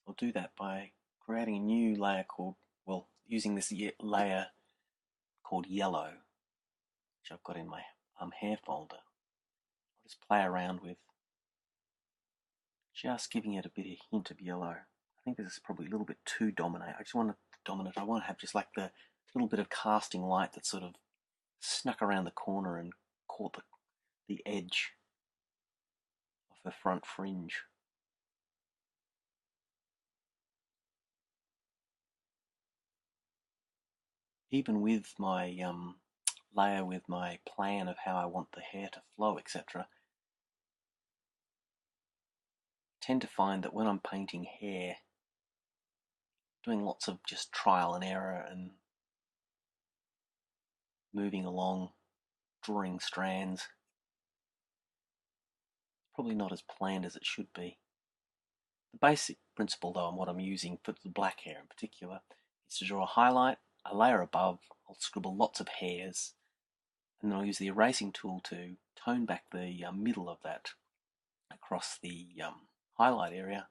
I'll do that by creating a new layer called, well, using this layer called yellow, which I've got in my hair folder. I'll just play around with just giving it a bit of hint of yellow. I think this is probably a little bit too dominant. I just want it dominant. I want to have just like the little bit of casting light that sort of snuck around the corner and caught the edge of the front fringe. Even with my layer with my plan of how I want the hair to flow, etc., I tend to find that when I'm painting hair, doing lots of just trial and error and moving along, drawing strands, probably not as planned as it should be. The basic principle, though, and what I'm using for the black hair in particular, is to draw a highlight, a layer above. I'll scribble lots of hairs, and then I'll use the erasing tool to tone back the middle of that across the highlight area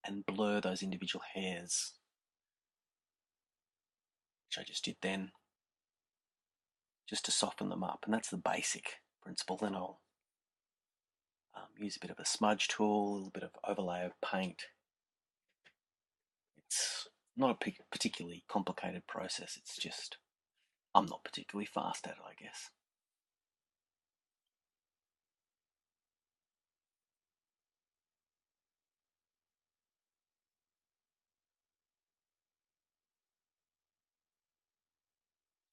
and blur those individual hairs, which I just did then, just to soften them up. And that's the basic principle. Then I'll use a bit of a smudge tool, a little bit of overlay of paint. It's not a particularly complicated process. It's just I'm not particularly fast at it, I guess.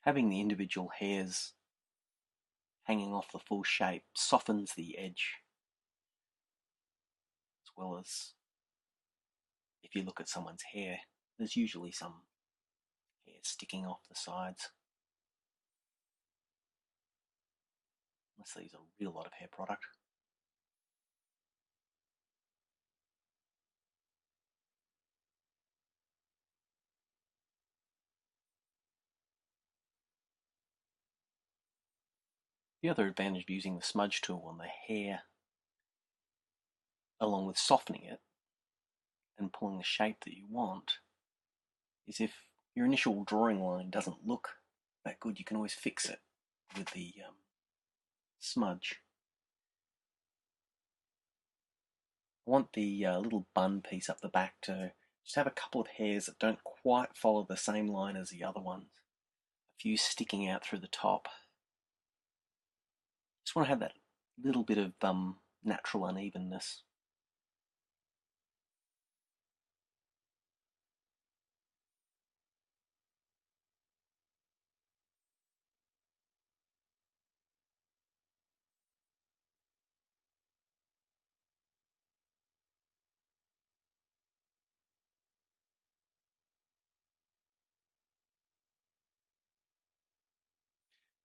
Having the individual hairs hanging off the full shape softens the edge, as well as if you look at someone's hair, there's usually some hair sticking off the sides, unless they use a real lot of hair product. The other advantage of using the smudge tool on the hair, along with softening it and pulling the shape that you want, is if your initial drawing line doesn't look that good, you can always fix it with the smudge. I want the little bun piece up the back to just have a couple of hairs that don't quite follow the same line as the other ones. A few sticking out through the top. Just want to have that little bit of natural unevenness.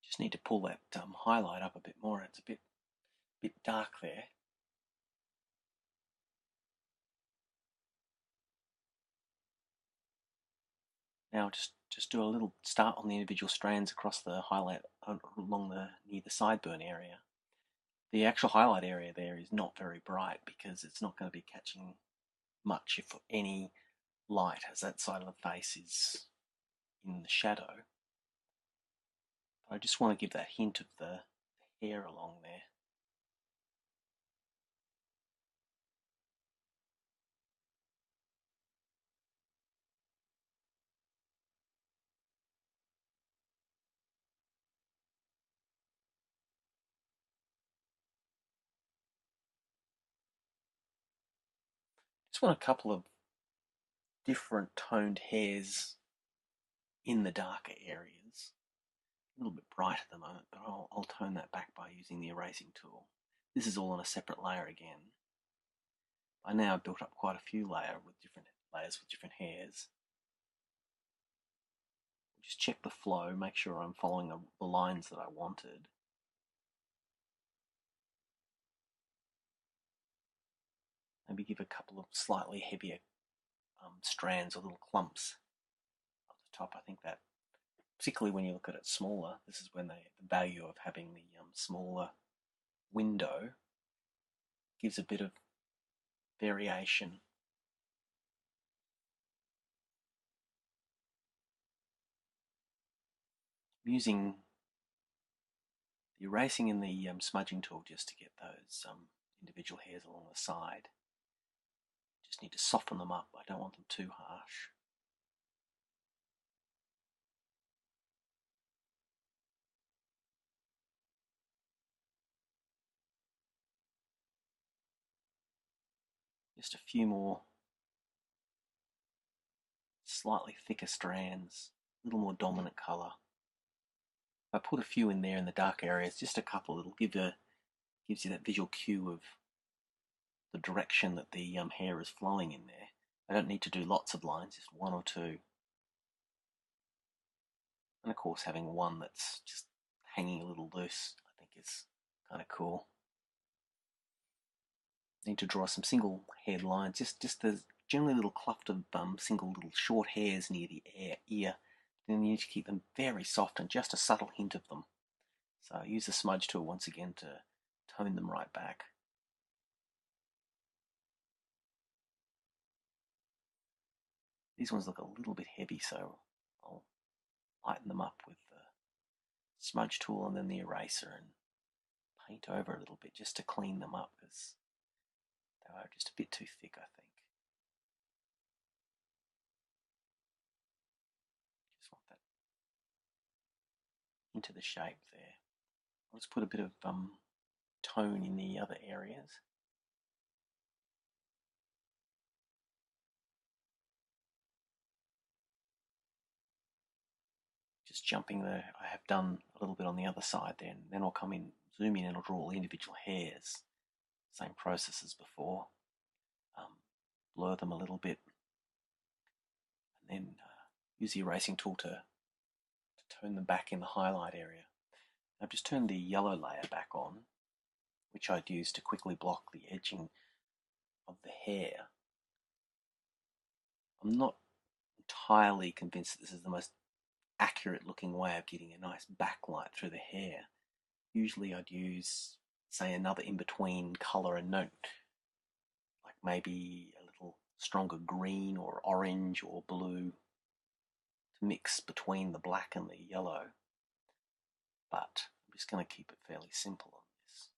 Just need to pull that highlight up a bit more. It's a bit dark there. Now just do a little start on the individual strands across the highlight along near the sideburn area. The actual highlight area there is not very bright because it's not going to be catching much, if any, light, as that side of the face is in the shadow. But I just want to give that hint of the hair along there. Just want a couple of different toned hairs in the darker areas. A little bit bright at the moment, but I'll tone that back by using the erasing tool. This is all on a separate layer again. I now built up quite a few layers with different hairs. Just check the flow, make sure I'm following the lines that I wanted. Maybe give a couple of slightly heavier strands or little clumps up the top. I think that, particularly when you look at it smaller, this is when the value of having the smaller window gives a bit of variation. I'm using the erasing and the smudging tool just to get those individual hairs along the side. Just need to soften them up. I don't want them too harsh. Just a few more slightly thicker strands, a little more dominant colour. I put a few in there in the dark areas, just a couple. It'll gives you that visual cue of the direction that the hair is flowing in there. I don't need to do lots of lines, just one or two. And of course, having one that's just hanging a little loose, I think is kind of cool. Need to draw some single haired lines, just the generally little cluft of single little short hairs near the ear. Then you need to keep them very soft and just a subtle hint of them. So I use the smudge tool once again to tone them right back. These ones look a little bit heavy, so I'll lighten them up with the smudge tool and then the eraser and paint over a little bit just to clean them up because they are just a bit too thick, I think. Just want that into the shape there. I'll just put a bit of tone in the other areas. Just jumping there, I have done a little bit on the other side there, and then I'll come in, zoom in, and I'll draw all the individual hairs. Same process as before. Blur them a little bit, and then use the erasing tool to tone them back in the highlight area. I've just turned the yellow layer back on, which I'd use to quickly block the edging of the hair. I'm not entirely convinced that this is the most accurate looking way of getting a nice backlight through the hair. Usually I'd use, say, another in-between colour and note, like maybe a little stronger green or orange or blue to mix between the black and the yellow. But I'm just going to keep it fairly simple on this.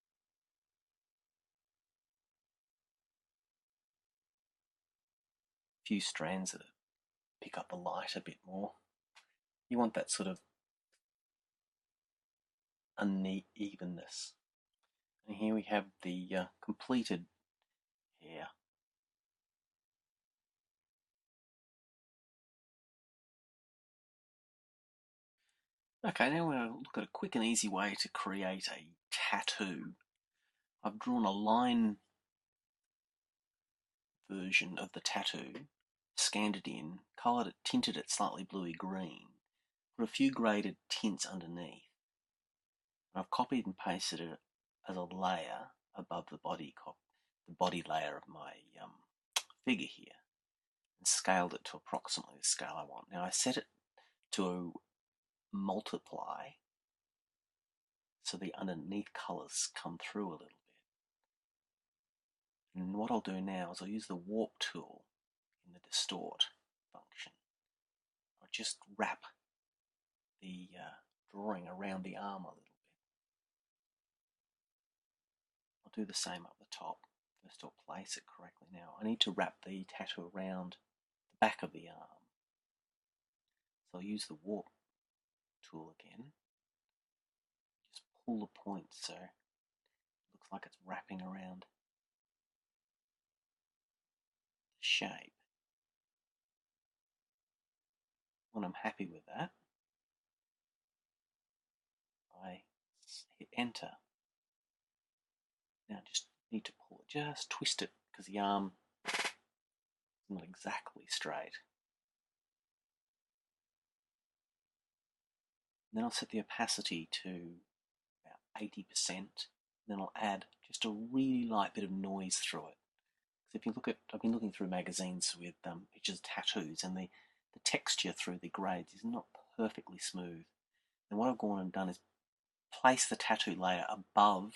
A few strands that pick up the light a bit more. You want that sort of unevenness. And here we have the completed hair. Okay, now we're going to look at a quick and easy way to create a tattoo. I've drawn a line version of the tattoo, scanned it in, coloured it, tinted it slightly bluey green, put a few graded tints underneath. And I've copied and pasted it as a layer above the body layer of my figure here. and scaled it to approximately the scale I want. Now I set it to multiply so the underneath colours come through a little bit. And what I'll do now is I'll use the warp tool in the distort function. I'll just wrap the drawing around the arm a little bit. I'll do the same up the top. First I'll place it correctly. Now I need to wrap the tattoo around the back of the arm. So I'll use the warp tool again. Just pull the point so it looks like it's wrapping around the shape. When I'm happy with that, I hit enter. Now I just need to pull it, just twist it, because the arm is not exactly straight. And then I'll set the opacity to about 80%. Then I'll add just a really light bit of noise through it. Because if you look at, I've been looking through magazines with pictures of tattoos, and the texture through the grades is not perfectly smooth. And what I've gone and done is place the tattoo layer above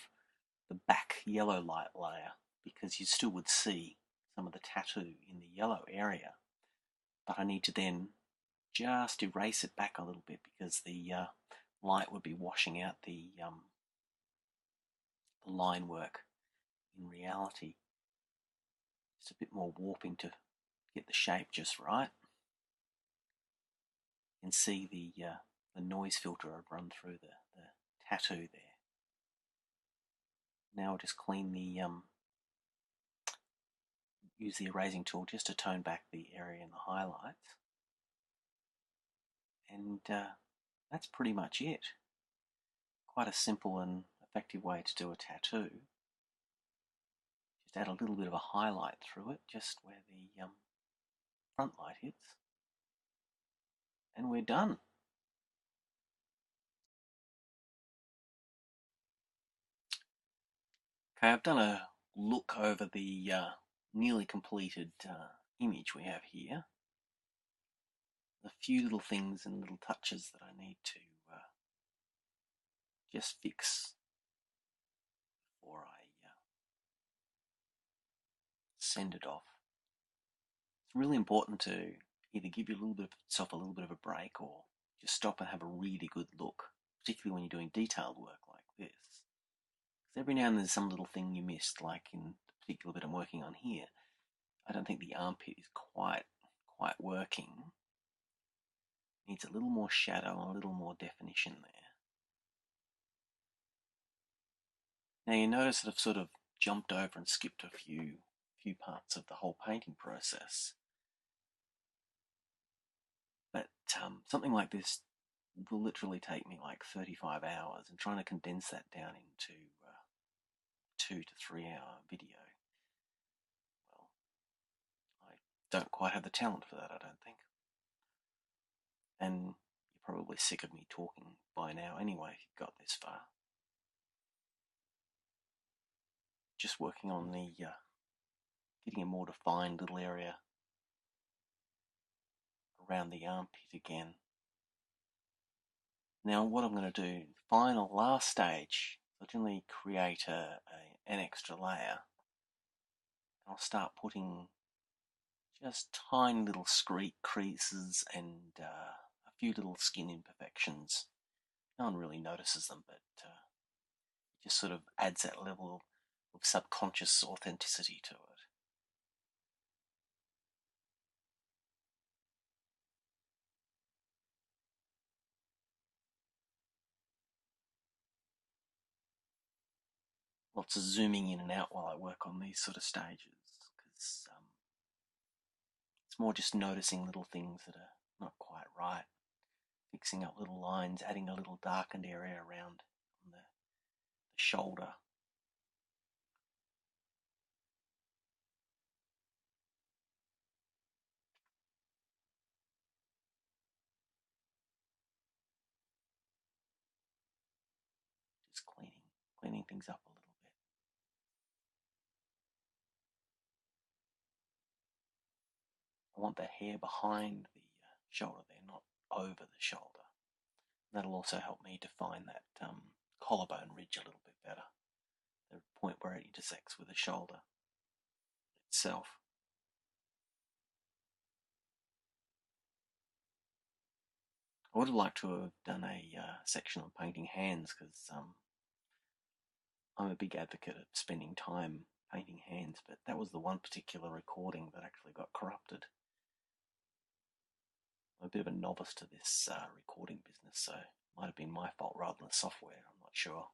the back yellow light layer, because you still would see some of the tattoo in the yellow area. But I need to then just erase it back a little bit, because the light would be washing out the line work in reality. Just a bit more warping to get the shape just right. You can see the noise filter I've run through the tattoo there. Now I'll just clean the use the erasing tool just to tone back the area in the highlights. And that's pretty much it. Quite a simple and effective way to do a tattoo. Just add a little bit of a highlight through it, just where the front light hits. And we're done. Okay, I've done a look over the nearly completed image we have here. A few little things and little touches that I need to just fix before I send it off. It's really important to either give yourself a little bit of a break, or just stop and have a really good look, particularly when you're doing detailed work like this. Because every now and then there's some little thing you missed, like in the particular bit I'm working on here. I don't think the armpit is quite working. Needs a little more shadow and a little more definition there. Now you notice that I've sort of jumped over and skipped a few parts of the whole painting process. But something like this will literally take me like 35 hours, and trying to condense that down into 2 to 3 hour video, well, I don't quite have the talent for that, I don't think. And you're probably sick of me talking by now anyway, if you've got this far. Just working on the getting a more defined little area around the armpit again. Now what I'm going to do, final last stage, I'll generally create an extra layer. I'll start putting just tiny little creases and a few little skin imperfections. No one really notices them, but it just sort of adds that level of subconscious authenticity to it. Lots of zooming in and out while I work on these sort of stages, because it's more just noticing little things that are not quite right, fixing up little lines, adding a little darkened area around on the shoulder. Just cleaning things up a little bit. I want the hair behind the shoulder there, not over the shoulder. That'll also help me define that collarbone ridge a little bit better, the point where it intersects with the shoulder itself. I would have liked to have done a section on painting hands, because I'm a big advocate of spending time painting hands, but that was the one particular recording that actually got corrupted. I'm a bit of a novice to this recording business, so it might have been my fault rather than the software, I'm not sure.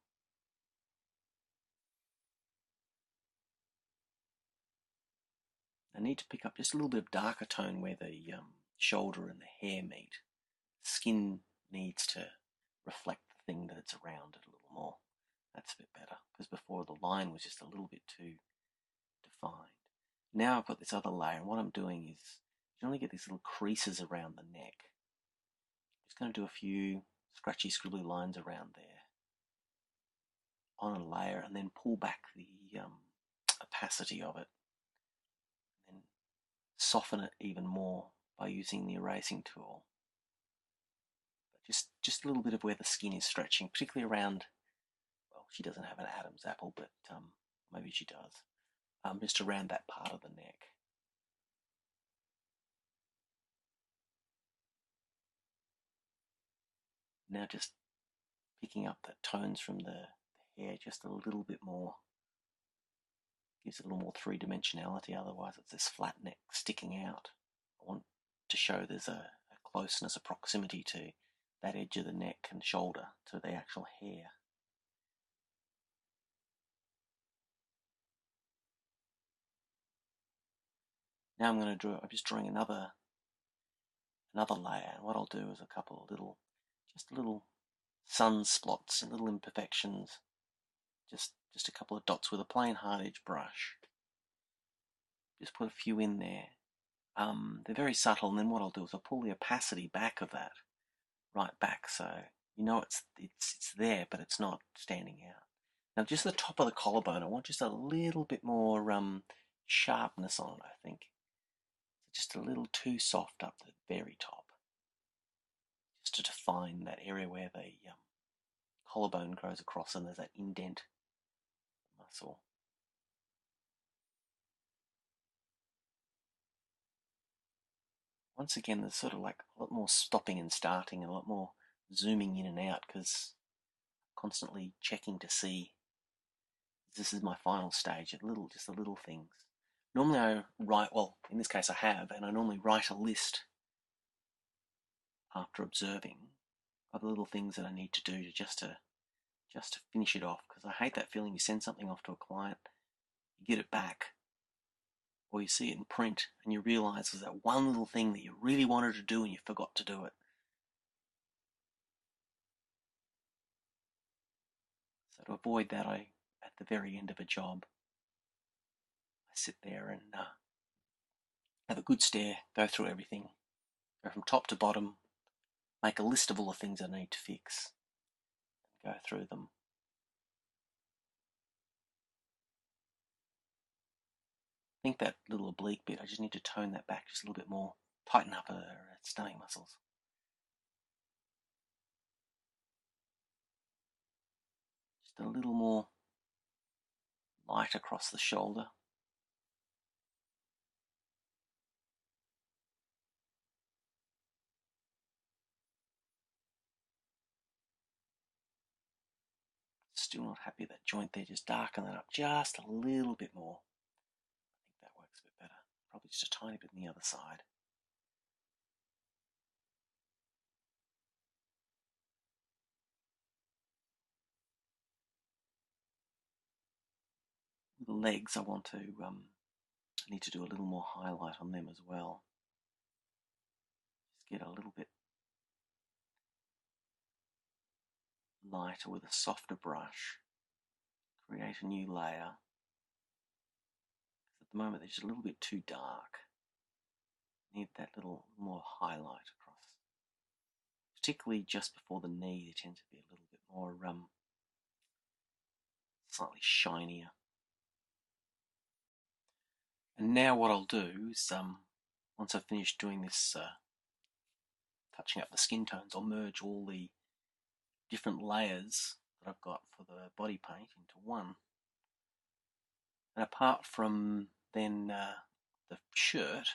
I need to pick up just a little bit of darker tone where the shoulder and the hair meet. Skin needs to reflect the thing that it's around it a little more. That's a bit better, because before the line was just a little bit too defined. Now I've got this other layer, and what I'm doing is you only get these little creases around the neck. Just going to do a few scratchy, scribbly lines around there on a layer, and then pull back the opacity of it, and then soften it even more by using the erasing tool. But just a little bit of where the skin is stretching, particularly around, well, she doesn't have an Adam's apple, but maybe she does. Just around that part of the neck. Now just picking up the tones from the hair just a little bit more. Gives it a little more three-dimensionality, otherwise it's this flat neck sticking out. I want to show there's a closeness, a proximity to that edge of the neck and shoulder to the actual hair. Now I'm just drawing another layer, and what I'll do is a couple of little sunspots and little imperfections, just a couple of dots with a plain hard edge brush. Just put a few in there. They're very subtle, and then what I'll do is I'll pull the opacity back of that right back, so you know it's there, but it's not standing out. Now just the top of the collarbone, I want just a little bit more sharpness on it, I think. Just a little too soft up the very top, just to define that area where the collarbone goes across and there's that indent muscle. Once again, there's sort of like a lot more stopping and starting and a lot more zooming in and out, because constantly checking to see this is my final stage of just the little things. Normally I write, well, in this case I have, and I normally write a list after observing of the little things that I need to do just to finish it off, because I hate that feeling you send something off to a client, you get it back, or you see it in print and you realise there's that one little thing that you really wanted to do and you forgot to do it. So to avoid that, at the very end of a job, I sit there and have a good stare, go through everything, go from top to bottom, make a list of all the things I need to fix, and go through them. I think that little oblique bit, I just need to tone that back just a little bit more, tighten up her stomach muscles. Just a little more light across the shoulder. Still not happy with that joint there, just darken that up just a little bit more. I think that works a bit better. Probably just a tiny bit on the other side. The legs, I need to do a little more highlight on them as well. Just get a little bit lighter with a softer brush. Create a new layer. At the moment they're just a little bit too dark. Need that little more highlight across. Particularly just before the knee, they tend to be a little bit more slightly shinier. And now what I'll do is once I've finished doing this, touching up the skin tones, I'll merge all the different layers that I've got for the body paint into one. And apart from then the shirt,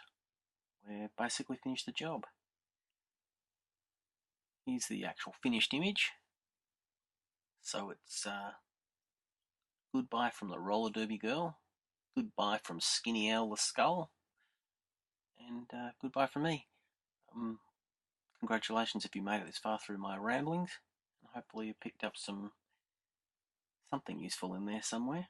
we're basically finished the job. Here's the actual finished image. So it's goodbye from the roller derby girl, goodbye from Skinny Al the Skull, and goodbye from me. Congratulations if you made it this far through my ramblings, and hopefully you picked up something useful in there somewhere.